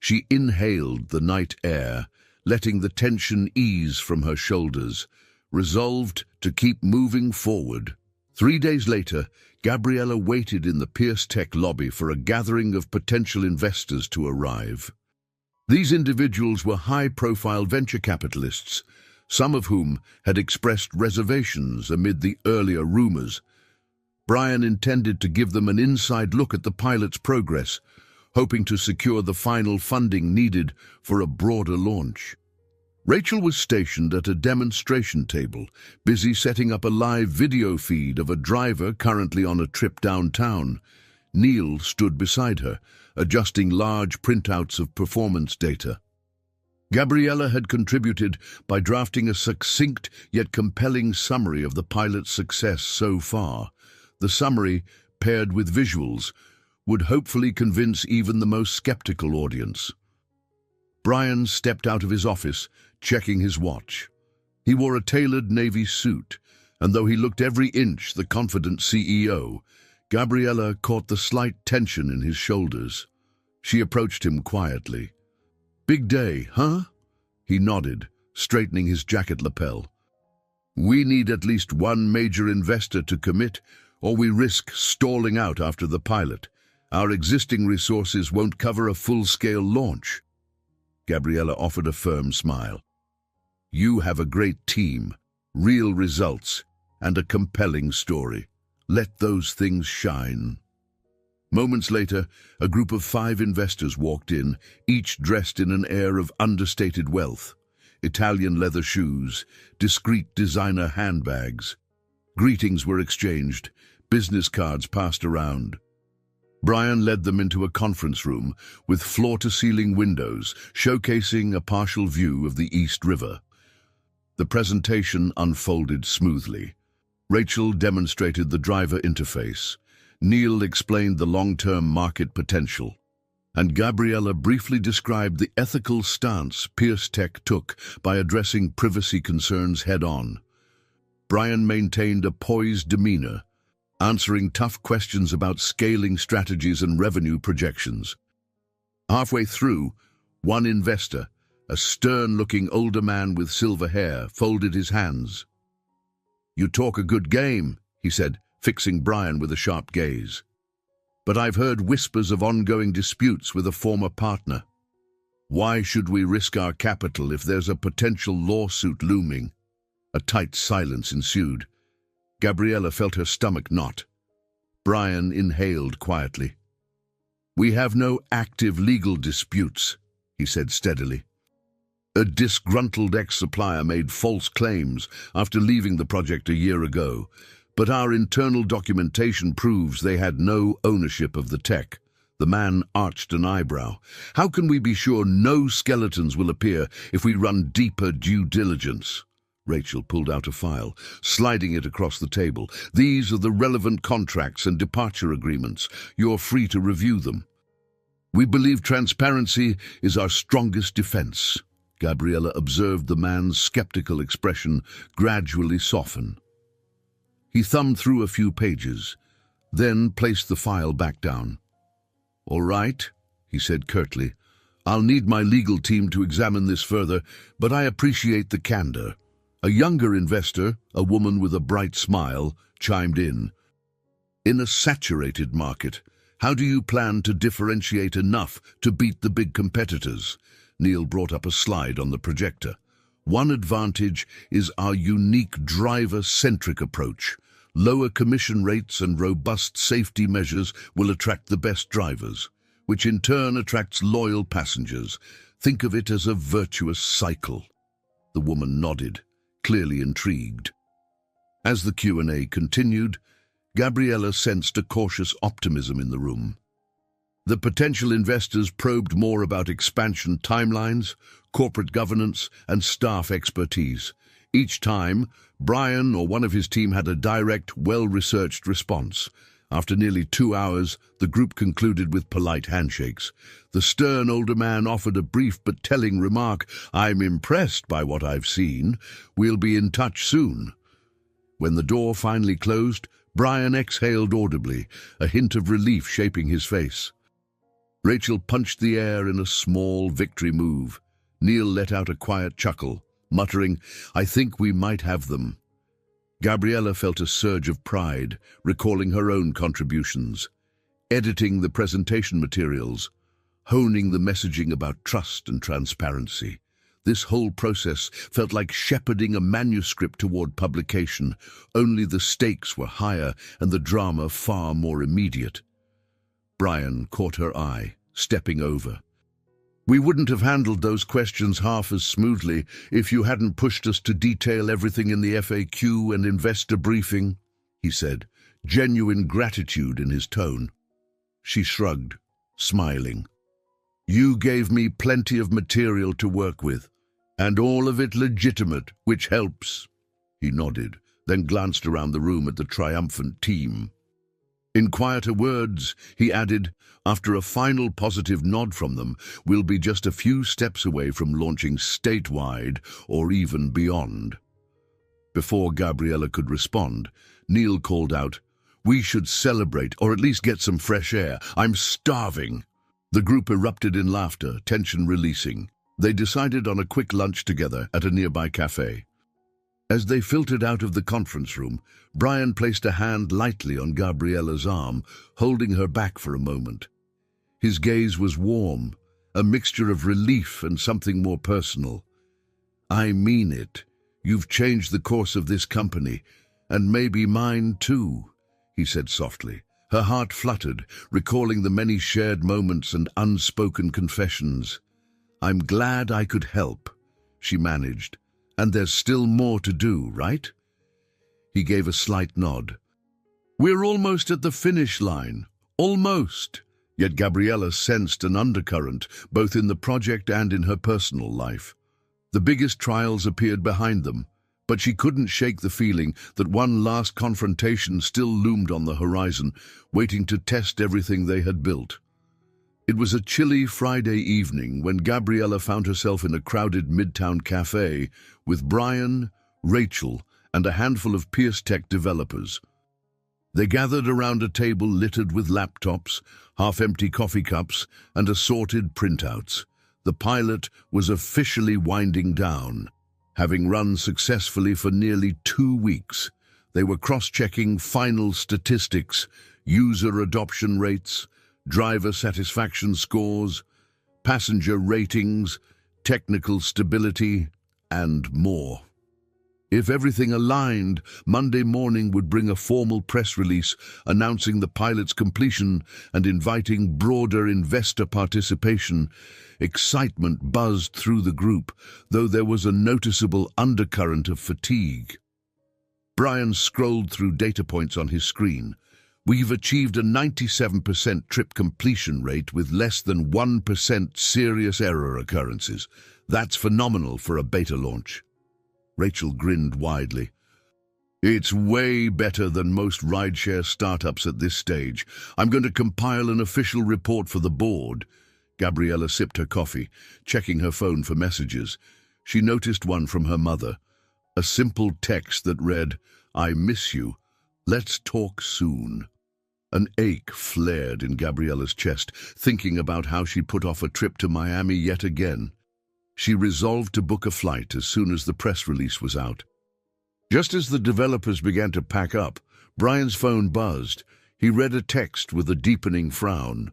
She inhaled the night air, letting the tension ease from her shoulders, resolved to keep moving forward. 3 days later, Gabriella waited in the Pierce Tech lobby for a gathering of potential investors to arrive. These individuals were high-profile venture capitalists, some of whom had expressed reservations amid the earlier rumors. Brian intended to give them an inside look at the pilot's progress, hoping to secure the final funding needed for a broader launch. Rachel was stationed at a demonstration table, busy setting up a live video feed of a driver currently on a trip downtown. Neil stood beside her, adjusting large printouts of performance data. Gabriella had contributed by drafting a succinct yet compelling summary of the pilot's success so far. The summary, paired with visuals, would hopefully convince even the most skeptical audience. Brian stepped out of his office, checking his watch. He wore a tailored navy suit, and though he looked every inch the confident CEO, Gabriella caught the slight tension in his shoulders. She approached him quietly. "Big day, huh?" He nodded, straightening his jacket lapel. "We need at least one major investor to commit, or we risk stalling out after the pilot. Our existing resources won't cover a full-scale launch." Gabriella offered a firm smile. "You have a great team, real results, and a compelling story. Let those things shine." Moments later, a group of 5 investors walked in, each dressed in an air of understated wealth. Italian leather shoes, discreet designer handbags. Greetings were exchanged, business cards passed around. Brian led them into a conference room with floor-to-ceiling windows, showcasing a partial view of the East River. The presentation unfolded smoothly. Rachel demonstrated the driver interface. Neil explained the long-term market potential, and Gabriella briefly described the ethical stance Pierce Tech took by addressing privacy concerns head-on. Brian maintained a poised demeanor, answering tough questions about scaling strategies and revenue projections. Halfway through, one investor, a stern-looking older man with silver hair, folded his hands. "You talk a good game," he said, fixing Brian with a sharp gaze. "But I've heard whispers of ongoing disputes with a former partner. Why should we risk our capital if there's a potential lawsuit looming?" A tight silence ensued. Gabriella felt her stomach knot. Brian inhaled quietly. "We have no active legal disputes," he said steadily. "A disgruntled ex-supplier made false claims after leaving the project a year ago, but our internal documentation proves they had no ownership of the tech." The man arched an eyebrow. "How can we be sure no skeletons will appear if we run deeper due diligence?" Rachel pulled out a file, sliding it across the table. "These are the relevant contracts and departure agreements. You're free to review them." "We believe transparency is our strongest defense." Gabriella observed the man's skeptical expression gradually soften. He thumbed through a few pages, then placed the file back down. "All right," he said curtly. "I'll need my legal team to examine this further, but I appreciate the candor." A younger investor, a woman with a bright smile, chimed in. "In a saturated market, how do you plan to differentiate enough to beat the big competitors?" Neil brought up a slide on the projector. "One advantage is our unique driver-centric approach. Lower commission rates and robust safety measures will attract the best drivers, which in turn attracts loyal passengers. Think of it as a virtuous cycle." The woman nodded, clearly intrigued. As the Q&A continued, Gabriella sensed a cautious optimism in the room. The potential investors probed more about expansion timelines, corporate governance, and staff expertise. Each time, Brian or one of his team had a direct, well-researched response. After nearly 2 hours, the group concluded with polite handshakes. The stern older man offered a brief but telling remark. "I'm impressed by what I've seen. We'll be in touch soon." When the door finally closed, Brian exhaled audibly, a hint of relief shaping his face. Rachel punched the air in a small victory move. Neil let out a quiet chuckle, muttering, "I think we might have them." Gabriella felt a surge of pride, recalling her own contributions. Editing the presentation materials, honing the messaging about trust and transparency. This whole process felt like shepherding a manuscript toward publication, only the stakes were higher and the drama far more immediate. Brian caught her eye, stepping over. "We wouldn't have handled those questions half as smoothly if you hadn't pushed us to detail everything in the FAQ and investor briefing," he said, genuine gratitude in his tone. She shrugged, smiling. "You gave me plenty of material to work with, and all of it legitimate, which helps." He nodded, then glanced around the room at the triumphant team. In quieter words, he added, "After a final positive nod from them, we'll be just a few steps away from launching statewide or even beyond." Before Gabriella could respond, Neil called out, "We should celebrate, or at least get some fresh air. I'm starving." The group erupted in laughter, tension releasing. They decided on a quick lunch together at a nearby cafe. As they filtered out of the conference room, Brian placed a hand lightly on Gabriella's arm, holding her back for a moment. His gaze was warm, a mixture of relief and something more personal. "I mean it. You've changed the course of this company, and maybe mine too," he said softly. Her heart fluttered, recalling the many shared moments and unspoken confessions. "I'm glad I could help," she managed. "And there's still more to do, right?" He gave a slight nod. "We're almost at the finish line. Almost." Yet Gabriella sensed an undercurrent, both in the project and in her personal life. The biggest trials appeared behind them, but she couldn't shake the feeling that one last confrontation still loomed on the horizon, waiting to test everything they had built. It was a chilly Friday evening when Gabriella found herself in a crowded midtown cafe with Brian, Rachel, and a handful of Pierce Tech developers. They gathered around a table littered with laptops, half-empty coffee cups, and assorted printouts. The pilot was officially winding down. Having run successfully for nearly 2 weeks, they were cross-checking final statistics, user adoption rates, driver satisfaction scores, passenger ratings, technical stability, and more. If everything aligned, Monday morning would bring a formal press release announcing the pilot's completion and inviting broader investor participation. Excitement buzzed through the group, though there was a noticeable undercurrent of fatigue. Brian scrolled through data points on his screen. We've achieved a 97% trip completion rate with less than 1% serious error occurrences. That's phenomenal for a beta launch. Rachel grinned widely. It's way better than most rideshare startups at this stage. I'm going to compile an official report for the board. Gabriella sipped her coffee, checking her phone for messages. She noticed one from her mother. A simple text that read, "I miss you. Let's talk soon." An ache flared in Gabriella's chest, thinking about how she put off a trip to Miami yet again. She resolved to book a flight as soon as the press release was out. Just as the developers began to pack up, Brian's phone buzzed. He read a text with a deepening frown.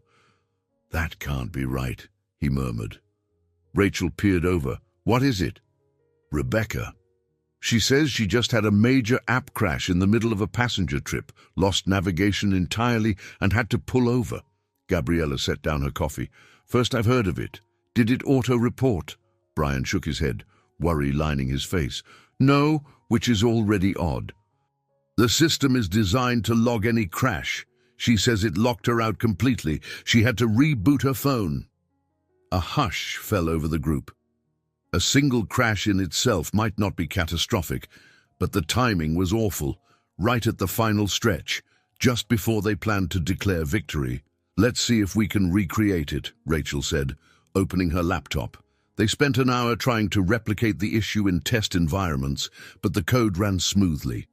"That can't be right," he murmured. Rachel peered over. "What is it?" "Rebecca. She says she just had a major app crash in the middle of a passenger trip, lost navigation entirely, and had to pull over." Gabriella set down her coffee. "First I've heard of it. Did it auto-report?" Brian shook his head, worry lining his face. "No, which is already odd. The system is designed to log any crash. She says it locked her out completely. She had to reboot her phone." A hush fell over the group. A single crash in itself might not be catastrophic, but the timing was awful, right at the final stretch, just before they planned to declare victory. "Let's see if we can recreate it," Rachel said, opening her laptop. They spent an hour trying to replicate the issue in test environments, but the code ran smoothly.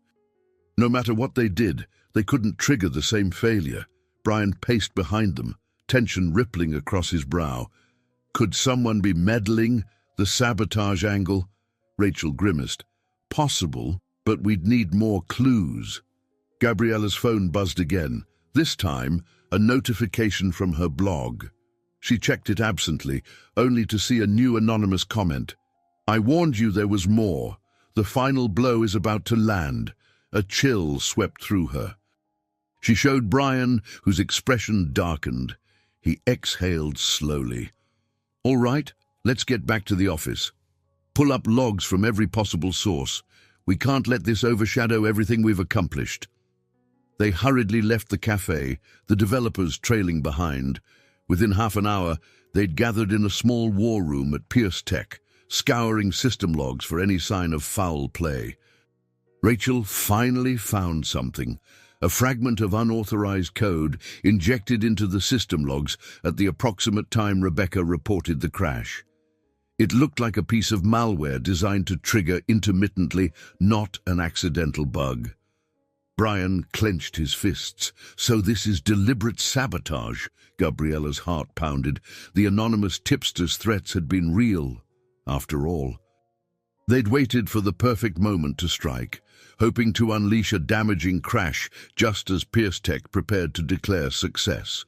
No matter what they did, they couldn't trigger the same failure. Brian paced behind them, tension rippling across his brow. Could someone be meddling? The sabotage angle? Rachel grimaced. Possible, but we'd need more clues. Gabriella's phone buzzed again, this time a notification from her blog. She checked it absently, only to see a new anonymous comment. "I warned you there was more. The final blow is about to land." A chill swept through her. She showed Brian, whose expression darkened. He exhaled slowly. "All right, let's get back to the office. Pull up logs from every possible source. We can't let this overshadow everything we've accomplished." They hurriedly left the cafe, the developers trailing behind. Within half an hour, they'd gathered in a small war room at Pierce Tech, scouring system logs for any sign of foul play. Rachel finally found something, a fragment of unauthorized code injected into the system logs at the approximate time Rebecca reported the crash. It looked like a piece of malware designed to trigger intermittently, not an accidental bug. Brian clenched his fists. "So this is deliberate sabotage." Gabriella's heart pounded. The anonymous tipster's threats had been real, after all. They'd waited for the perfect moment to strike, hoping to unleash a damaging crash just as Pierce Tech prepared to declare success.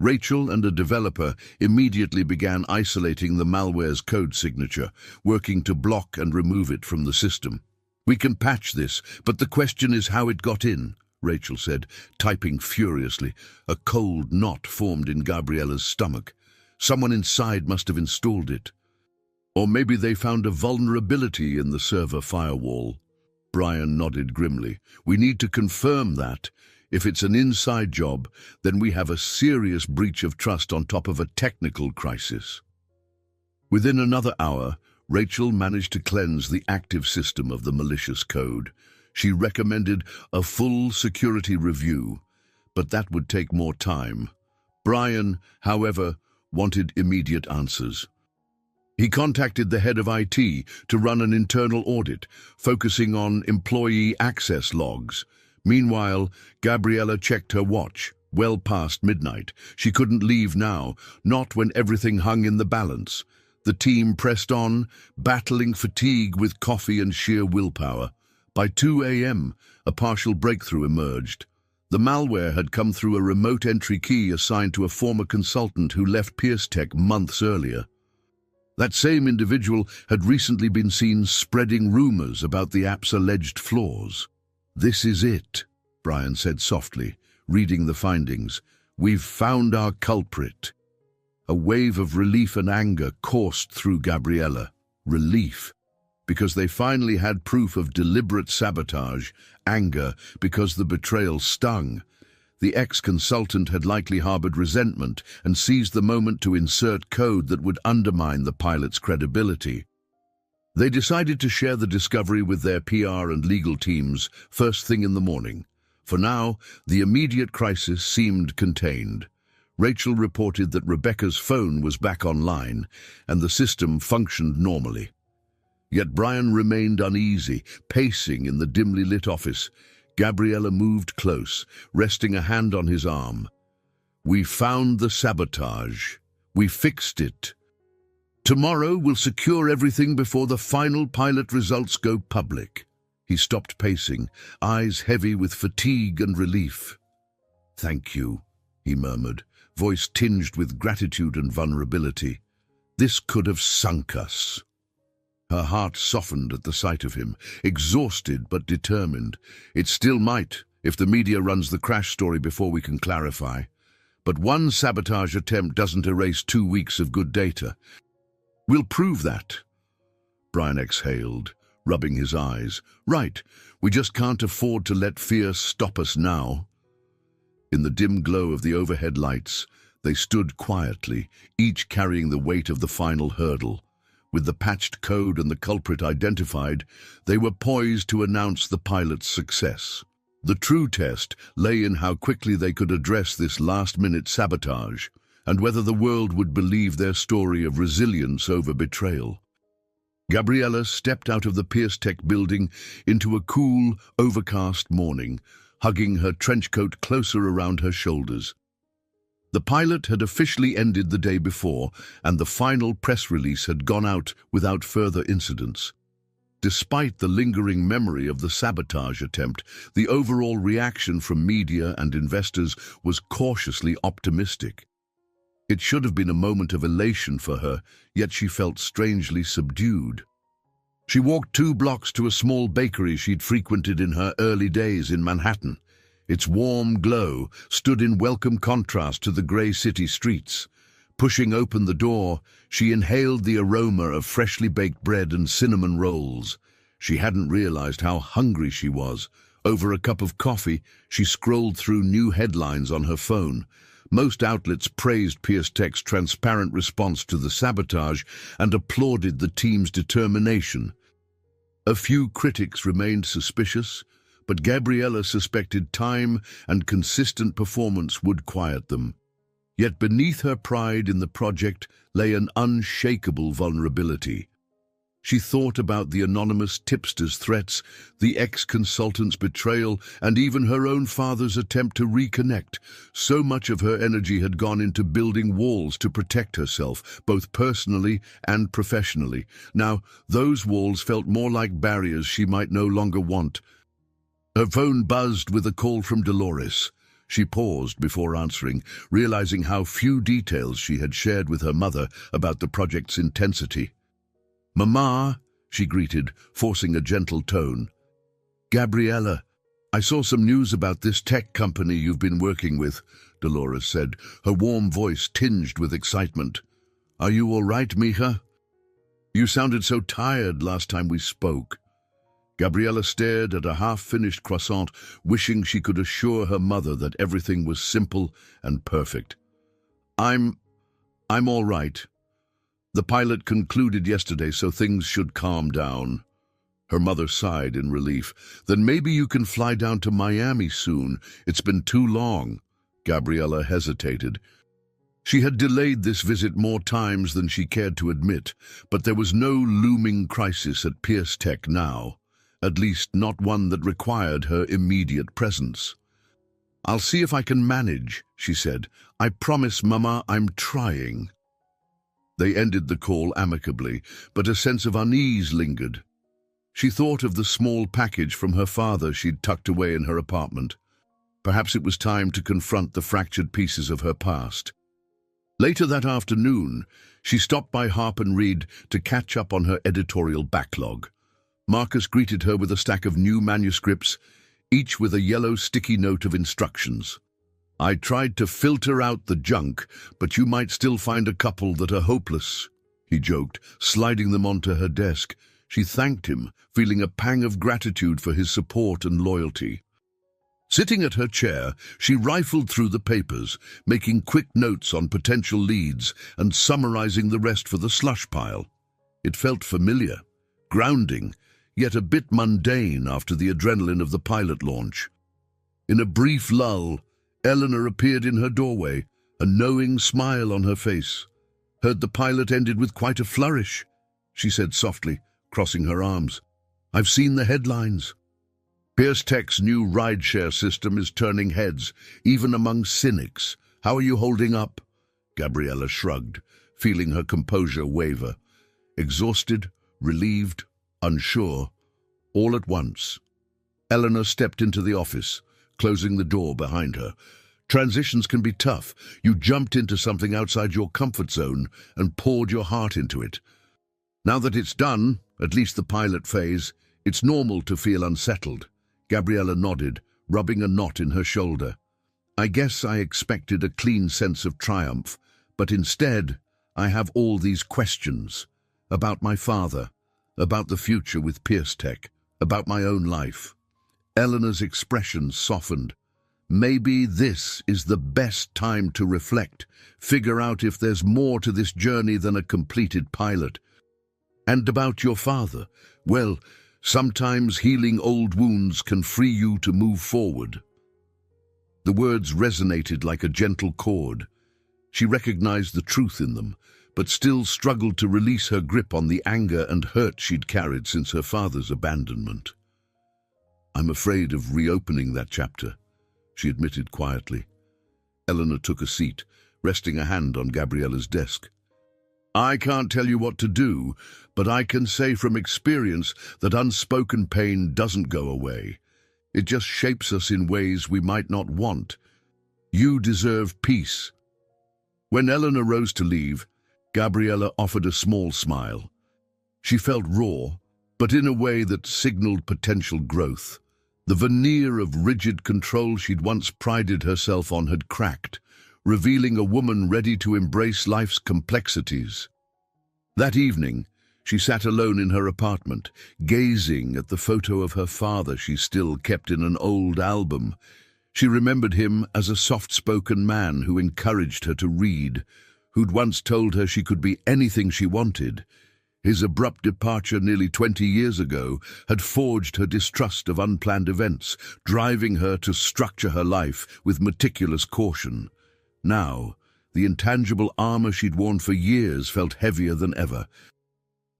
Rachel and a developer immediately began isolating the malware's code signature, working to block and remove it from the system. "We can patch this, but the question is how it got in," Rachel said, typing furiously. A cold knot formed in Gabriella's stomach. Someone inside must have installed it. Or maybe they found a vulnerability in the server firewall. Brian nodded grimly. "We need to confirm that. If it's an inside job, then we have a serious breach of trust on top of a technical crisis." Within another hour, Rachel managed to cleanse the active system of the malicious code. She recommended a full security review, but that would take more time. Brian, however, wanted immediate answers. He contacted the head of IT to run an internal audit, focusing on employee access logs. Meanwhile, Gabriella checked her watch, well past midnight. She couldn't leave now, not when everything hung in the balance. The team pressed on, battling fatigue with coffee and sheer willpower. By 2 a.m., a partial breakthrough emerged. The malware had come through a remote entry key assigned to a former consultant who left Pierce Tech months earlier. That same individual had recently been seen spreading rumors about the app's alleged flaws. "This is it," Brian said softly, reading the findings. "We've found our culprit." A wave of relief and anger coursed through Gabriella. Relief, because they finally had proof of deliberate sabotage. Anger, because the betrayal stung. The ex-consultant had likely harbored resentment and seized the moment to insert code that would undermine the pilot's credibility. They decided to share the discovery with their PR and legal teams first thing in the morning. For now, the immediate crisis seemed contained. Rachel reported that Rebecca's phone was back online and the system functioned normally. Yet Brian remained uneasy, pacing in the dimly lit office. Gabriella moved close, resting a hand on his arm. "We found the sabotage. We fixed it. Tomorrow we'll secure everything before the final pilot results go public." He stopped pacing, eyes heavy with fatigue and relief. "Thank you," he murmured, voice tinged with gratitude and vulnerability. "This could have sunk us." Her heart softened at the sight of him, exhausted but determined. "It still might, if the media runs the crash story before we can clarify. But one sabotage attempt doesn't erase 2 weeks of good data. We'll prove that." Brian exhaled, rubbing his eyes. "Right, we just can't afford to let fear stop us now." In the dim glow of the overhead lights, they stood quietly, each carrying the weight of the final hurdle. With the patched code and the culprit identified, they were poised to announce the pilot's success. The true test lay in how quickly they could address this last-minute sabotage, and whether the world would believe their story of resilience over betrayal. Gabriella stepped out of the Pierce Tech building into a cool, overcast morning, hugging her trench coat closer around her shoulders. The pilot had officially ended the day before, and the final press release had gone out without further incidents. Despite the lingering memory of the sabotage attempt, the overall reaction from media and investors was cautiously optimistic. It should have been a moment of elation for her, yet she felt strangely subdued. She walked 2 blocks to a small bakery she'd frequented in her early days in Manhattan. Its warm glow stood in welcome contrast to the grey city streets. Pushing open the door, she inhaled the aroma of freshly baked bread and cinnamon rolls. She hadn't realized how hungry she was. Over a cup of coffee, she scrolled through new headlines on her phone. Most outlets praised Pierce Tech's transparent response to the sabotage and applauded the team's determination. A few critics remained suspicious, but Gabriella suspected time and consistent performance would quiet them. Yet beneath her pride in the project lay an unshakable vulnerability. She thought about the anonymous tipster's threats, the ex-consultant's betrayal, and even her own father's attempt to reconnect. So much of her energy had gone into building walls to protect herself, both personally and professionally. Now, those walls felt more like barriers she might no longer want. Her phone buzzed with a call from Dolores. She paused before answering, realizing how few details she had shared with her mother about the project's intensity. "Mama," she greeted, forcing a gentle tone. "Gabriella, I saw some news about this tech company you've been working with," Dolores said, her warm voice tinged with excitement. "Are you all right, mija? You sounded so tired last time we spoke." Gabriella stared at a half-finished croissant, wishing she could assure her mother that everything was simple and perfect. I'm all right. The pilot concluded yesterday, so things should calm down." Her mother sighed in relief. "Then maybe you can fly down to Miami soon. It's been too long." Gabriella hesitated. She had delayed this visit more times than she cared to admit, but there was no looming crisis at Pierce Tech now, at least not one that required her immediate presence. "I'll see if I can manage," she said. "I promise, Mama, I'm trying." They ended the call amicably, but a sense of unease lingered. She thought of the small package from her father she'd tucked away in her apartment. Perhaps it was time to confront the fractured pieces of her past. Later that afternoon, she stopped by Harper Reed to catch up on her editorial backlog. Marcus greeted her with a stack of new manuscripts, each with a yellow sticky note of instructions. "I tried to filter out the junk, but you might still find a couple that are hopeless," he joked, sliding them onto her desk. She thanked him, feeling a pang of gratitude for his support and loyalty. Sitting at her chair, she rifled through the papers, making quick notes on potential leads and summarizing the rest for the slush pile. It felt familiar, grounding, yet a bit mundane after the adrenaline of the pilot launch. In a brief lull, Eleanor appeared in her doorway, a knowing smile on her face. "Heard the pilot ended with quite a flourish," she said softly, crossing her arms. "I've seen the headlines." Pierce Tech's new rideshare system is turning heads, even among cynics. "How are you holding up?" Gabriella shrugged, feeling her composure waver. Exhausted, relieved, unsure, all at once. Eleanor stepped into the office, closing the door behind her. "Transitions can be tough. You jumped into something outside your comfort zone and poured your heart into it. Now that it's done, at least the pilot phase, it's normal to feel unsettled." Gabriella nodded, rubbing a knot in her shoulder. "I guess I expected a clean sense of triumph, but instead I have all these questions. About my father, about the future with Pierce Tech, about my own life." Eleanor's expression softened. "Maybe this is the best time to reflect, figure out if there's more to this journey than a completed pilot. And about your father, well, sometimes healing old wounds can free you to move forward." The words resonated like a gentle chord. She recognized the truth in them, but still struggled to release her grip on the anger and hurt she'd carried since her father's abandonment. "I'm afraid of reopening that chapter," she admitted quietly. Eleanor took a seat, resting a hand on Gabriella's desk. "I can't tell you what to do, but I can say from experience that unspoken pain doesn't go away. It just shapes us in ways we might not want. You deserve peace." When Eleanor rose to leave, Gabriella offered a small smile. She felt raw, but in a way that signaled potential growth. The veneer of rigid control she'd once prided herself on had cracked, revealing a woman ready to embrace life's complexities. That evening, she sat alone in her apartment, gazing at the photo of her father she still kept in an old album. She remembered him as a soft-spoken man who encouraged her to read, who'd once told her she could be anything she wanted. His abrupt departure nearly 20 years ago had forged her distrust of unplanned events, driving her to structure her life with meticulous caution. Now, the intangible armor she'd worn for years felt heavier than ever.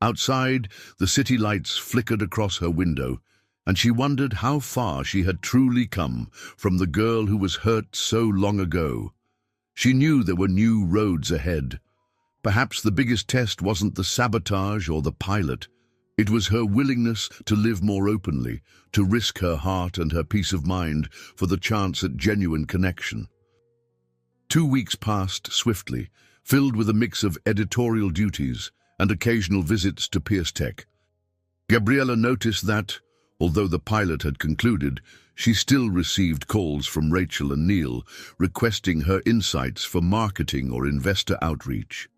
Outside, the city lights flickered across her window, and she wondered how far she had truly come from the girl who was hurt so long ago. She knew there were new roads ahead. Perhaps the biggest test wasn't the sabotage or the pilot. It was her willingness to live more openly, to risk her heart and her peace of mind for the chance at genuine connection. 2 weeks passed swiftly, filled with a mix of editorial duties and occasional visits to Pierce Tech. Gabriella noticed that, although the pilot had concluded, she still received calls from Rachel and Neil requesting her insights for marketing or investor outreach.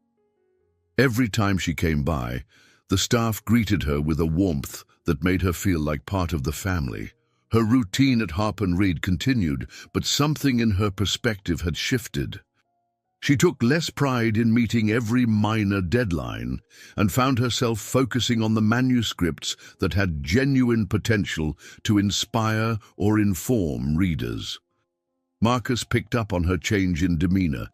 Every time she came by, the staff greeted her with a warmth that made her feel like part of the family. Her routine at Harper Reed continued, but something in her perspective had shifted. She took less pride in meeting every minor deadline and found herself focusing on the manuscripts that had genuine potential to inspire or inform readers. Marcus picked up on her change in demeanor,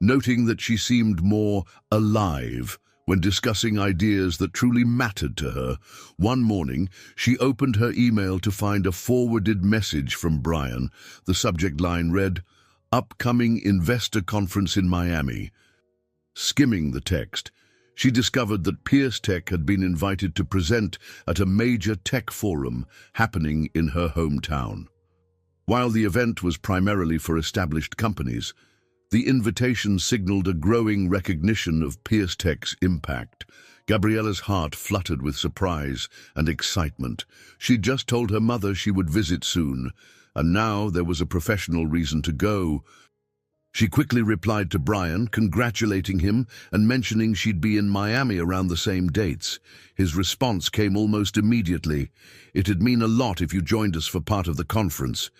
noting that she seemed more alive when discussing ideas that truly mattered to her. One morning, she opened her email to find a forwarded message from Brian. The subject line read, "Upcoming Investor Conference in Miami." Skimming the text, she discovered that Pierce Tech had been invited to present at a major tech forum happening in her hometown. While the event was primarily for established companies, The invitation signaled a growing recognition of PeersTech's impact. Gabriella's heart fluttered with surprise and excitement. She'd just told her mother she would visit soon, and now there was a professional reason to go. She quickly replied to Brian, congratulating him and mentioning she'd be in Miami around the same dates. His response came almost immediately. It'd mean a lot if you joined us for part of the conference.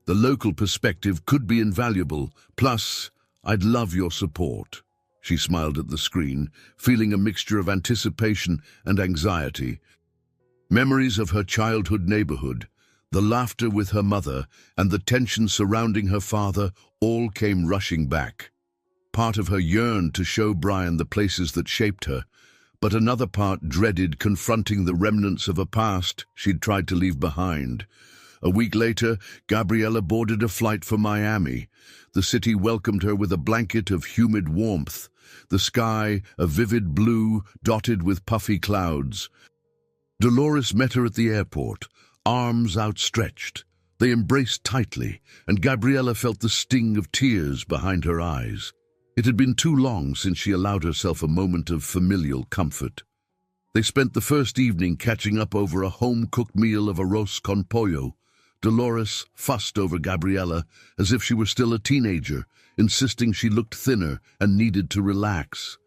The local perspective could be invaluable. Plus, I'd love your support. She smiled at the screen, feeling a mixture of anticipation and anxiety. Memories of her childhood neighborhood, the laughter with her mother, and the tension surrounding her father all came rushing back. Part of her yearned to show Brian the places that shaped her, but another part dreaded confronting the remnants of a past she'd tried to leave behind. A week later, Gabriella boarded a flight for Miami. The city welcomed her with a blanket of humid warmth, the sky a vivid blue dotted with puffy clouds. Dolores met her at the airport, arms outstretched. They embraced tightly, and Gabriella felt the sting of tears behind her eyes. It had been too long since she allowed herself a moment of familial comfort. They spent the first evening catching up over a home-cooked meal of arroz con pollo. Dolores fussed over Gabriella as if she were still a teenager, insisting she looked thinner and needed to relax.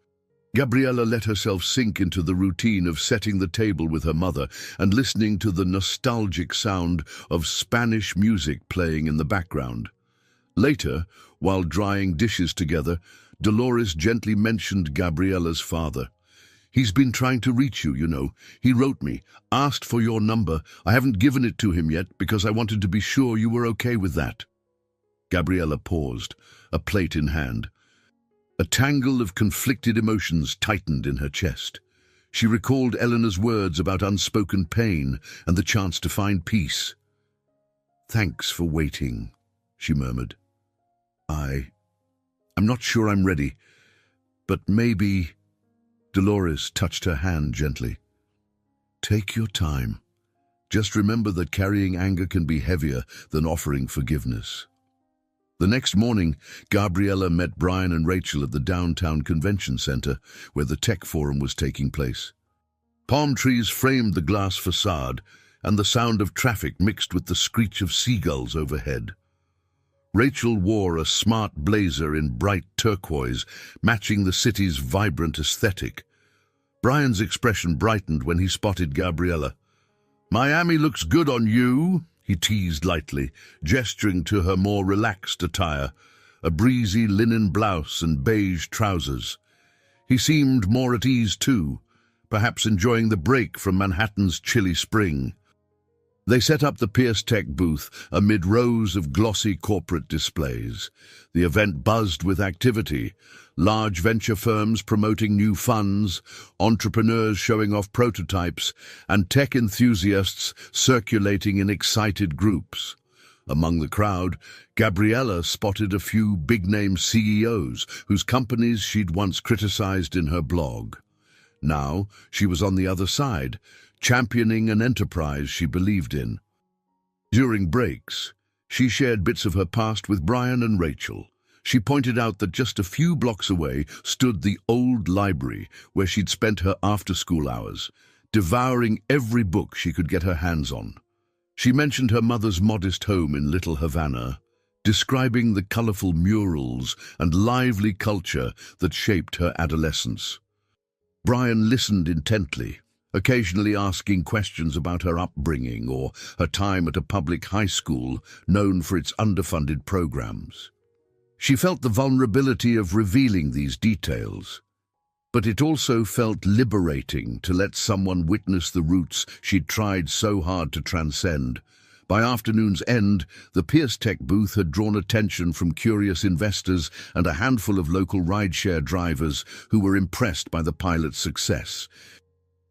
Gabriella let herself sink into the routine of setting the table with her mother and listening to the nostalgic sound of Spanish music playing in the background. Later, while drying dishes together, Dolores gently mentioned Gabriella's father. "He's been trying to reach you, you know. He wrote me, asked for your number. I haven't given it to him yet because I wanted to be sure you were okay with that." Gabriella paused, a plate in hand. A tangle of conflicted emotions tightened in her chest. She recalled Eleanor's words about unspoken pain and the chance to find peace. "Thanks for waiting," she murmured. I'm not sure I'm ready, but maybe..." Dolores touched her hand gently. "Take your time. Just remember that carrying anger can be heavier than offering forgiveness." The next morning, Gabriella met Brian and Rachel at the downtown convention center, where the tech forum was taking place. Palm trees framed the glass facade, and the sound of traffic mixed with the screech of seagulls overhead. Rachel wore a smart blazer in bright turquoise, matching the city's vibrant aesthetic. Brian's expression brightened when he spotted Gabriella. "Miami looks good on you," he teased lightly, gesturing to her more relaxed attire, a breezy linen blouse and beige trousers. He seemed more at ease too, perhaps enjoying the break from Manhattan's chilly spring. They set up the PeersTech booth amid rows of glossy corporate displays. The event buzzed with activity, large venture firms promoting new funds, entrepreneurs showing off prototypes, and tech enthusiasts circulating in excited groups. Among the crowd, Gabriella spotted a few big-name CEOs whose companies she'd once criticized in her blog. Now she was on the other side, championing an enterprise she believed in. During breaks, she shared bits of her past with Brian and Rachel. She pointed out that just a few blocks away stood the old library where she'd spent her after-school hours, devouring every book she could get her hands on. She mentioned her mother's modest home in Little Havana, describing the colorful murals and lively culture that shaped her adolescence. Brian listened intently, occasionally asking questions about her upbringing or her time at a public high school known for its underfunded programs. She felt the vulnerability of revealing these details, but it also felt liberating to let someone witness the roots she'd tried so hard to transcend. By afternoon's end, the PeersTech booth had drawn attention from curious investors and a handful of local rideshare drivers who were impressed by the pilot's success.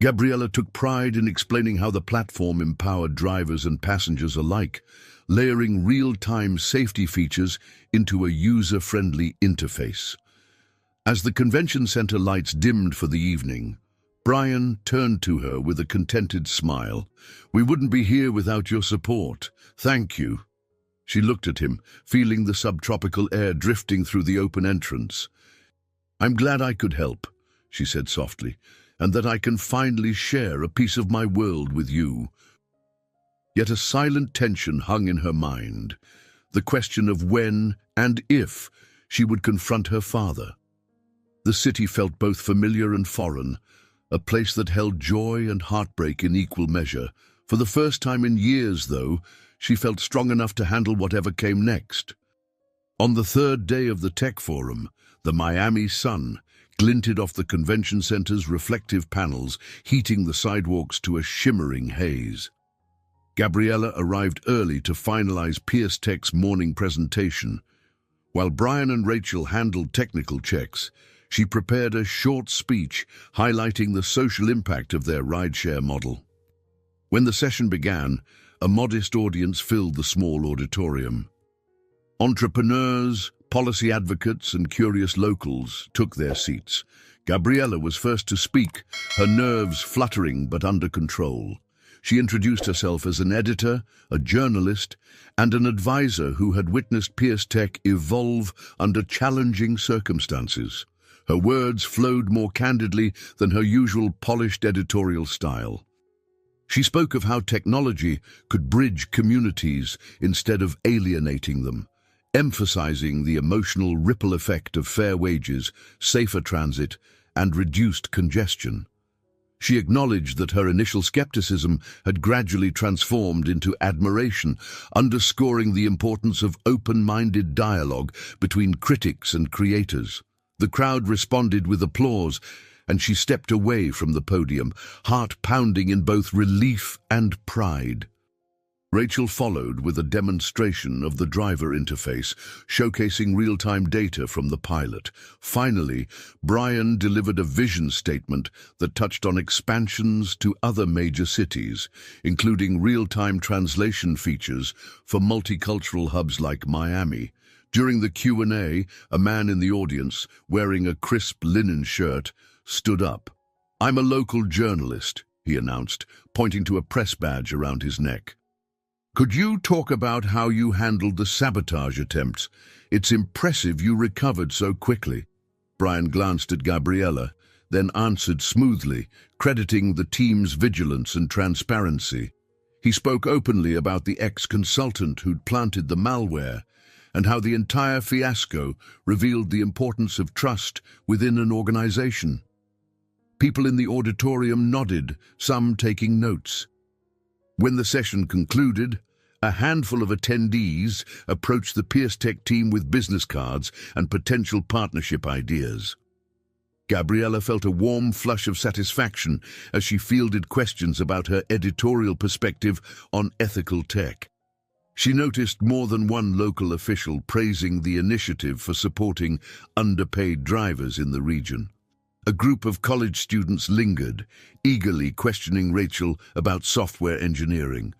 Gabriella took pride in explaining how the platform empowered drivers and passengers alike, layering real-time safety features into a user-friendly interface. As the convention center lights dimmed for the evening, Brian turned to her with a contented smile. "We wouldn't be here without your support. Thank you." She looked at him, feeling the subtropical air drifting through the open entrance. "I'm glad I could help," she said softly, "and that I can finally share a piece of my world with you." Yet a silent tension hung in her mind, the question of when and if she would confront her father. The city felt both familiar and foreign, a place that held joy and heartbreak in equal measure. For the first time in years, though, she felt strong enough to handle whatever came next. On the third day of the tech forum, the Miami sun glinted off the convention center's reflective panels, heating the sidewalks to a shimmering haze. Gabriella arrived early to finalize Pierce Tech's morning presentation. While Brian and Rachel handled technical checks, she prepared a short speech highlighting the social impact of their rideshare model. When the session began, a modest audience filled the small auditorium. Entrepreneurs, policy advocates, and curious locals took their seats. Gabriella was first to speak, her nerves fluttering but under control. She introduced herself as an editor, a journalist, and an advisor who had witnessed Pierce Tech evolve under challenging circumstances. Her words flowed more candidly than her usual polished editorial style. She spoke of how technology could bridge communities instead of alienating them, emphasizing the emotional ripple effect of fair wages, safer transit, and reduced congestion. She acknowledged that her initial skepticism had gradually transformed into admiration, underscoring the importance of open-minded dialogue between critics and creators. The crowd responded with applause, and she stepped away from the podium, heart pounding in both relief and pride. Rachel followed with a demonstration of the driver interface, showcasing real-time data from the pilot. Finally, Brian delivered a vision statement that touched on expansions to other major cities, including real-time translation features for multicultural hubs like Miami. During the Q&A, a man in the audience, wearing a crisp linen shirt, stood up. "I'm a local journalist," he announced, pointing to a press badge around his neck. "Could you talk about how you handled the sabotage attempts? It's impressive you recovered so quickly." Brian glanced at Gabriella, then answered smoothly, crediting the team's vigilance and transparency. He spoke openly about the ex-consultant who'd planted the malware, and how the entire fiasco revealed the importance of trust within an organization. People in the auditorium nodded, some taking notes. When the session concluded, a handful of attendees approached the Pierce Tech team with business cards and potential partnership ideas. Gabriella felt a warm flush of satisfaction as she fielded questions about her editorial perspective on ethical tech. She noticed more than one local official praising the initiative for supporting underpaid drivers in the region. A group of college students lingered, eagerly questioning Rachel about software engineering.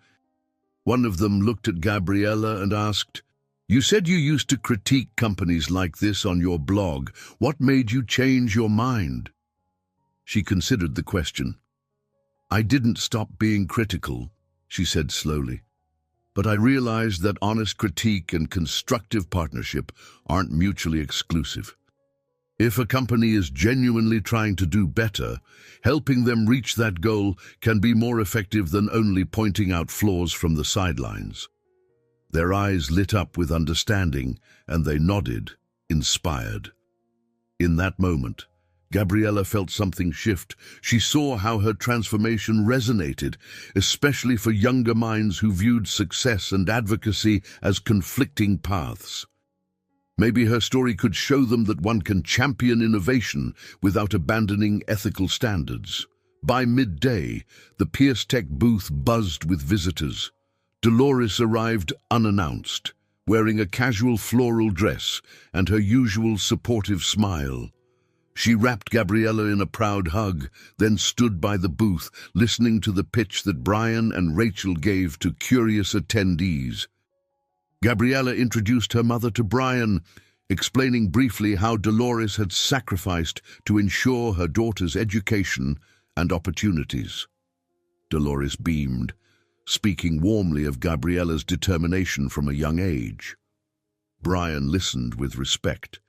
One of them looked at Gabriella and asked, "You said you used to critique companies like this on your blog. What made you change your mind?" She considered the question. "I didn't stop being critical," she said slowly. "But I realized that honest critique and constructive partnership aren't mutually exclusive. If a company is genuinely trying to do better, helping them reach that goal can be more effective than only pointing out flaws from the sidelines." Their eyes lit up with understanding, and they nodded, inspired. In that moment, Gabriella felt something shift. She saw how her transformation resonated, especially for younger minds who viewed success and advocacy as conflicting paths. Maybe her story could show them that one can champion innovation without abandoning ethical standards. By midday, the Pierce Tech booth buzzed with visitors. Dolores arrived unannounced, wearing a casual floral dress and her usual supportive smile. She wrapped Gabriella in a proud hug, then stood by the booth, listening to the pitch that Brian and Rachel gave to curious attendees. Gabriella introduced her mother to Brian, explaining briefly how Dolores had sacrificed to ensure her daughter's education and opportunities. Dolores beamed, speaking warmly of Gabriella's determination from a young age. Brian listened with respect,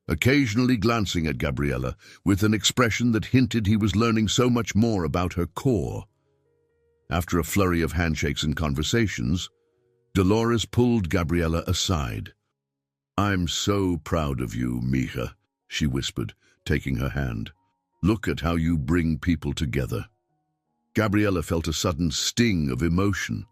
occasionally glancing at Gabriella with an expression that hinted he was learning so much more about her core. After a flurry of handshakes and conversations, Dolores pulled Gabriella aside. "I'm so proud of you, mija," she whispered, taking her hand. "Look at how you bring people together." Gabriella felt a sudden sting of emotion.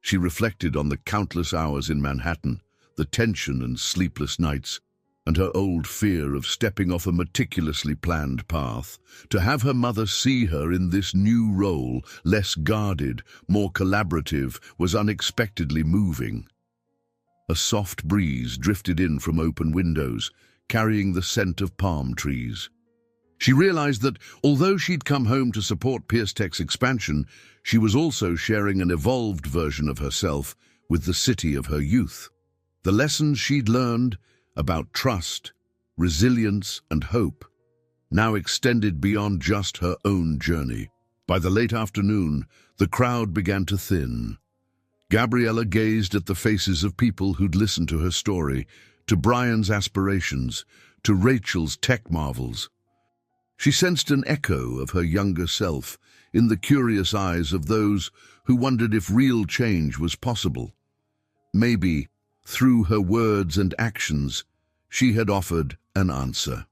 She reflected on the countless hours in Manhattan, the tension and sleepless nights, and her old fear of stepping off a meticulously planned path. To have her mother see her in this new role, less guarded, more collaborative, was unexpectedly moving. A soft breeze drifted in from open windows, carrying the scent of palm trees. She realized that, although she'd come home to support Pierce Tech's expansion, she was also sharing an evolved version of herself with the city of her youth. The lessons she'd learned about trust, resilience, and hope now extended beyond just her own journey. By the late afternoon, the crowd began to thin. Gabriella gazed at the faces of people who'd listened to her story, to Brian's aspirations, to Rachel's tech marvels. She sensed an echo of her younger self in the curious eyes of those who wondered if real change was possible. Maybe, through her words and actions, she had offered an answer.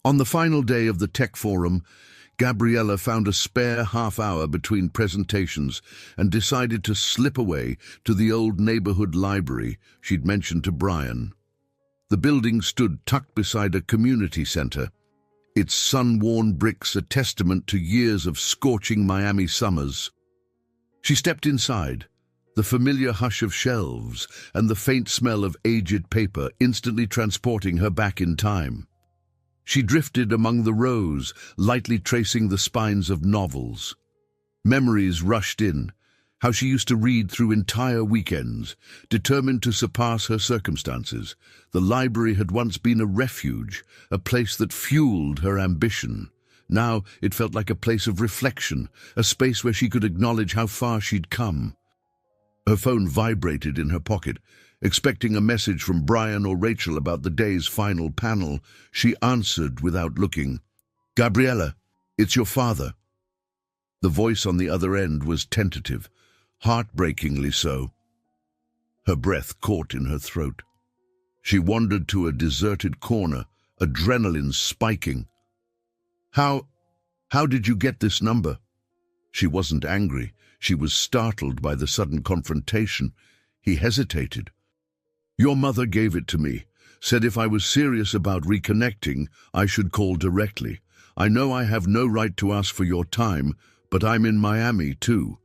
On the final day of the Tech Forum, Gabriella found a spare half-hour between presentations and decided to slip away to the old neighborhood library she'd mentioned to Brian. The building stood tucked beside a community center, its sun-worn bricks a testament to years of scorching Miami summers. She stepped inside, the familiar hush of shelves and the faint smell of aged paper instantly transporting her back in time. She drifted among the rows, lightly tracing the spines of novels. Memories rushed in, how she used to read through entire weekends, determined to surpass her circumstances. The library had once been a refuge, a place that fueled her ambition. Now it felt like a place of reflection, a space where she could acknowledge how far she'd come. Her phone vibrated in her pocket. Expecting a message from Brian or Rachel about the day's final panel, she answered without looking. "Gabriella, it's your father." The voice on the other end was tentative, heartbreakingly so. Her breath caught in her throat. She wandered to a deserted corner, adrenaline spiking. How did you get this number?" She wasn't angry. She was startled by the sudden confrontation. He hesitated. "Your mother gave it to me, said if I was serious about reconnecting, I should call directly. I know I have no right to ask for your time, but I'm in Miami too.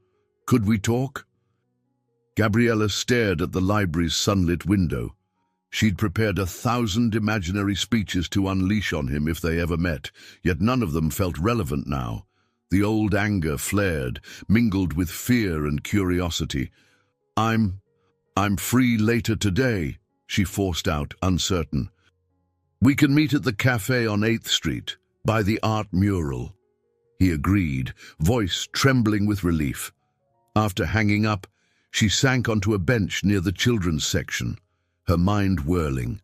Could we talk?" Gabriella stared at the library's sunlit window. She'd prepared 1,000 imaginary speeches to unleash on him if they ever met, yet none of them felt relevant now. The old anger flared, mingled with fear and curiosity. I'm free later today," she forced out, uncertain. "We can meet at the cafe on 8th Street, by the art mural." He agreed, voice trembling with relief. After hanging up, she sank onto a bench near the children's section, her mind whirling.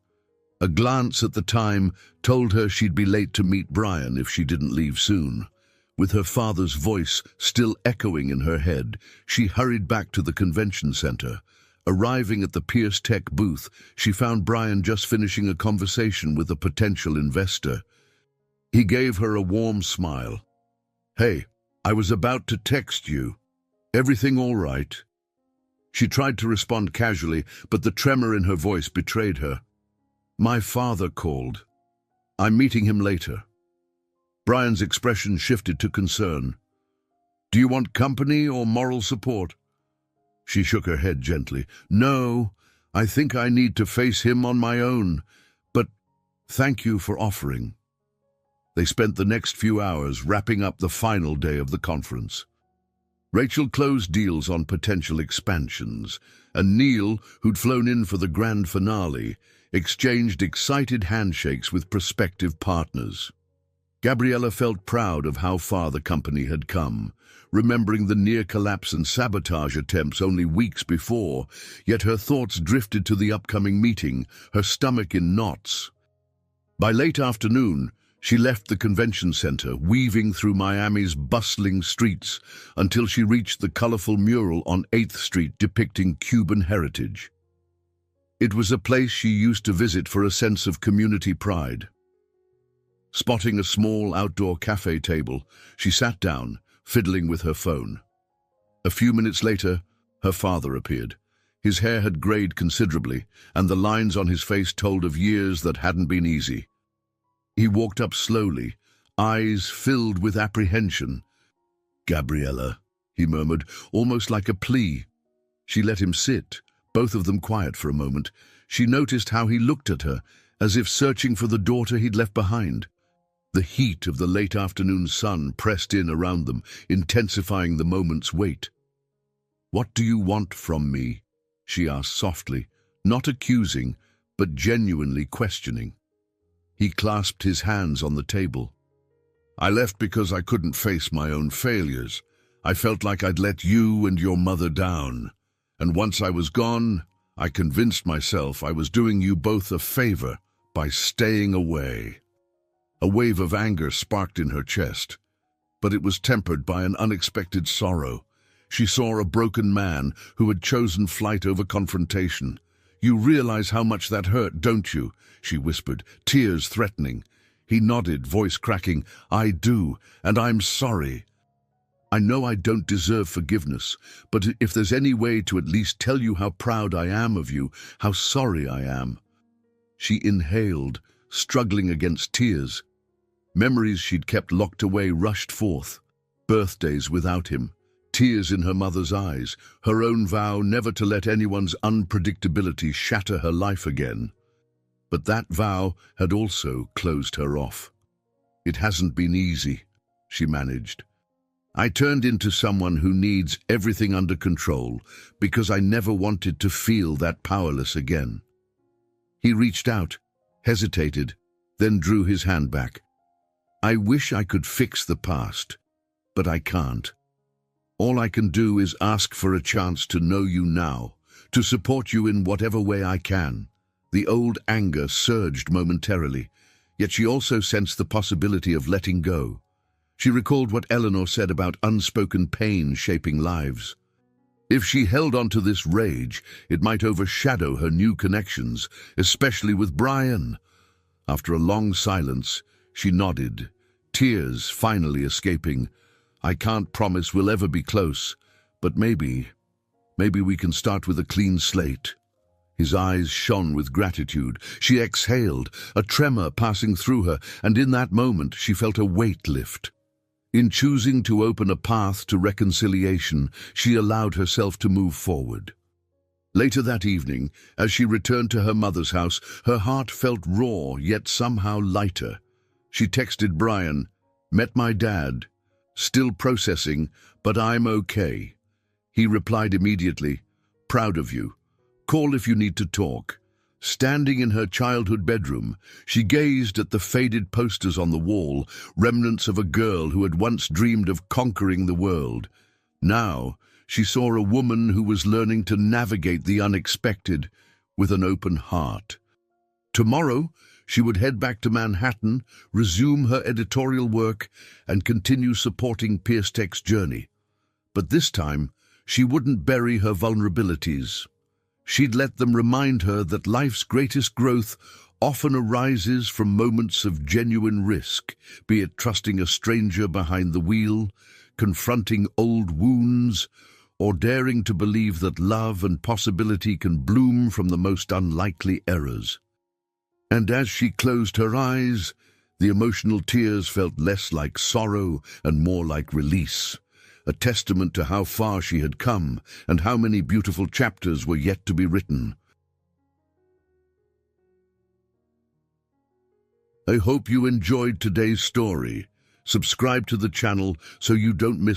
A glance at the time told her she'd be late to meet Brian if she didn't leave soon. With her father's voice still echoing in her head, she hurried back to the convention center. Arriving at the Pierce Tech booth, she found Brian just finishing a conversation with a potential investor. He gave her a warm smile. "Hey, I was about to text you. Everything all right?" She tried to respond casually, but the tremor in her voice betrayed her. "My father called. I'm meeting him later." Brian's expression shifted to concern. "Do you want company or moral support?" She shook her head gently. "No, I think I need to face him on my own, but thank you for offering." They spent the next few hours wrapping up the final day of the conference. Rachel closed deals on potential expansions, and Neil, who'd flown in for the grand finale, exchanged excited handshakes with prospective partners. Gabriella felt proud of how far the company had come, remembering the near collapse and sabotage attempts only weeks before, yet her thoughts drifted to the upcoming meeting, her stomach in knots. By late afternoon, she left the convention center, weaving through Miami's bustling streets until she reached the colorful mural on 8th Street depicting Cuban heritage. It was a place she used to visit for a sense of community pride. Spotting a small outdoor cafe table, she sat down, fiddling with her phone. A few minutes later, her father appeared. His hair had grayed considerably, and the lines on his face told of years that hadn't been easy. He walked up slowly, eyes filled with apprehension. "Gabriella," he murmured, almost like a plea. She let him sit, both of them quiet for a moment. She noticed how he looked at her, as if searching for the daughter he'd left behind. The heat of the late afternoon sun pressed in around them, intensifying the moment's weight. "What do you want from me?" she asked softly, not accusing, but genuinely questioning. He clasped his hands on the table. "I left because I couldn't face my own failures. I felt like I'd let you and your mother down. And once I was gone, I convinced myself I was doing you both a favor by staying away." A wave of anger sparked in her chest, but it was tempered by an unexpected sorrow. She saw a broken man who had chosen flight over confrontation. "You realize how much that hurt, don't you?" she whispered, tears threatening. He nodded, voice cracking. "I do, and I'm sorry. I know I don't deserve forgiveness, but if there's any way to at least tell you how proud I am of you, how sorry I am." She inhaled, struggling against tears. Memories she'd kept locked away rushed forth. Birthdays without him, tears in her mother's eyes, her own vow never to let anyone's unpredictability shatter her life again. But that vow had also closed her off. "It hasn't been easy," she managed. "I turned into someone who needs everything under control because I never wanted to feel that powerless again." He reached out, hesitated, then drew his hand back. "I wish I could fix the past, but I can't. All I can do is ask for a chance to know you now, to support you in whatever way I can." The old anger surged momentarily, yet she also sensed the possibility of letting go. She recalled what Eleanor said about unspoken pain shaping lives. If she held on to this rage, it might overshadow her new connections, especially with Brian. After a long silence, she nodded, tears finally escaping. "I can't promise we'll ever be close, but maybe we can start with a clean slate." His eyes shone with gratitude. She exhaled, a tremor passing through her, and in that moment she felt a weight lift. In choosing to open a path to reconciliation, she allowed herself to move forward. Later that evening, as she returned to her mother's house, her heart felt raw yet somehow lighter. She texted Brian, "Met my dad. Still processing, but I'm okay." He replied immediately, "Proud of you. Call if you need to talk." Standing in her childhood bedroom, she gazed at the faded posters on the wall, remnants of a girl who had once dreamed of conquering the world. Now, she saw a woman who was learning to navigate the unexpected with an open heart. Tomorrow, she would head back to Manhattan, resume her editorial work, and continue supporting Pierstek's journey. But this time, she wouldn't bury her vulnerabilities. She'd let them remind her that life's greatest growth often arises from moments of genuine risk, be it trusting a stranger behind the wheel, confronting old wounds, or daring to believe that love and possibility can bloom from the most unlikely errors. And as she closed her eyes, the emotional tears felt less like sorrow and more like release, a testament to how far she had come and how many beautiful chapters were yet to be written. I hope you enjoyed today's story. Subscribe to the channel so you don't miss